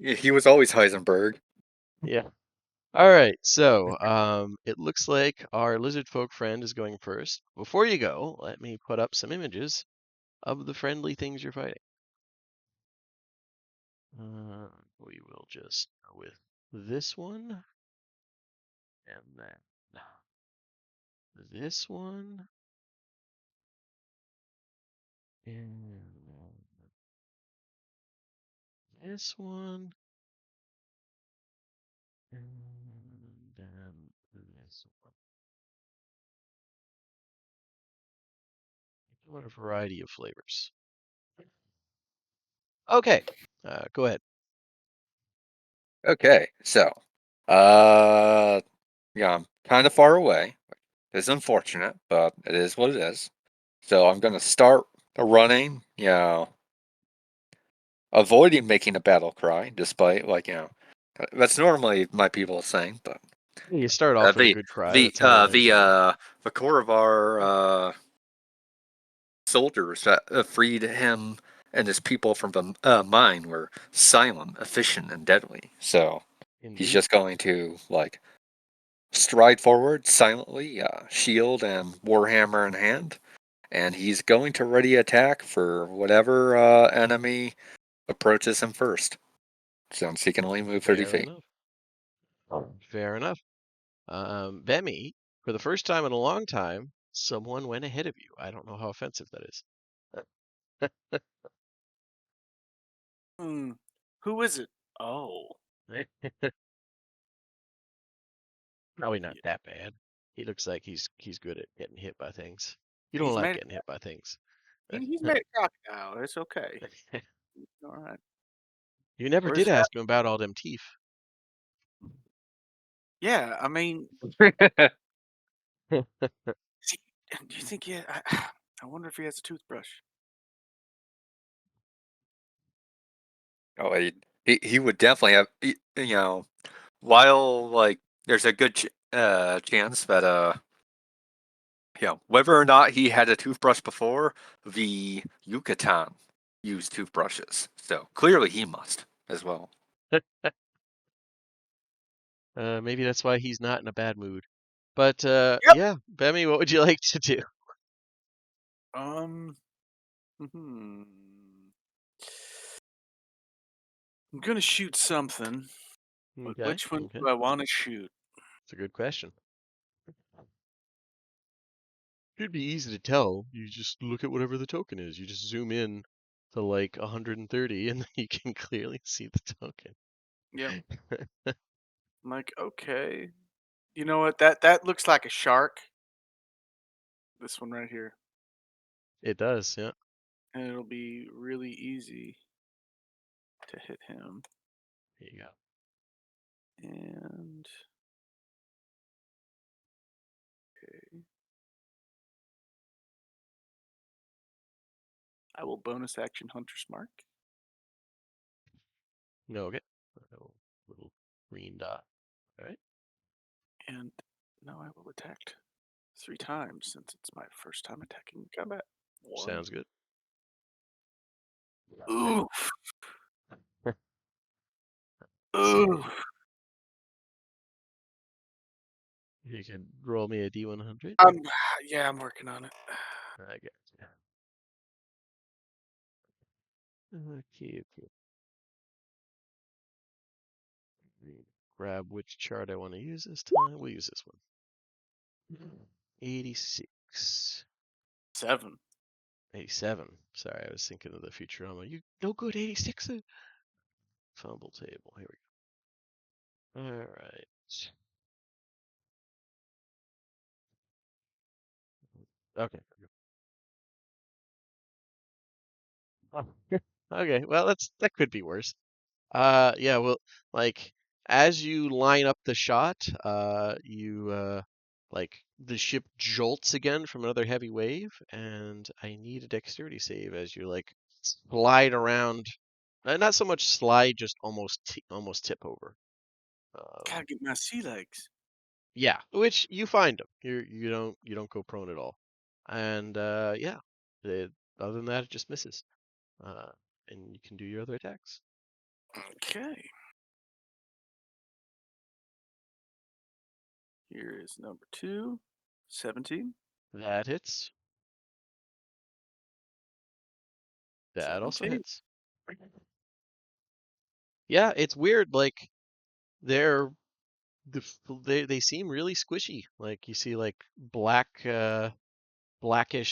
he was always Heisenberg. yeah. All right. So it looks like our lizard folk friend is going first. Before you go, let me put up some images of the friendly things you're fighting. We will just go with this one and then this one and this one and then this one. I want a variety of flavors. Okay, go ahead. Okay, so, yeah, I'm kind of far away. It's unfortunate, but it is what it is. So I'm gonna start running, avoiding making a battle cry, despite that's normally my people saying, but You start off with a the good cry. the That's how it ends usually. the core of our soldiers that freed him and his people from the mine were silent, efficient, and deadly. So he's Indeed. just going to stride forward silently, shield and warhammer in hand, and he's going to ready attack for whatever enemy approaches him first. Since he can only move 30 Fair feet. enough. Fair enough. Vemi, for the first time in a long time, someone went ahead of you. I don't know how offensive that is. Who is it? Oh, Probably not yeah, that bad. He looks like he's good at getting hit by things. You don't he's like made getting hit by things. he's made a crocodile. It's okay. All right. You never Where's did that? ask him about all them teeth. Yeah, I mean, see, do you think he? I wonder if he has a toothbrush. Oh, he would definitely have. While there's a good chance that whether or not he had a toothbrush before, the Yucatan used toothbrushes, so clearly he must as well. Maybe that's why he's not in a bad mood. But Yep. yeah, Bemmy, what would you like to do? Hmm. I'm gonna shoot something, but Okay, which one okay. do I want to shoot? It's a good question. Should be easy to tell. You just look at whatever the token is. You just zoom in to like 130 and then you can clearly see the token. Yep. I'm like, okay. You know what? That looks like a shark. This one right here, It does, yeah. and it'll be really easy to hit him. Here you go. And okay, I will bonus action Hunter's Mark, No, okay. Little green dot. All right. and now I will attack 3 times since it's my first time attacking in combat. One. Sounds good. Ooh. Ooh. You can roll me a D100. Yeah, I'm working on it. I got you. Okay, okay. Grab which chart I want to use this time. We'll use this one. 86. 7. 87. Sorry, I was thinking of the Futurama. You no good 86. Fumble table. Here we go. All right. Okay. Oh, okay. Well, that could be worse. Yeah. Well, like as you line up the shot, like the ship jolts again from another heavy wave, and I need a dexterity save as you like slide around. Not so much slide, just almost tip over. Gotta get my sea legs. Yeah, which you find them. You don't go prone at all, and yeah, other than that, it just misses. Uh, and you can do your other attacks. Okay. Here is number 2. 17. That hits. That also 17. hits. Yeah, it's weird. Like they're they seem really squishy. Like you see like blackish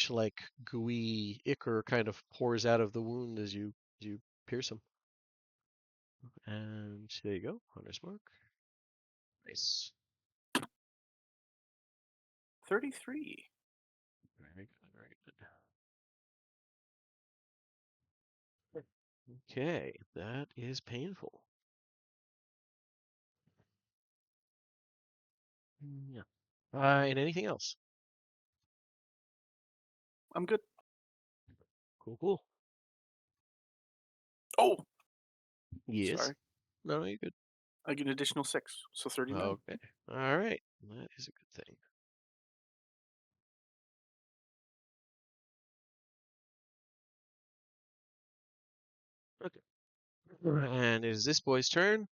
like gooey ichor kind of pours out of the wound as you pierce them. And there you go, Hunter's Mark. Nice. 33. Very good, very good. Okay, that is painful. Yeah. And anything else? I'm good. Cool, cool. Oh, Yes. sorry. No, you're good. I get an additional 6, so 39. Okay. All right. That is a good thing. Okay. And it is this boy's turn.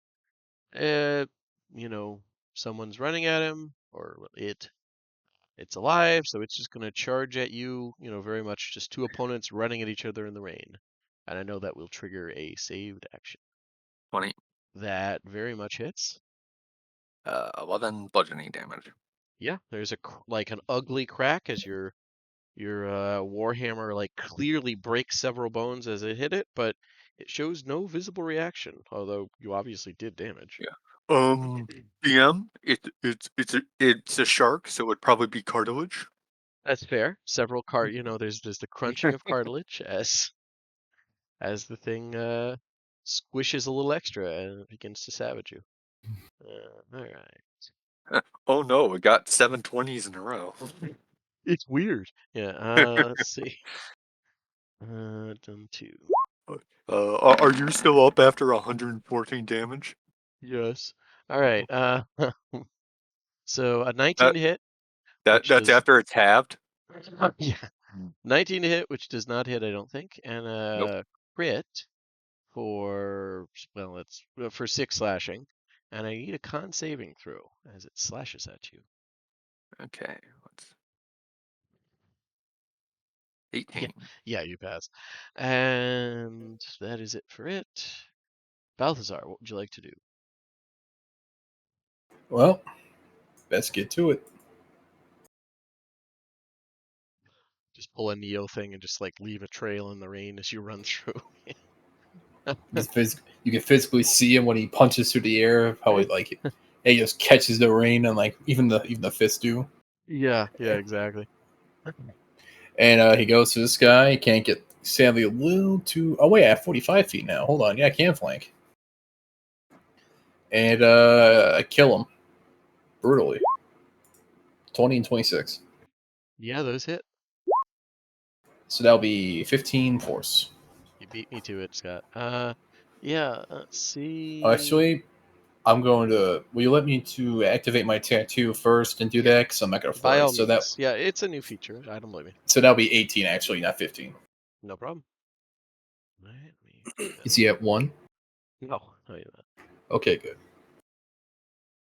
Uh, you know, someone's running at him, or well, it's alive, so it's just gonna charge at you. Very much just two opponents running at each other in the rain. And I know that will trigger a saved action. 20. That very much hits. 11 bludgeoning damage. Yeah, there's like an ugly crack as your warhammer like clearly breaks several bones as it hit it, but it shows no visible reaction. Although you obviously did damage. Yeah. DM, it's a shark, so it'd probably be cartilage. That's fair. Several there's the crunching of cartilage as the thing squishes a little extra and begins to savage you. All right. Oh no, we got 720s in a row. It's weird. Yeah. Let's see. Done two. Are you still up after 114 damage? Yes. All right. So a 19 That to hit, that which that's does after it's halved. yeah, 19 to hit, which does not hit, I don't think, and Nope. a crit it's for 6 slashing, and I need a con saving throw as it slashes at you. Okay. Let's Yeah, 18. yeah, you pass, and that is it for it. Balthazar, what would you like to do? Well, let's get to it. Just pull a Neo thing and just like leave a trail in the rain as you run through. You can physically see him when he punches through the air. How he just catches the rain, and like even the fists do. Yeah, exactly. And he goes to this guy. He can't get sadly a little too. Oh wait, I have 45 feet now. Hold on, yeah, I can flank. And I kill him brutally. 20 and 26. Yeah, those hit. So that'll be 15 force. You beat me to it, Scott. Yeah, let's see. Actually, I'm going to. Will you let me to activate my tattoo first and do Yeah. that? Because I'm not going to By fly. all means. Yeah, it's a new feature. I don't blame you. So that'll be 18 actually, not 15. No problem. Let me do that. Is he at 1? No, not yet. Okay, good.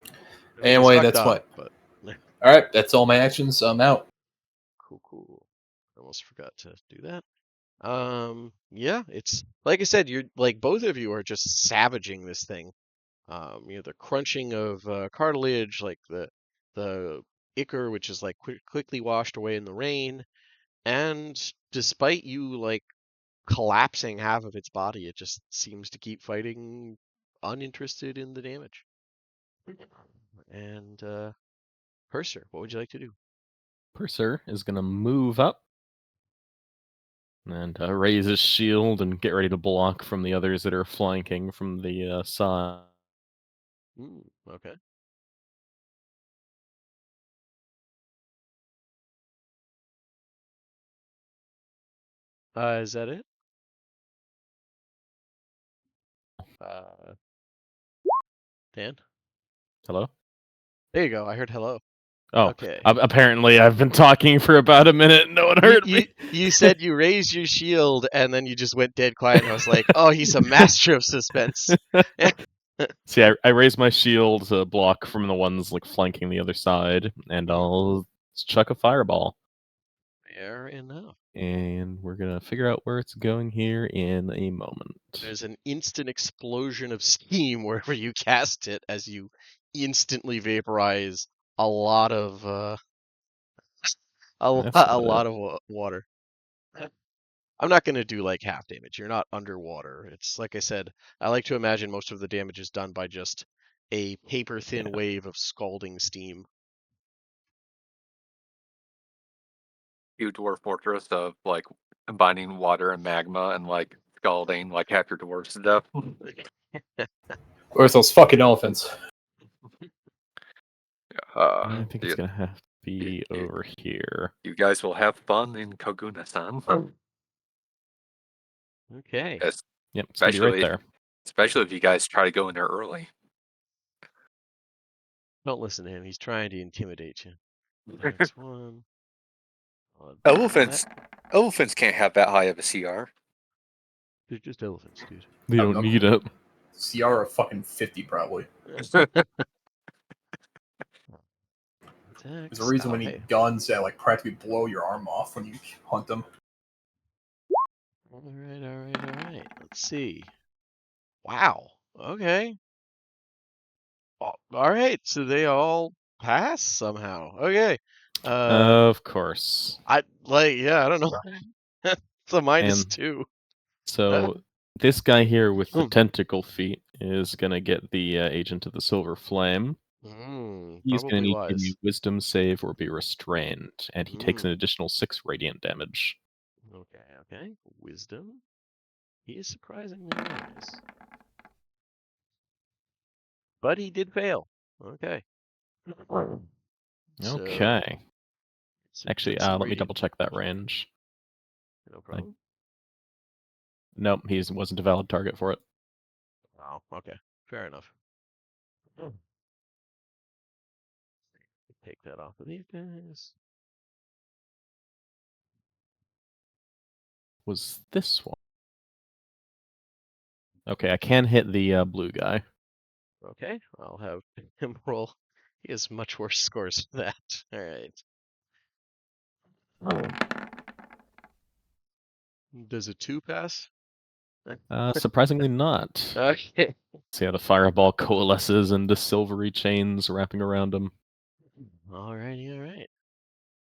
I mean, Anyway, he's that's fucked what. up, but All right, that's all my actions. I'm out. cool. Almost forgot to do that. Yeah, it's like I said, you're like both of you are just savaging this thing. The crunching of cartilage, like the ichor, which is like quickly washed away in the rain, and despite you like collapsing half of its body, it just seems to keep fighting, uninterested in the damage. And Purser, what would you like to do? Purser is going to move up and raise his shield and get ready to block from the others that are flanking from the side. Okay. Is that it? Dan? Hello? There you go. I heard hello. Oh, Okay. apparently I've been talking for about a minute and no one heard me. You said you raised your shield and then you just went dead quiet, and I was like, oh, he's a master of suspense. See, I raise my shield to block from the ones like flanking the other side, and I'll chuck a fireball. Fair enough. And we're gonna figure out where it's going here in a moment. There's an instant explosion of steam wherever you cast it as you instantly vaporize a lot of water. I'm not going to do like half damage. You're not underwater. It's like I said, I like to imagine most of the damage is done by just a paper thin wave of scalding steam. Huge dwarf fortress of like combining water and magma and like scalding like half your dwarves to death. Where's those fucking elephants? I think it's gonna have to be over here. You guys will have fun in Koguna-san. Okay. Yes, Yep, it's gonna be right there. especially if you guys try to go in there early. Don't listen to him. He's trying to intimidate you. Next one. Elephants can't have that high of a CR. They're just elephants, dude. They don't need it. CR of fucking 50 probably. There's a reason we need guns that like practically blow your arm off when you hunt them. All right. Let's see. Wow. Okay. All right. So they all pass somehow. Okay. Of course. I don't know. It's a -2. So this guy here with the tentacle feet is gonna get the agent of the Silver Flame. He's gonna need to give me Wisdom save or be restrained, and he takes an additional 6 radiant damage. Okay. Wisdom. He is surprisingly nice. But he did fail. Okay. Okay. So Actually, let me double check that range. No problem. Nope, he wasn't a valid target for it. Oh, okay. Fair enough. Take that off of these guys. Was this one? Okay, I can hit the blue guy. Okay, I'll have him roll. He has much worse scores for that. All right. Does a 2 pass? Surprisingly not. Okay. See how the fireball coalesces into silvery chains wrapping around him. All right.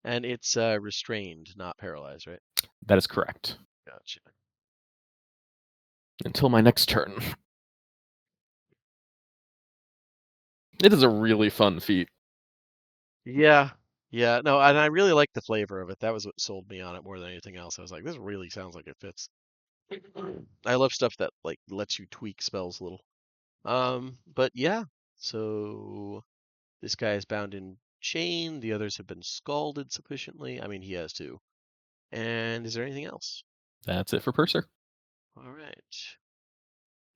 And it's restrained, not paralyzed, right? That is correct. Gotcha. Until my next turn. It is a really fun feat. Yeah. No, and I really like the flavor of it. That was what sold me on it more than anything else. I was like, this really sounds like it fits. I love stuff that like lets you tweak spells a little. But yeah. So this guy is bound in chain. The others have been scalded sufficiently. I mean, he has too. And is there anything else? That's it for Purser. All right.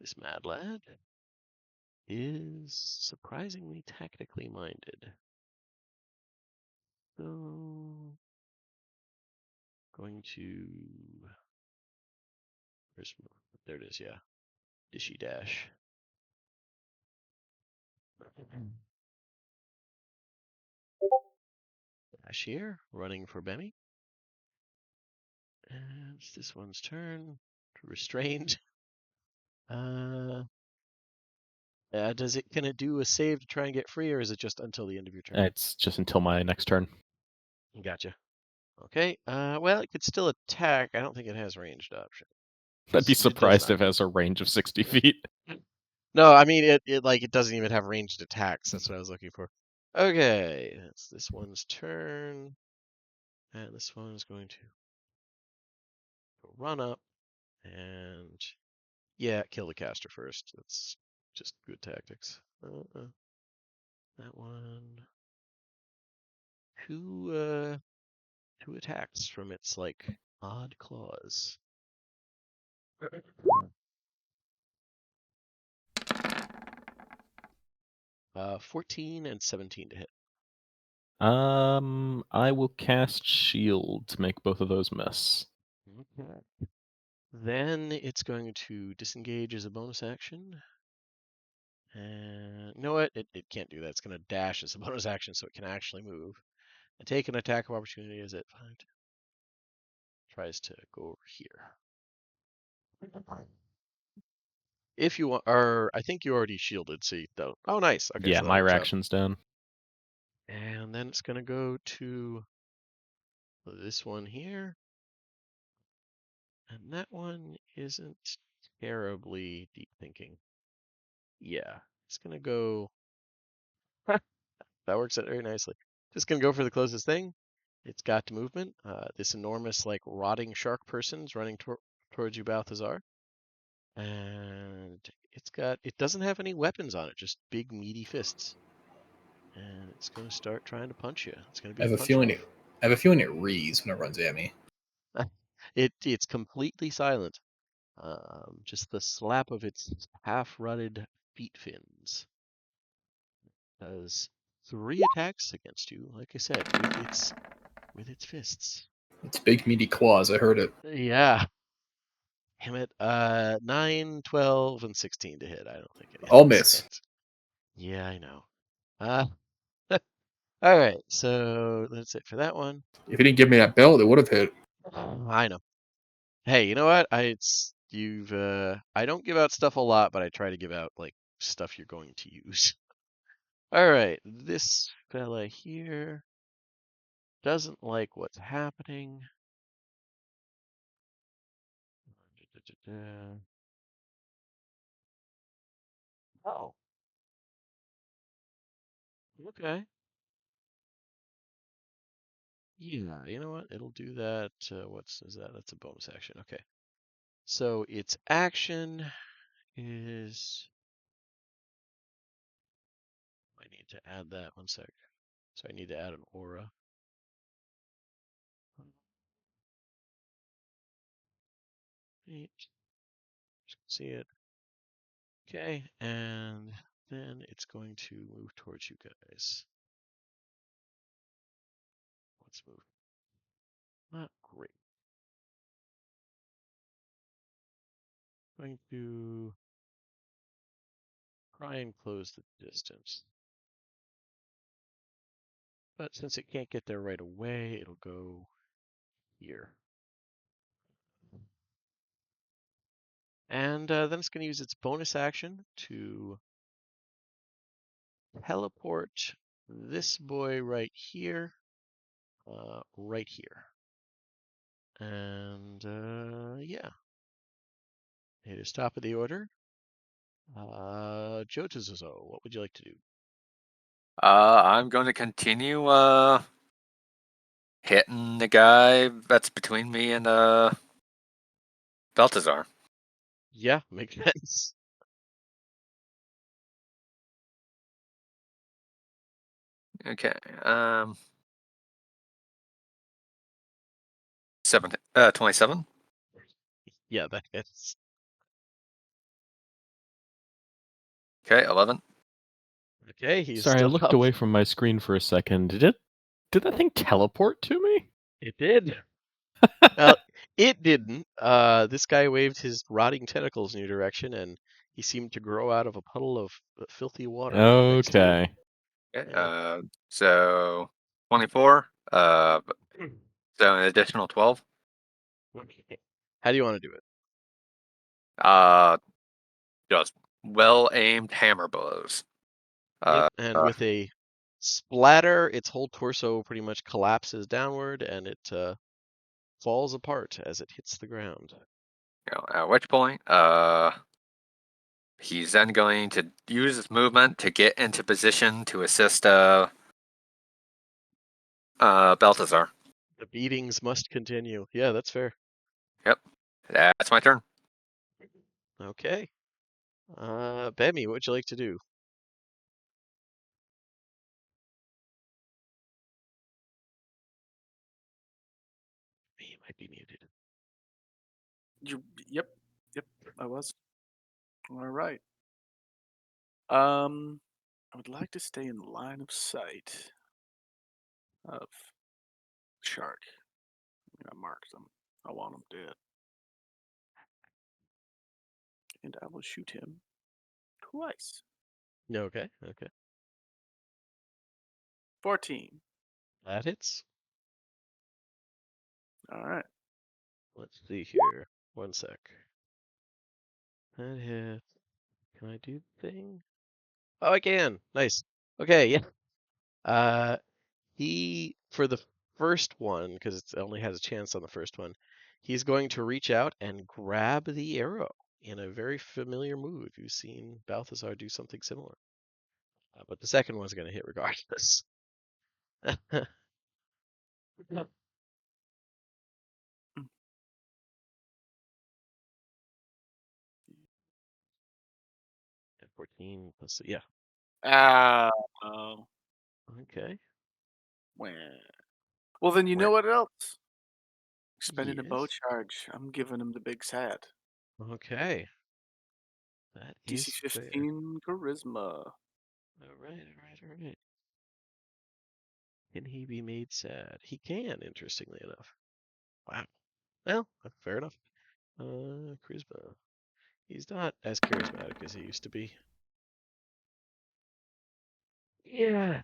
This mad lad is surprisingly tactically minded. So, going to... There it is, yeah. Dishy dash. Dash here, running for Bemmy. And it's this one's turn. Restrained. Can it do a save to try and get free, or is it just until the end of your turn? It's just until my next turn. Gotcha. Okay. Well, it could still attack. I don't think it has ranged option. I'd be surprised if it has a range of 60 feet. No, I mean it doesn't even have ranged attacks. That's what I was looking for. Okay, it's this one's turn. And this one is going to run up and, yeah, kill the caster first. That's just good tactics. That one. Two attacks from its, like, odd claws. 14 and 17 to hit. I will cast shield to make both of those miss. Okay. Then it's going to disengage as a bonus action. And you know what? It can't do that. It's going to dash as a bonus action so it can actually move. And take an attack of opportunity as it tries to go over here. If you are, I think you already shielded, so you don't. Oh, nice. Okay, Yeah, so that my works out. reaction's done. And then it's going to go to this one here. And that one isn't terribly deep thinking. Yeah, it's going to go. That works out very nicely. Just going to go for the closest thing. It's got movement. This enormous, like, rotting shark person's running towards you, Balthazar. And it doesn't have any weapons on it, just big, meaty fists. And it's going to start trying to punch you. It's going to I be have a a punch feeling off. I have a feeling it rees when it runs at me. It's completely silent. Just the slap of its half-rutted feet fins does 3 attacks against you. Like I said, with its fists. It's big meaty claws. I heard it. Yeah. Damn it. 9, 12, and 16 to hit. I don't think any of I'll those miss. hit. Yeah, I know. All right. So that's it for that one. If he didn't give me that belt, it would have hit. I know. Hey, you know what? I don't give out stuff a lot, but I try to give out, like, stuff you're going to use. All right. This fella here doesn't like what's happening. Oh. Okay. Yeah, you know what? It'll do that. Is that? That's a bonus action. Okay. So its action is. I need to add that 1 sec. So I need to add an aura. Neat. See it. Okay, and then it's going to move towards you guys. Let's move. Not great. Going to try and close the distance. But since it can't get there right away, it'll go here. And then it's going to use its bonus action to teleport this boy right here, right here. And yeah, it is top of the order. Jotazuzo, what would you like to do? I'm going to continue hitting the guy that's between me and Balthazar. Yeah, makes sense. Okay. 27. Yeah, that hits. Okay, 11. Okay, he's Sorry, I still looked up. away from my screen for a second. Did that thing teleport to me? It did. Well, it didn't. This guy waved his rotting tentacles in your direction, and he seemed to grow out of a puddle of filthy water right next to you. Okay. Okay, Yeah. so 24. So an additional 12. Okay. How do you want to do it? Just well aimed hammer blows. Yep. And with a splatter, its whole torso pretty much collapses downward, and it falls apart as it hits the ground. At which point, he's then going to use his movement to get into position to assist Balthazar. The beatings must continue. Yeah, that's fair. That's my turn. Okay. Bemmy, what would you like to do? He might be muted. Yep, I was. All right. I would like to stay in the line of sight of shark. I marked them. I want him dead. And I will shoot him twice. Okay. 14. That hits. All right. Let's see here. One sec. That hits. Can I do the thing? Oh, I can. Nice. Okay, yeah. He for the first one, because it only has a chance on the first one, he's going to reach out and grab the arrow in a very familiar move. You've seen Balthazar do something similar. But the second one's going to hit regardless. 14 plus, yeah. Oh. Okay. Well, then you know what else? Expending a bow Yes. charge. I'm giving him the big sad. Okay. That DC is fair. 15 charisma. All right. Can he be made sad? He can, interestingly enough. Wow. Well, fair enough. Charisma. He's not as charismatic as he used to be. Yeah.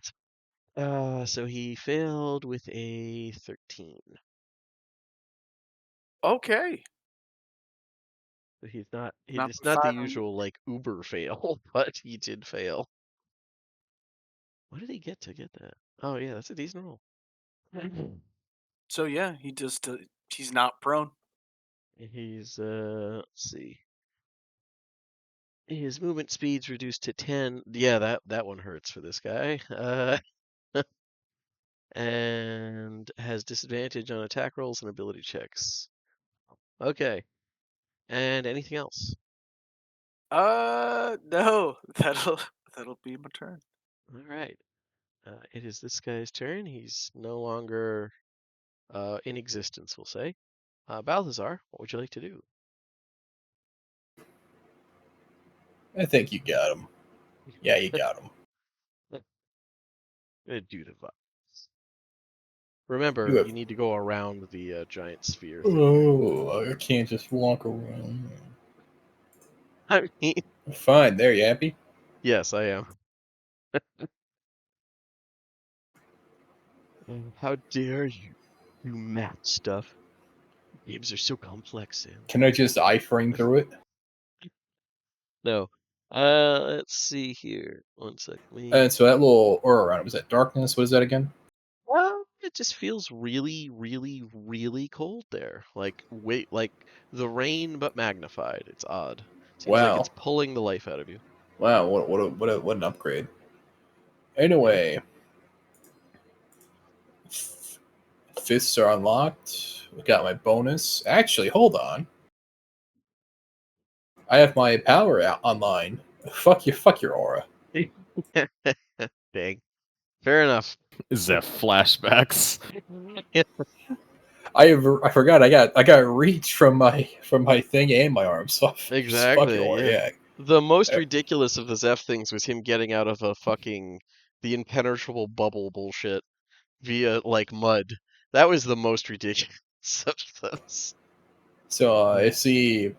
So he failed with a 13. Okay. So he's not. Not It's with not the 5 usual like uber fail, but he did fail. What did he get to get that? Oh yeah, that's a decent roll. So yeah, he just he's not prone. He's let's see. His movement speed's reduced to 10. Yeah, that one hurts for this guy. And has disadvantage on attack rolls and ability checks. Okay. And anything else? No. That'll be my turn. All right. It is this guy's turn. He's no longer in existence, we'll say. Balthazar, what would you like to do? I think you got him. Yeah, you got him. Do the violence. Remember, You have. you need to go around the giant sphere thing. Oh, I can't just walk around. I mean, Fine, there, you happy? yes, I am. How dare you? You math stuff. Games are so complex, Sam. Can I just iframe through it? No. Let's see here. One sec. And so that little aura around it, was that darkness? What is that again? Well, it just feels really, really, really cold there. Like the rain, but magnified. It's odd. Seems like it's Wow. pulling the life out of you. Wow, what an upgrade. Anyway, fists are unlocked. We got my bonus. Actually, hold on. I have my power online. Fuck your aura. Dang. Fair enough. Zeph flashbacks. I forgot I got reach from my thing and my arm. So fuck your Exactly. aura. Yeah. Yeah. The most ridiculous of the Zeph things was him getting out of the impenetrable bubble bullshit via like mud. That was the most ridiculous of those. So I see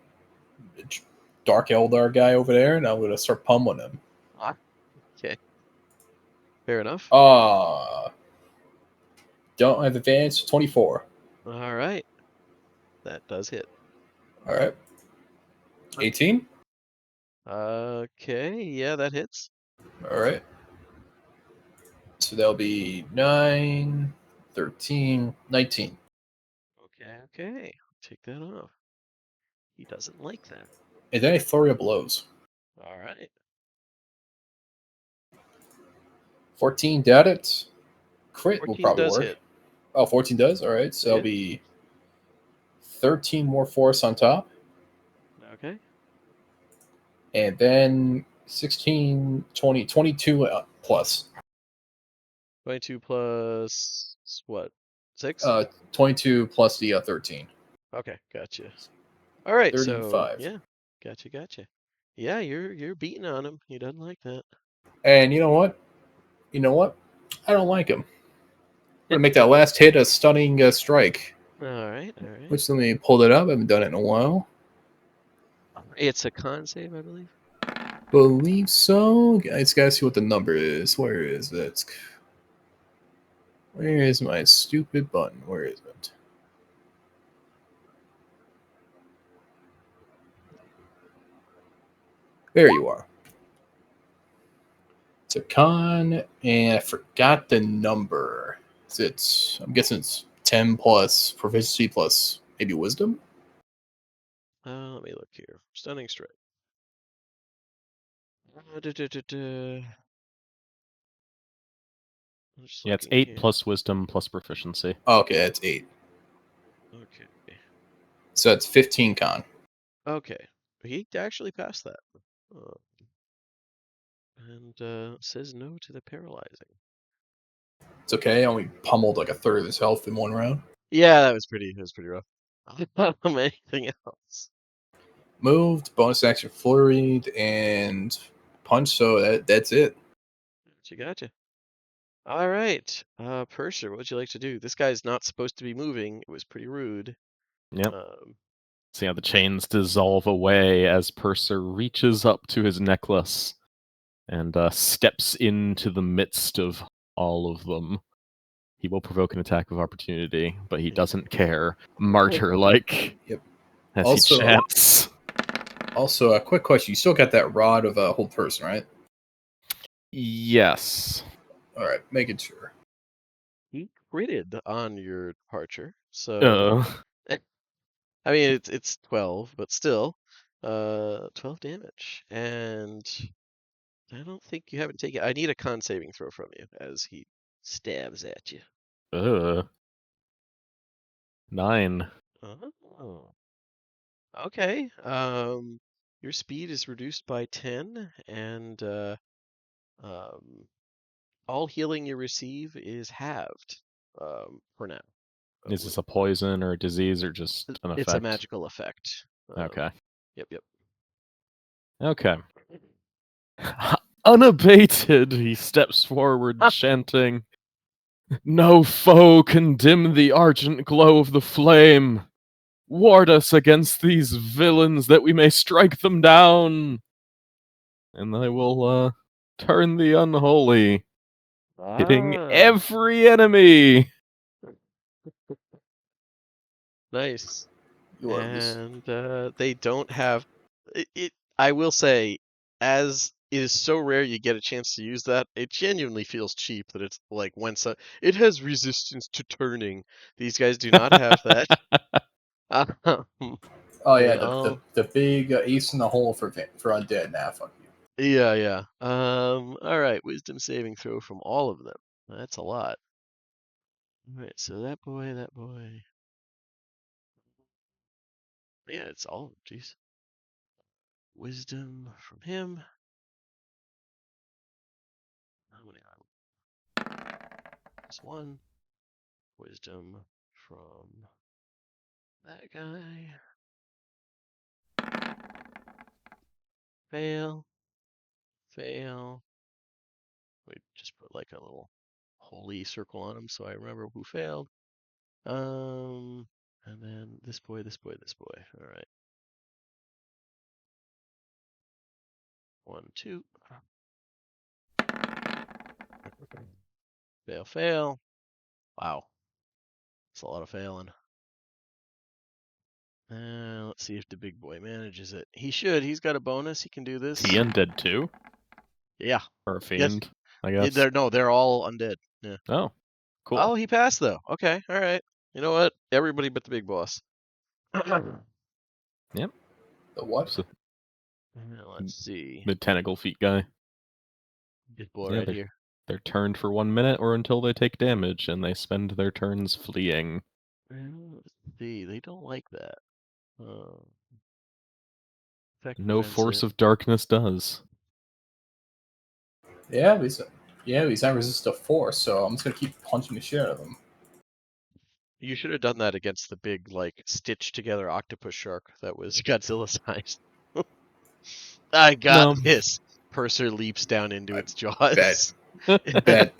Dark Eldar guy over there, and I'm gonna start pummeling him. Okay. Fair enough. Don't have advance 24. All right. That does hit. All right. 18. Okay, yeah, that hits. All right. So that'll be 9, 13, 19. Okay. Take that off. He doesn't like that. And then I flurry of blows. All right. 14 dead it. Crit will 14 probably does work. hit. Oh, 14 does? All right. So Yeah. it'll be 13 more force on top. Okay. And then 16, 20, 22 plus. 22 plus what? 6? 22 plus the 13. Okay, gotcha. All right, so 35. yeah, gotcha. Yeah, you're beating on him. He doesn't like that. And you know what? I don't like him. I'm going to make that last hit a stunning strike. All right. Which, let me pull that up. I haven't done it in a while. It's a con save, I believe. Believe so. Guys, gotta see what the number is. Where is it? Where is my stupid button? Where is it? There you are. It's a con, and I forgot the number. I'm guessing it's 10 plus proficiency plus maybe wisdom? Let me look here. Stunning strike. I'm just Yeah, it's looking 8 here. plus wisdom plus proficiency. Oh, okay, that's 8. Okay. So that's 15 con. Okay. He actually passed that. And says no to the paralyzing. It's okay. I only pummeled like a third of his health in one round. Yeah, that was pretty rough. Anything else? Moved, bonus action flurried, and punch. So that's it. Gotcha. All right. Purser, what would you like to do? This guy's not supposed to be moving. It was pretty rude. Yep. Um, See how the chains dissolve away as Purser reaches up to his necklace and steps into the midst of all of them. He will provoke an attack of opportunity, but he doesn't care. Martyr-like. Yep. As Also- he chants. Also, a quick question. You still got that rod of hold person, right? Yes. All right, making sure. he critted on your departure, so I mean it's 12, but still, 12 damage, and I don't think you haven't taken. I need a con saving throw from you as he stabs at you. 9. Oh. Okay. Your speed is reduced by 10, and um, all healing you receive is halved for now. Is this a poison or a disease or just an effect? It's a magical effect. Okay. Yep. Okay. Unabated, he steps forward, chanting, "No foe can dim the argent glow of the flame. Ward us against these villains that we may strike them down. And I will turn the unholy, hitting Ah, every enemy." nice. You are just And they don't have it. I will say, as it is so rare you get a chance to use that, it genuinely feels cheap that it's like it has resistance to turning. These guys do not have that. Um, oh they yeah, all the big ace in the hole for undead. Nah, fuck you. yeah. All right, wisdom saving throw from all of them. That's a lot. All right, so that boy. Yeah, it's all. Jeez. Wisdom from him. How many? Plus 1. Wisdom from that guy. Fail. We just put like a little holy circle on him so I remember who failed. And then this boy. All right. 1, 2. Fail. Wow. That's a lot of failing. Let's see if the big boy manages it. He should. He's got a bonus. He can do this. Is he undead too? Yeah. Or a fiend, I guess. They're all undead. Yeah. Oh, cool. Oh, he passed though. Okay. All right. You know what? Everybody but the big boss. Yep. The what? So, Let's see. the tentacle feet guy. This boy Yeah, right they're here. They're turned for 1 minute or until they take damage, and they spend their turns fleeing. Well, let's see, they don't like that. Effect No prevents force it. of darkness does. Yeah, but he's not resistant to force, so I'm just gonna keep punching the shit out of him. You should have done that against the big, like, stitched together octopus shark that was Godzilla sized. I got No. this. Purser leaps down into I its jaws. Bet.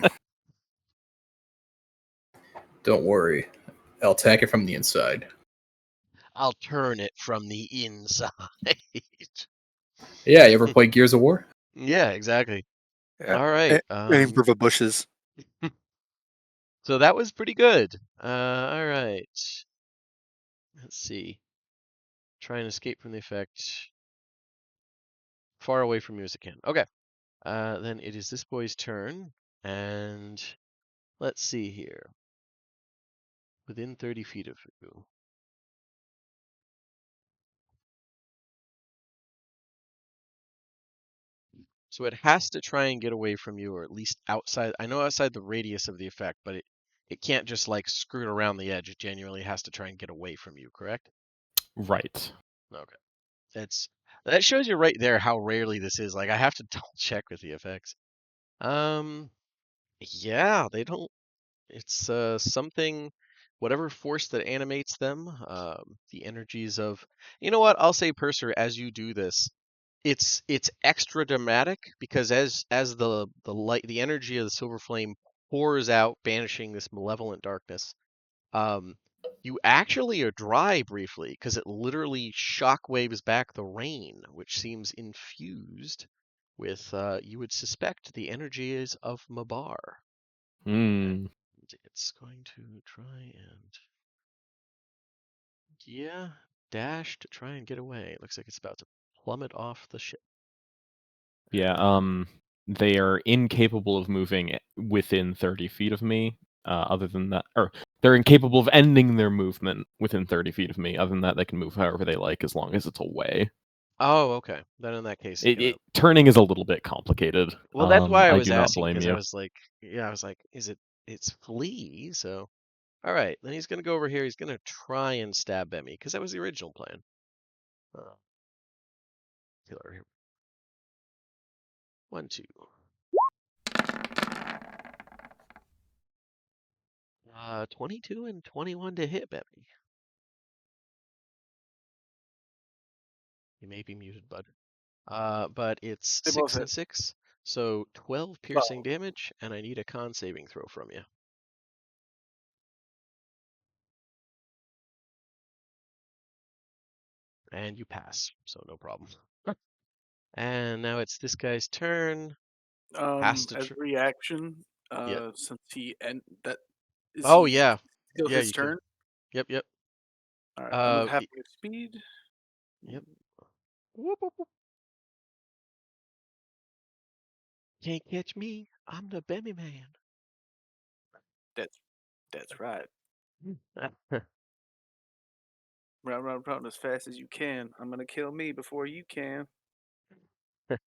Don't worry. I'll attack it from the inside. I'll turn it from the inside. Yeah, you ever play Gears of War? Yeah, exactly. Yeah. All right. Aim for the bushes. So that was pretty good. All right. Let's see. Try and escape from the effect. Far away from you as it can. Okay. Then it is this boy's turn. And let's see here. Within 30 feet of you. So it has to try and get away from you, or at least outside. I know outside the radius of the effect, but it can't just like skirt around the edge. It genuinely has to try and get away from you, correct? Right. Okay. That shows you right there how rarely this is. Like I have to double check with the effects. Yeah, they don't. It's something, whatever force that animates them, the energies of. You know what? I'll say, Purser, as you do this, it's extra dramatic because as the light, the energy of the silver flame pours out, banishing this malevolent darkness. Um, you actually are dry briefly because it literally shockwaves back the rain, which seems infused with, you would suspect, the energies of Mabar. Hmm. And it's going to try and, yeah, dash to try and get away. It looks like it's about to plummet off the ship. Yeah, they are incapable of moving within 30 feet of me. Other than that, or they're incapable of ending their movement within 30 feet of me. Other than that, they can move however they like as long as it's away. Oh, okay. Then in that case, Turning is a little bit complicated. well, that's why I I was do not asking, blame because I you. was like, yeah, I was like, it's flee, so all right, then he's gonna go over here. He's gonna try and stab Bemmy, because that was the original plan. Killer here. 1, 2. 22 and 21 to hit Bemmy. You may be muted, bud. But it's They both 6 and hit. 6, so 12 piercing damage, and I need a con saving throw from you. And you pass, so no problem. And now it's this guy's turn. Has to As tr- reaction, Yeah. since he that is Oh he yeah. still Yeah, his you can. turn. Yep. All right, I'll move Y- halfway at speed. Yep. Whoop, whoop, whoop. Can't catch me. I'm the Bemmy Man. That's right. Run as fast as you can. I'm gonna kill me before you can. All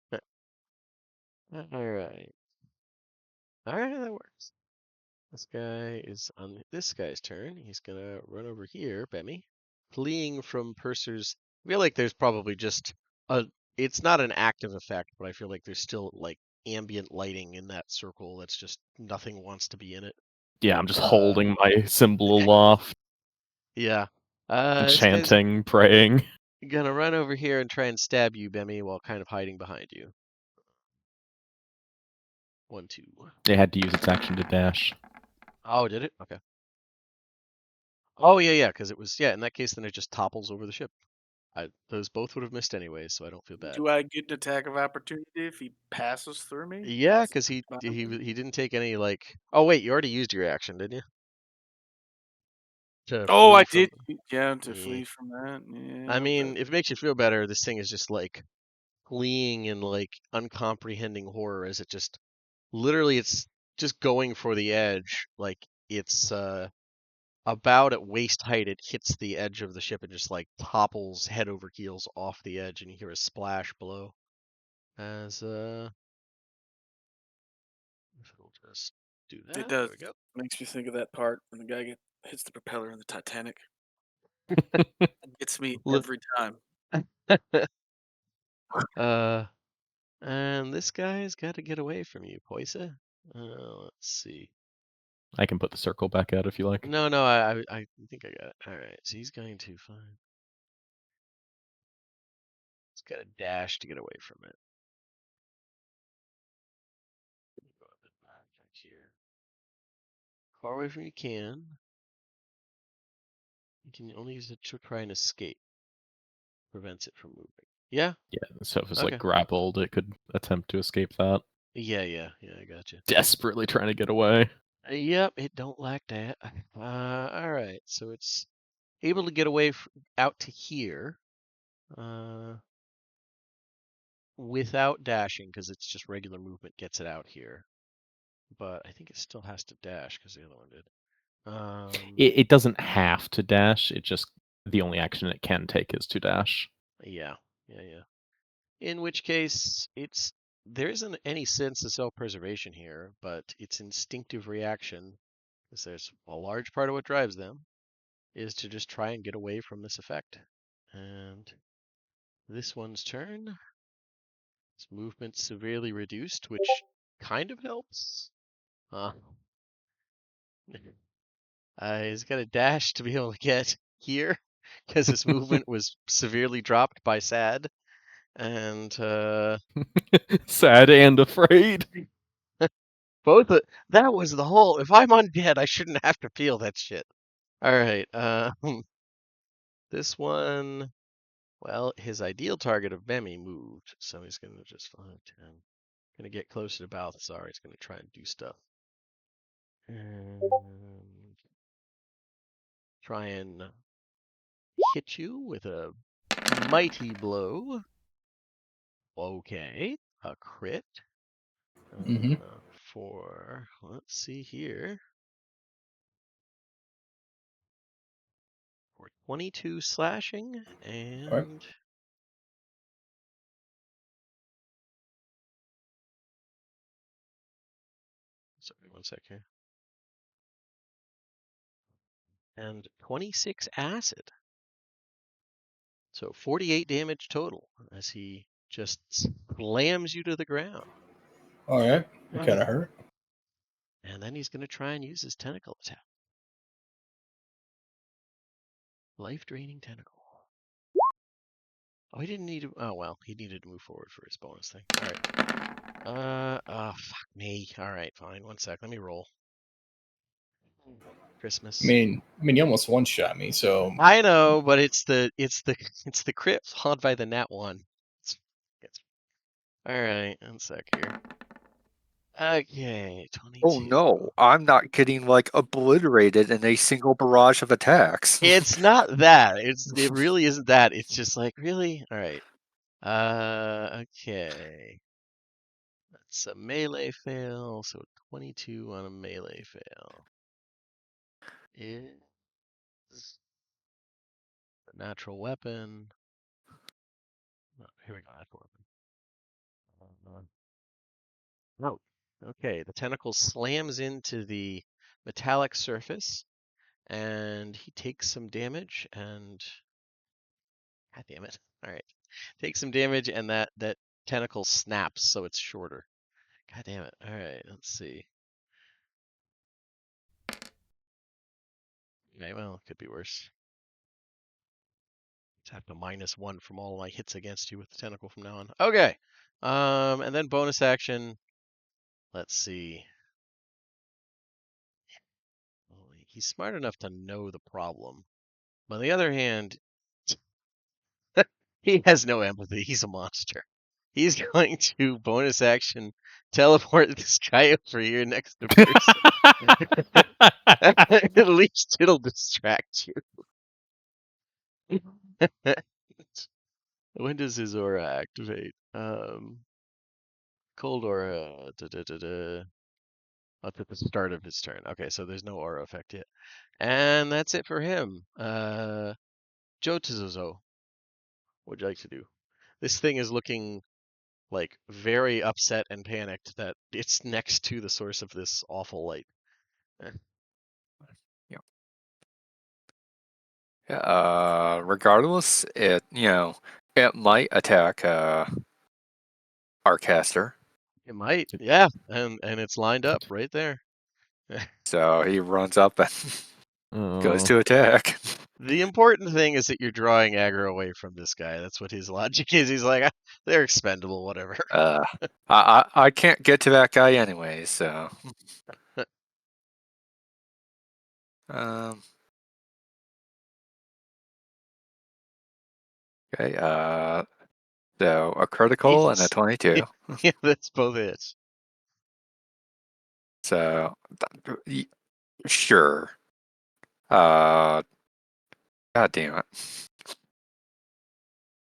right. All right, that works. This guy is on this guy's turn. He's gonna run over here, Bemmy, fleeing from Purser's. I feel like there's probably just a. It's not an active effect, but I feel like there's still like ambient lighting in that circle. That's just nothing wants to be in it. Yeah, I'm just holding my symbol aloft, Yeah. This guy's chanting, praying. gonna run over here and try and stab you, Bemmy, while kind of hiding behind you. 1, 2. They had to use its action to dash. Oh, did it? Okay. Oh, yeah, because it was, yeah, in that case, then it just topples over the ship. Those both would have missed anyways, so I don't feel bad. Do I get an attack of opportunity if he passes through me? Yeah, Passes because he behind me? he didn't take any, like. Oh wait, you already used your action, didn't you? To Oh, flee I from. did. Yeah, to Yeah. flee from that. I Yeah, mean, if it makes you feel better, this thing is just like fleeing in like uncomprehending horror as it just literally it's just going for the edge. Like it's about at waist height, it hits the edge of the ship and just like topples head over heels off the edge, and you hear a splash below. As if it'll Let's do that. It There does. we go. Makes me think of that part when the guy hits the propeller in the Titanic. Gets me Look- every time. And this guy's got to get away from you, Poisa. Let's see. I can put the circle back out if you like. No, I think I got it. All right, so he's going to find. He's got a dash to get away from it. Go up and back here. Far away from you can. You can only use it to try and escape. Prevents it from moving. Yeah. Yeah, so if it's Okay. like grappled, it could attempt to escape that. Yeah, I gotcha. Desperately trying to get away. Yep, it don't like that. All right, so it's able to get away out to here, without dashing because it's just regular movement gets it out here. But I think it still has to dash because the other one did. It doesn't have to dash. It just the only action it can take is to dash. Yeah. In which case, there isn't any sense of self-preservation here, but its instinctive reaction, because there's a large part of what drives them, is to just try and get away from this effect. And this one's turn. Its movement severely reduced, which kind of helps. He's got a dash to be able to get here because his movement was severely dropped by Sad. And Sad and afraid. both that was the whole. If I'm undead, I shouldn't have to feel that shit. All right. This one. Well, his ideal target of Bemi moved, so he's gonna just 5, 10. Gonna get closer to Balthazar. He's gonna try and do stuff. And try and hit you with a mighty blow. Okay, a crit. For, let's see here. For 22 slashing and. Alright. Sorry, one sec here. And 26 acid. So 48 damage total as he just slams you to the ground. Alright. It kind of hurt. And then he's going to try and use his tentacle attack. Life draining tentacle. Oh, he didn't need to. Oh, well, he needed to move forward for his bonus thing. All right. Fuck me. All right, fine. One sec. Let me roll. Christmas. I mean, you almost one shot me, so I know, but it's the crit followed by the nat 1. All right. One sec here. Okay, 22. Oh no, I'm not getting like obliterated in a single barrage of attacks. It's not that. It really isn't that. It's just like, really? All right. Okay. That's a melee fail, so 22 on a melee fail. Is a natural weapon. Oh, here we go, natural weapon. No. Okay, the tentacle slams into the metallic surface, and he takes some damage, and God damn it. All right. Takes some damage, and that tentacle snaps, so it's shorter. God damn it. All right, let's see. Okay, well, it could be worse. Just have to -1 from all my hits against you with the tentacle from now on. Okay. And then bonus action. Let's see. He's smart enough to know the problem. But on the other hand, he has no empathy. He's a monster. He's going to bonus action teleport this guy over here next to person. At least it'll distract you. When does his aura activate? Cold aura. That's at the start of his turn. Okay, so there's no aura effect yet. And that's it for him. Joe Tizozo, what would you like to do? This thing is looking like very upset and panicked that it's next to the source of this awful light. Regardless, it it might attack our caster. It might, yeah, and it's lined up right there. So he runs up and goes Oh. to attack. The important thing is that you're drawing aggro away from this guy. That's what his logic is. He's like, they're expendable, whatever. I can't get to that guy anyway, so. Okay, so a critical and a 22. Yeah, that's both hits. So, sure. God damn it.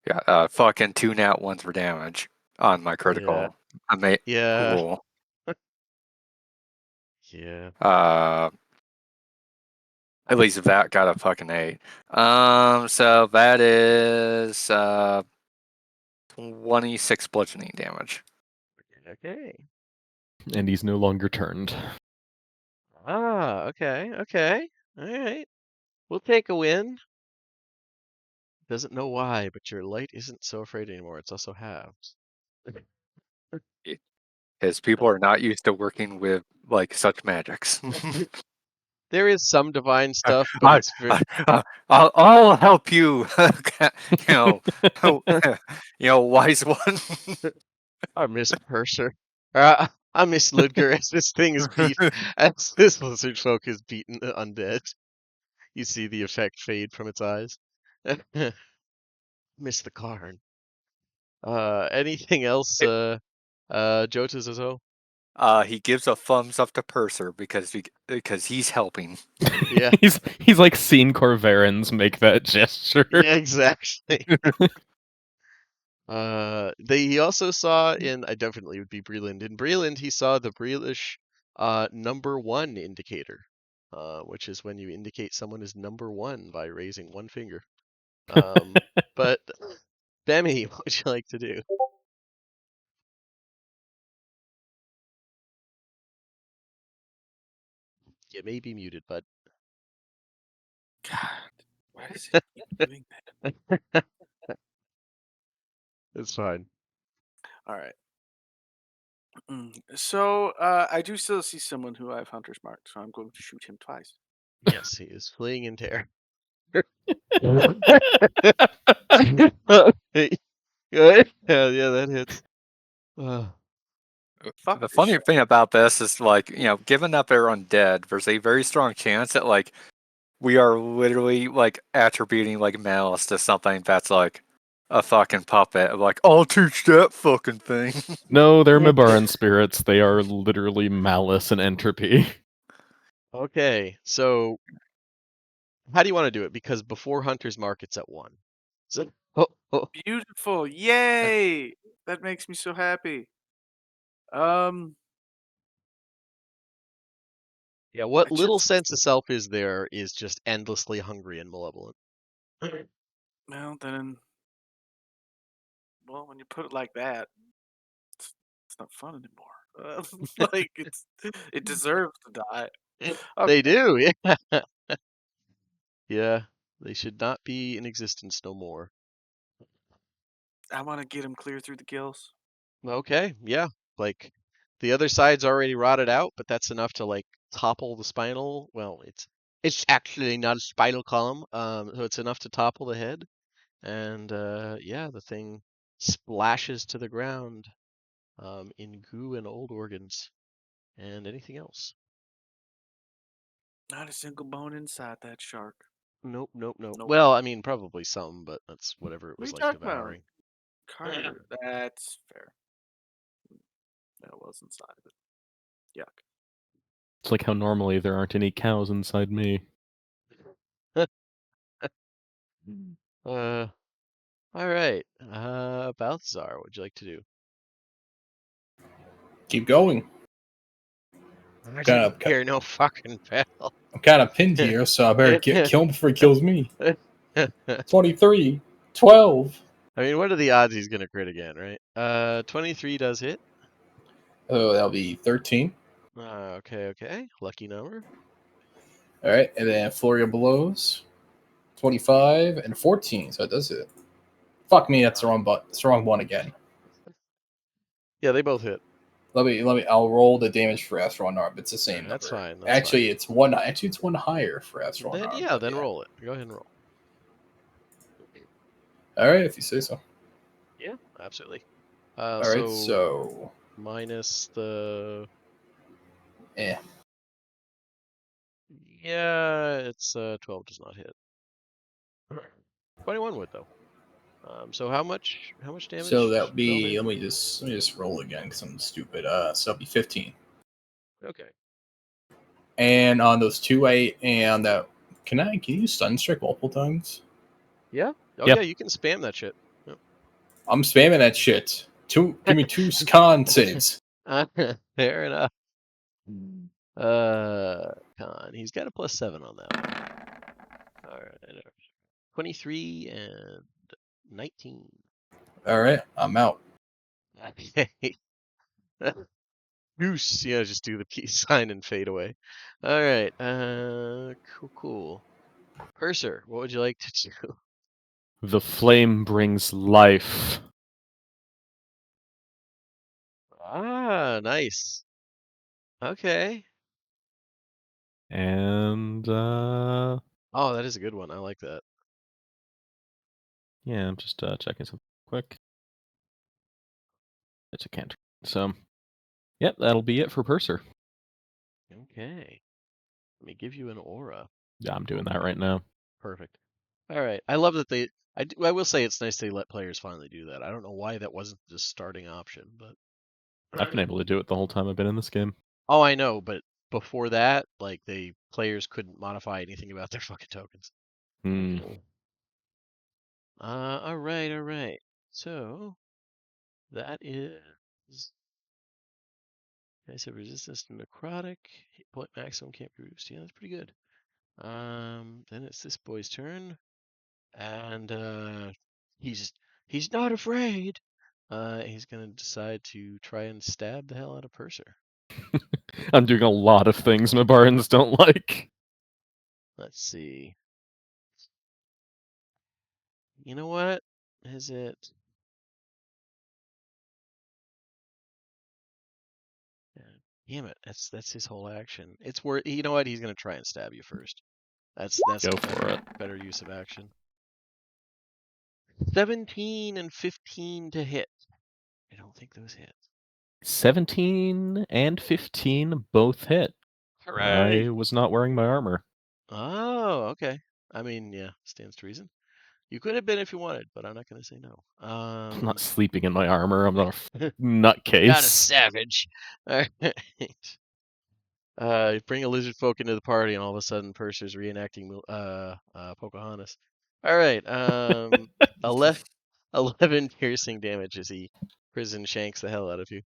Yeah, fucking 2 nat 1s for damage on my critical. Yeah. Cool. Yeah. At least that got a fucking 8. So that is 26 bludgeoning damage. Okay. And he's no longer turned. Ah, okay. All right. We'll take a win. Doesn't know why, but your light isn't so afraid anymore. It's also halved. His people are not used to working with like such magics. There is some divine stuff, but it's very... I'll help you. Wise one. I miss Purser. I miss Ludger as this thing is beat, as this lizard folk is beaten undead. You see the effect fade from its eyes. Miss the Karn. Anything else, Jotazazo? He gives a thumbs up to Purser because he's helping. Yeah. he's like seen Corvarans make that gesture. Yeah, exactly. He also saw I definitely would be Breland. In Breland, he saw the Breelish #1 indicator, which is when you indicate someone is #1 by raising one finger. But Bemi, what would you like to do? You may be muted, bud. God, why does it keep doing that? It's fine. All right. So I do still see someone who I have hunter's marked, so I'm going to shoot him twice. Yes, he is fleeing in terror. Good. Yeah, that hits. Fuck The this funny shit. thing about this is like, given that they're undead, there's a very strong chance that like we are literally like attributing like malice to something that's like a fucking puppet. Like, I'll teach that fucking thing. No, they're Mibaran spirits. They are literally malice and entropy. Okay, so how do you want to do it? Because before Hunter's Mark, it's at 1. So, Beautiful. Yay! That makes me so happy. yeah, what I little just sense of self is there is just endlessly hungry and malevolent. well then when you put it like that, it's not fun anymore. Like it deserves to die. They do, yeah. Yeah, they should not be in existence no more. I want to get him clear through the gills. Okay, yeah. Like the other side's already rotted out, but that's enough to like topple the spinal. Well, it's actually not a spinal column, so it's enough to topple the head. And yeah, the thing splashes to the ground in goo and old organs and anything else. Not a single bone inside that shark. Nope. Nope. Well, I mean, probably some, but that's whatever it What are was you like talking about? devouring. Carter. That's fair. That was inside of it. Yuck. It's like how normally there aren't any cows inside me. All right. Balthazar, what would you like to do? Keep going. I didn't hear no fucking bell. I'm kind of pinned here, so I better kill him before he kills me. 23, 12. I mean, what are the odds he's gonna crit again, right? 23 does hit. Oh, that'll be 13. Okay. Lucky number. All right, and then flurry of blows, 25 and 14. So it does hit. Fuck me, that's the wrong button. It's the wrong one again. Yeah, they both hit. Let me. I'll roll the damage for Astral Arm. It's the same That's number. fine. That's Actually, fine. it's one. Actually, it's one higher for Astral Then Arm. yeah, then roll it. Go ahead and roll. All right, if you say so. Yeah, absolutely. All right, so minus the. eh. Yeah, it's 12 does not hit. 21 would though. So how much damage? So that would fell be. there? Let me just roll again because I'm stupid. So that'll be 15. Okay. And on those 2-8 and that, can you stun strike multiple times? Yeah. Oh Yep. yeah, you can spam that shit. Yep. I'm spamming that shit. Give me 2 con saves. Fair enough. Con. He's got a +7 on that one. All right. 23 and 19. All right, I'm out. Okay. Goose. Yeah, just do the peace sign and fade away. All right. Cool. Purser, what would you like to do? The flame brings life. Ah, nice. Okay. And Oh, that is a good one. I like that. yeah, I'm just checking something quick. It's a cantrip. So, yep, that'll be it for Purser. Okay. Let me give you an aura. Yeah, I'm doing that right now. Perfect. All right. I love that they. I will say it's nice they let players finally do that. I don't know why that wasn't the starting option, but. I've been able to do it the whole time I've been in this game. Oh, I know, but before that, like players couldn't modify anything about their fucking tokens. Hmm. All right. So that is. I said resistance to necrotic. Hit point maximum can't be reduced. Yeah, that's pretty good. Then it's this boy's turn, and he's not afraid. He's gonna decide to try and stab the hell out of Purser. I'm doing a lot of things my Barons don't like. Let's see. You know what? Is it? Yeah, damn it! That's his whole action. It's worth. You know what? He's gonna try and stab you first. That's Go a for it. better use of action. 17 and 15 to hit. I don't think those hit. 17 and 15 both hit. Hooray! I was not wearing my armor. Oh, okay. I mean, yeah, stands to reason. You could have been if you wanted, but I'm not going to say no. I'm not sleeping in my armor. I'm not a nutcase. Not a savage. All right. Bring a lizard folk into the party, and all of a sudden, Purser's reenacting Pocahontas. All right. 11 piercing damage as he prison shanks the hell out of you.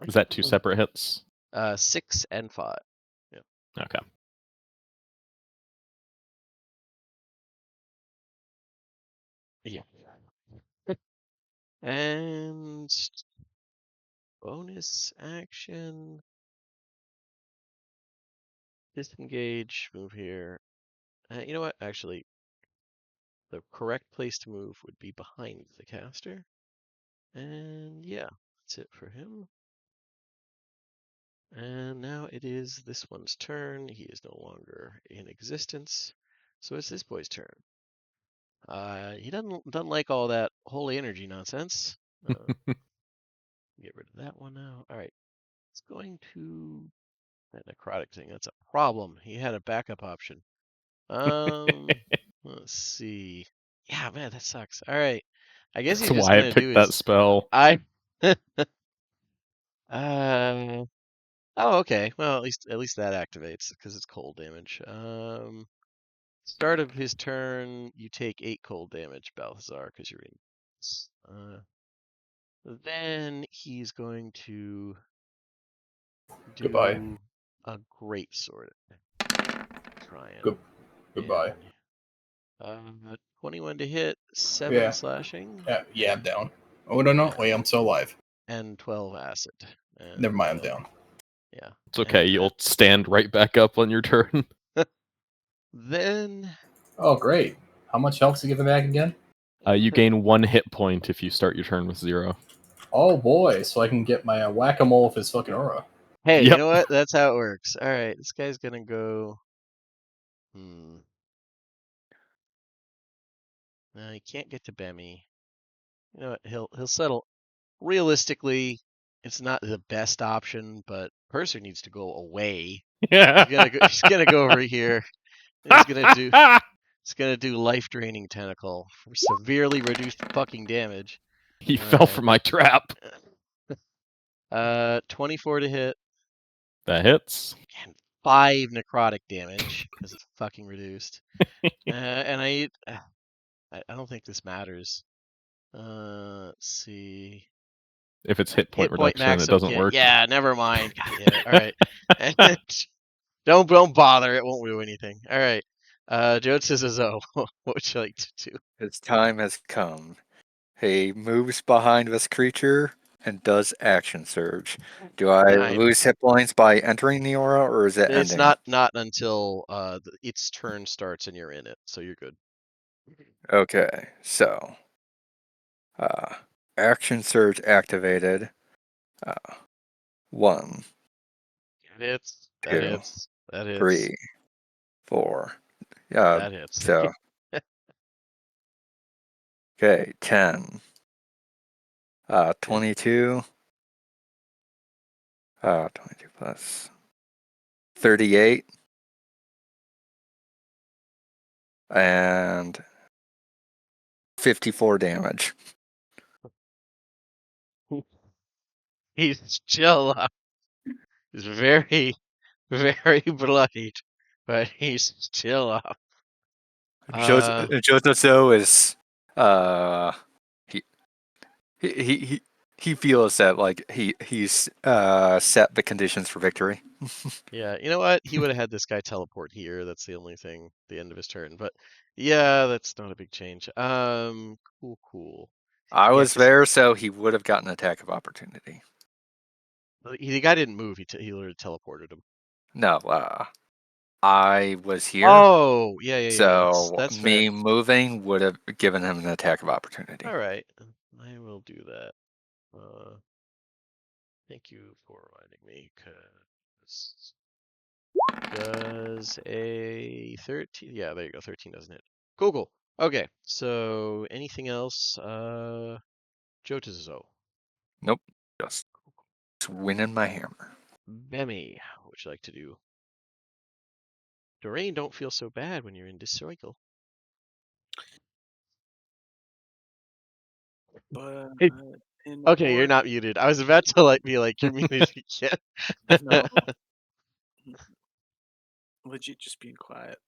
Is that 2 separate hits? 6 and 5. Yeah. Okay. Yeah. And bonus action. Disengage, move here. You know what? Actually, the correct place to move would be behind the caster. And yeah, that's it for him. And now it is this one's turn. He is no longer in existence. So it's this boy's turn. He doesn't like all that holy energy nonsense. Get rid of that one now. All right. It's going to that necrotic thing. That's a problem. He had a backup option. Let's see. Yeah, man, that sucks. All right. I guess That's he's just why I gonna do picked that his. spell. Uh. Oh, okay. Well, at least that activates because it's cold damage. Start of his turn, you take 8 cold damage, Balthazar, because you're in. Then he's going to Goodbye. do a great sword. Try and Goodbye. and, 21 to hit, 7 Yeah. slashing, Yeah, I'm down. Oh, no. Wait, I'm still alive. and 12 acid. And, Never mind, I'm down. Yeah. It's okay. And You'll stand right back up on your turn. then Oh, great. How much health to give it back again? You gain 1 hit point if you start your turn with 0. Oh, boy. So I can get my whack-a-mole with his fucking aura. Hey, Yep. you know what? That's how it works. All right, this guy's gonna go. No, he can't get to Bemmy. You know what? He'll settle. Realistically, it's not the best option, but Purser needs to go away. He's gonna go. He's gonna go over here. And He's gonna do life draining tentacle for severely reduced fucking damage. He All fell right. for my trap. 24 to hit. That hits. And 5 necrotic damage because it's fucking reduced. And I don't think this matters. Let's see. If it's hit point Hit point reduction, max. it doesn't Okay. work. Yeah, never mind. God damn it. All right. And don't bother. It won't do anything. All right. Jode says, what would you like to do? His time has come. He moves behind this creature and does action surge. Do I Fine. lose hit points by entering the aura, or is it It's ending? not until its turn starts and you're in it, so you're good. Okay, so action surge activated. 1, That hits. That 2, hits. That hits. 3, 4. Yeah. That hits. So okay, 10. 22. 22 plus 38. And 54 damage. He's still up. He's very, very bloodied, but he's still up. Jotaso is he feels that like he's set the conditions for victory. Yeah, you know what? He would have had this guy teleport here. That's the only thing, the end of his turn. But yeah, that's not a big change. Cool. I Yeah, was there, so he would have gotten an attack of opportunity. The guy didn't move. He literally teleported him. No, I was here. Oh, yeah. So That's me fair. moving would have given him an attack of opportunity. All right, I will do that. Thank you for reminding me. Cause does a 13? Yeah, there you go. 13 doesn't hit. Cool. Okay, so anything else? Jotazo. Nope, just swinging my hammer. Bemmy, what would you like to do? Doreen, don't feel so bad when you're in this cycle. But Okay, you're not muted. I was about to be like, you're muted again. No. Legit just being quiet.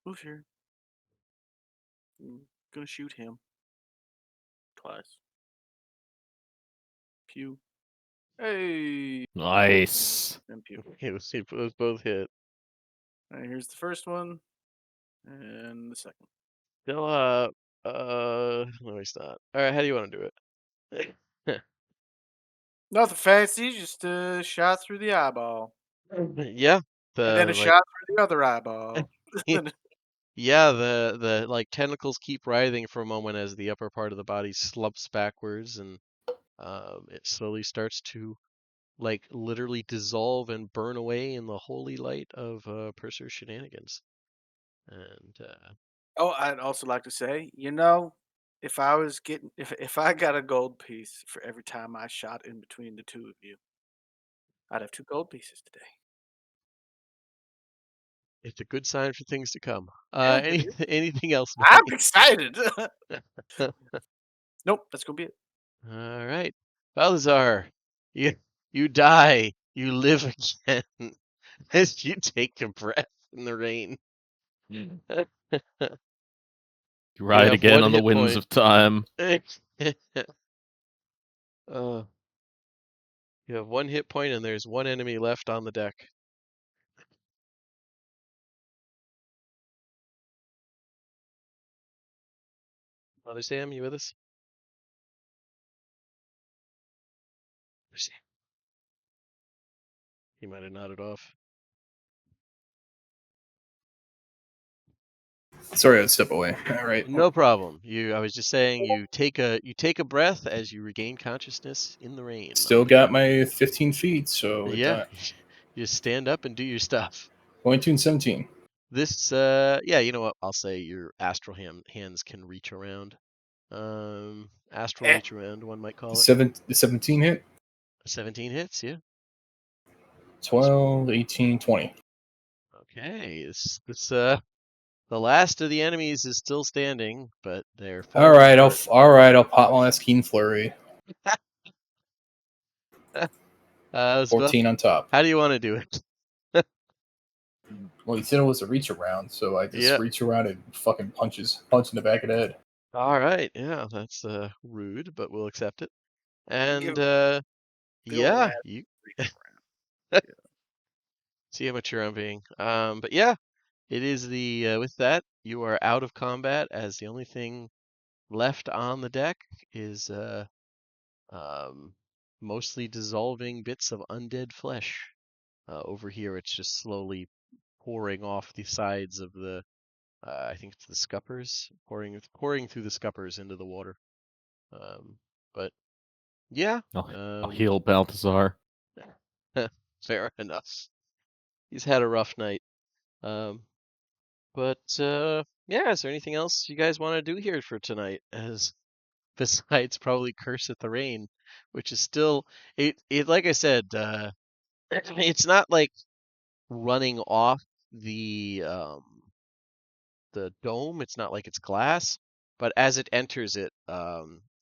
Move here. I'm gonna shoot him. Twice. Pew. Hey. Nice. And pew. It was both hit. Alright, here's the first one. And the second. Still up. No, he's not. All right, how do you want to do it? Nothing fancy, just a shot through the eyeball. Yeah. And then a shot through the other eyeball. Yeah, the like tentacles keep writhing for a moment as the upper part of the body slumps backwards, and it slowly starts to like literally dissolve and burn away in the holy light of Purser's shenanigans. And Oh, I'd also like to say, if I got a gold piece for every time I shot in between the two of you, I'd have 2 gold pieces today. it's a good sign for things to come. Yeah, it is. Anything else, I'm Mike? excited. Nope, that's gonna be it. All right, Balthazar, you die, you live again as you take a breath in the rain. You You ride have again 1 on the hit winds point. of time. Uh, You have 1 hit point, and there's 1 enemy left on the deck. Mother Sam, you with us? Mother Sam. He might have nodded off. Sorry, I'd step away. All right. No problem. I was just saying you take a breath as you regain consciousness in the rain. Still got my 15 feet, so with Yeah, that, you stand up and do your stuff. going to 17. This yeah, you know what? I'll say your astral hands can reach around. Astral reach around, one might call it. The 17 hit. 17 hits, yeah. 12, 18, 20. Okay, the last of the enemies is still standing, but they're All falling right, apart. I'll pop my last keen flurry. Well, 14 on top. how do you want to do it? Well, he said it was a reach around, so I just Yeah. reach around and fucking punch in the back of the head. All right, yeah, that's rude, but we'll accept it. And The yeah, old you reach around. see how mature I'm being. But yeah, it is with that you are out of combat, as the only thing left on the deck is mostly dissolving bits of undead flesh. Over here, it's just slowly pouring off the sides of the. I think it's the scuppers, pouring through the scuppers into the water. But yeah, I'll heal Balthazar. fair enough. He's had a rough night. But yeah, is there anything else you guys want to do here for tonight? As besides probably curse at the rain, which is still it like I said, it's not like running off the dome. It's not like it's glass, but as it enters it,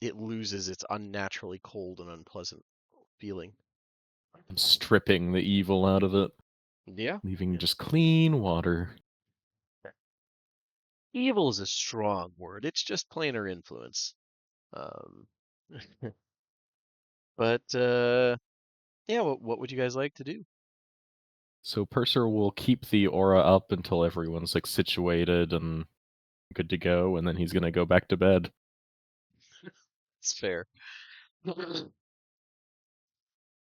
it loses its unnaturally cold and unpleasant feeling. I'm stripping the evil out of it, Yeah. leaving just clean water. Evil is a strong word. It's just planar influence. Um, but yeah, what would you guys like to do? So Purser will keep the aura up until everyone's like situated and good to go, and then he's gonna go back to bed. It's fair.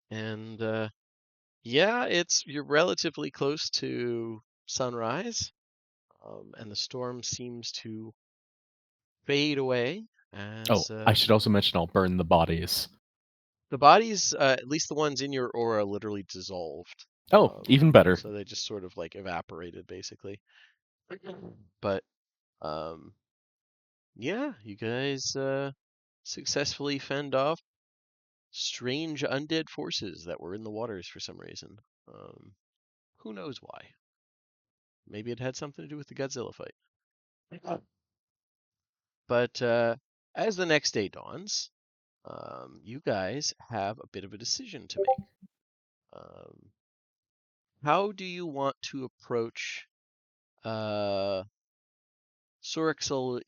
And yeah, you're relatively close to sunrise, and the storm seems to fade away Oh, as I should also mention I'll burn the bodies. the bodies, at least the ones in your aura, literally dissolved. Oh, even better. So they just sort of like evaporated, basically. But yeah, you guys successfully fend off strange undead forces that were in the waters for some reason. Who knows why? Maybe it had something to do with the Godzilla fight. But as the next day dawns, you guys have a bit of a decision to make. How do you want to approach Sorixel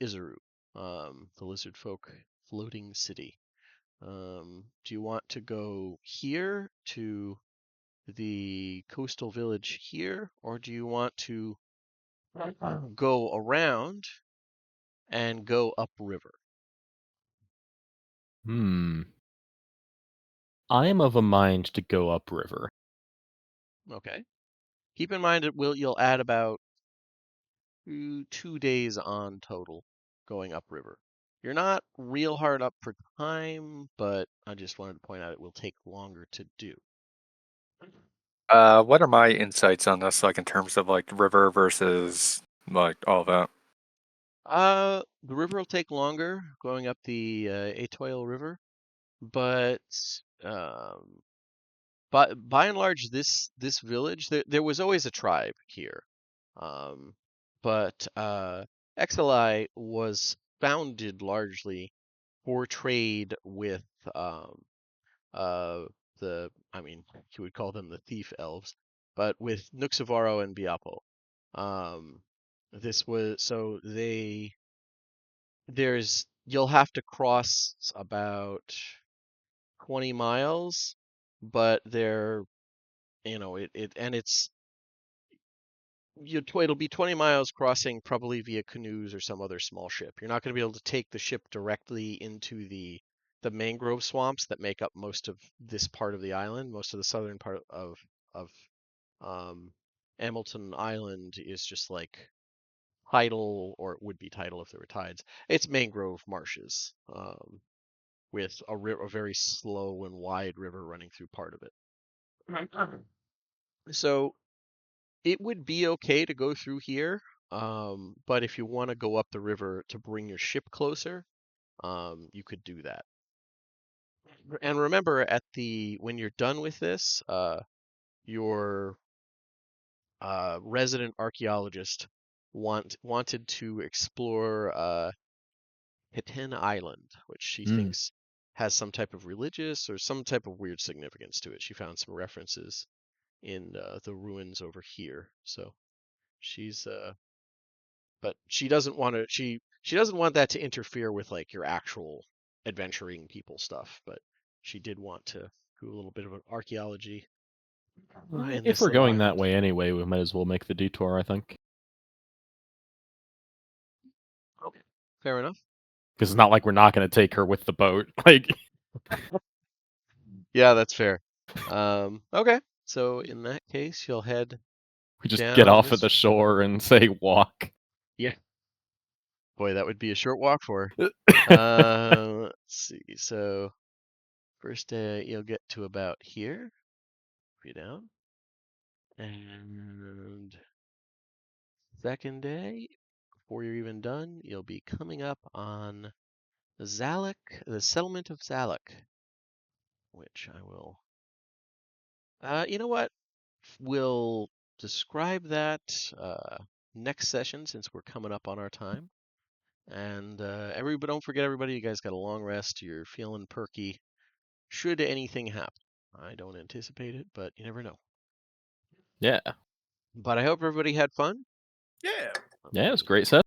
Izaru, the lizard folk floating city? Do you want to go here to the coastal village here, or do you want to go around and go upriver? I am of a mind to go upriver. Okay. Keep in mind you'll add about 2 days on total going upriver. You're not real hard up for time, but I just wanted to point out it will take longer to do. What are my insights on this, like in terms of like river versus like all that? The river will take longer going up the Etoile River, but by and large, this village there was always a tribe here, but Exili was founded largely for trade with uh, I mean, you would call them the thief elves, but with Nuxavaro and Biapo. This was so you'll have to cross about 20 miles but they're, it'll be 20 miles crossing probably via canoes or some other small ship. You're not going to be able to take the ship directly into the mangrove swamps that make up most of this part of the island. Most of the southern part of Hamilton Island is just like tidal, or it would be tidal if there were tides. It's mangrove marshes with a very slow and wide river running through part of it. So it would be okay to go through here, but if you want to go up the river to bring your ship closer, you could do that. And remember, when you're done with this, your resident archaeologist wanted to explore Hiten Island, which she thinks has some type of religious or some type of weird significance to it. She found some references in the ruins over here, so she's but she doesn't want to. She doesn't want that to interfere with like your actual adventuring people stuff, but she did want to do a little bit of an archaeology in If this we're little going that island. way anyway, we might as well make the detour, I think. Okay, fair enough. Because it's not like we're not going to take her with the boat. Like, Yeah, that's fair. Okay, so in that case, you'll head we just get down off at this. the shore and say walk. Yeah. Boy, that would be a short walk for her. Let's see. So first day you'll get to about here. Be down. And second day, before you're even done, you'll be coming up on Zalek, the settlement of Zalek, which I will. You know what? We'll describe that next session since we're coming up on our time. And everybody, don't forget, everybody, you guys got a long rest. You're feeling perky. Should anything happen, I don't anticipate it, but you never know. Yeah. But I hope everybody had fun. Yeah. Yeah, it was a great set.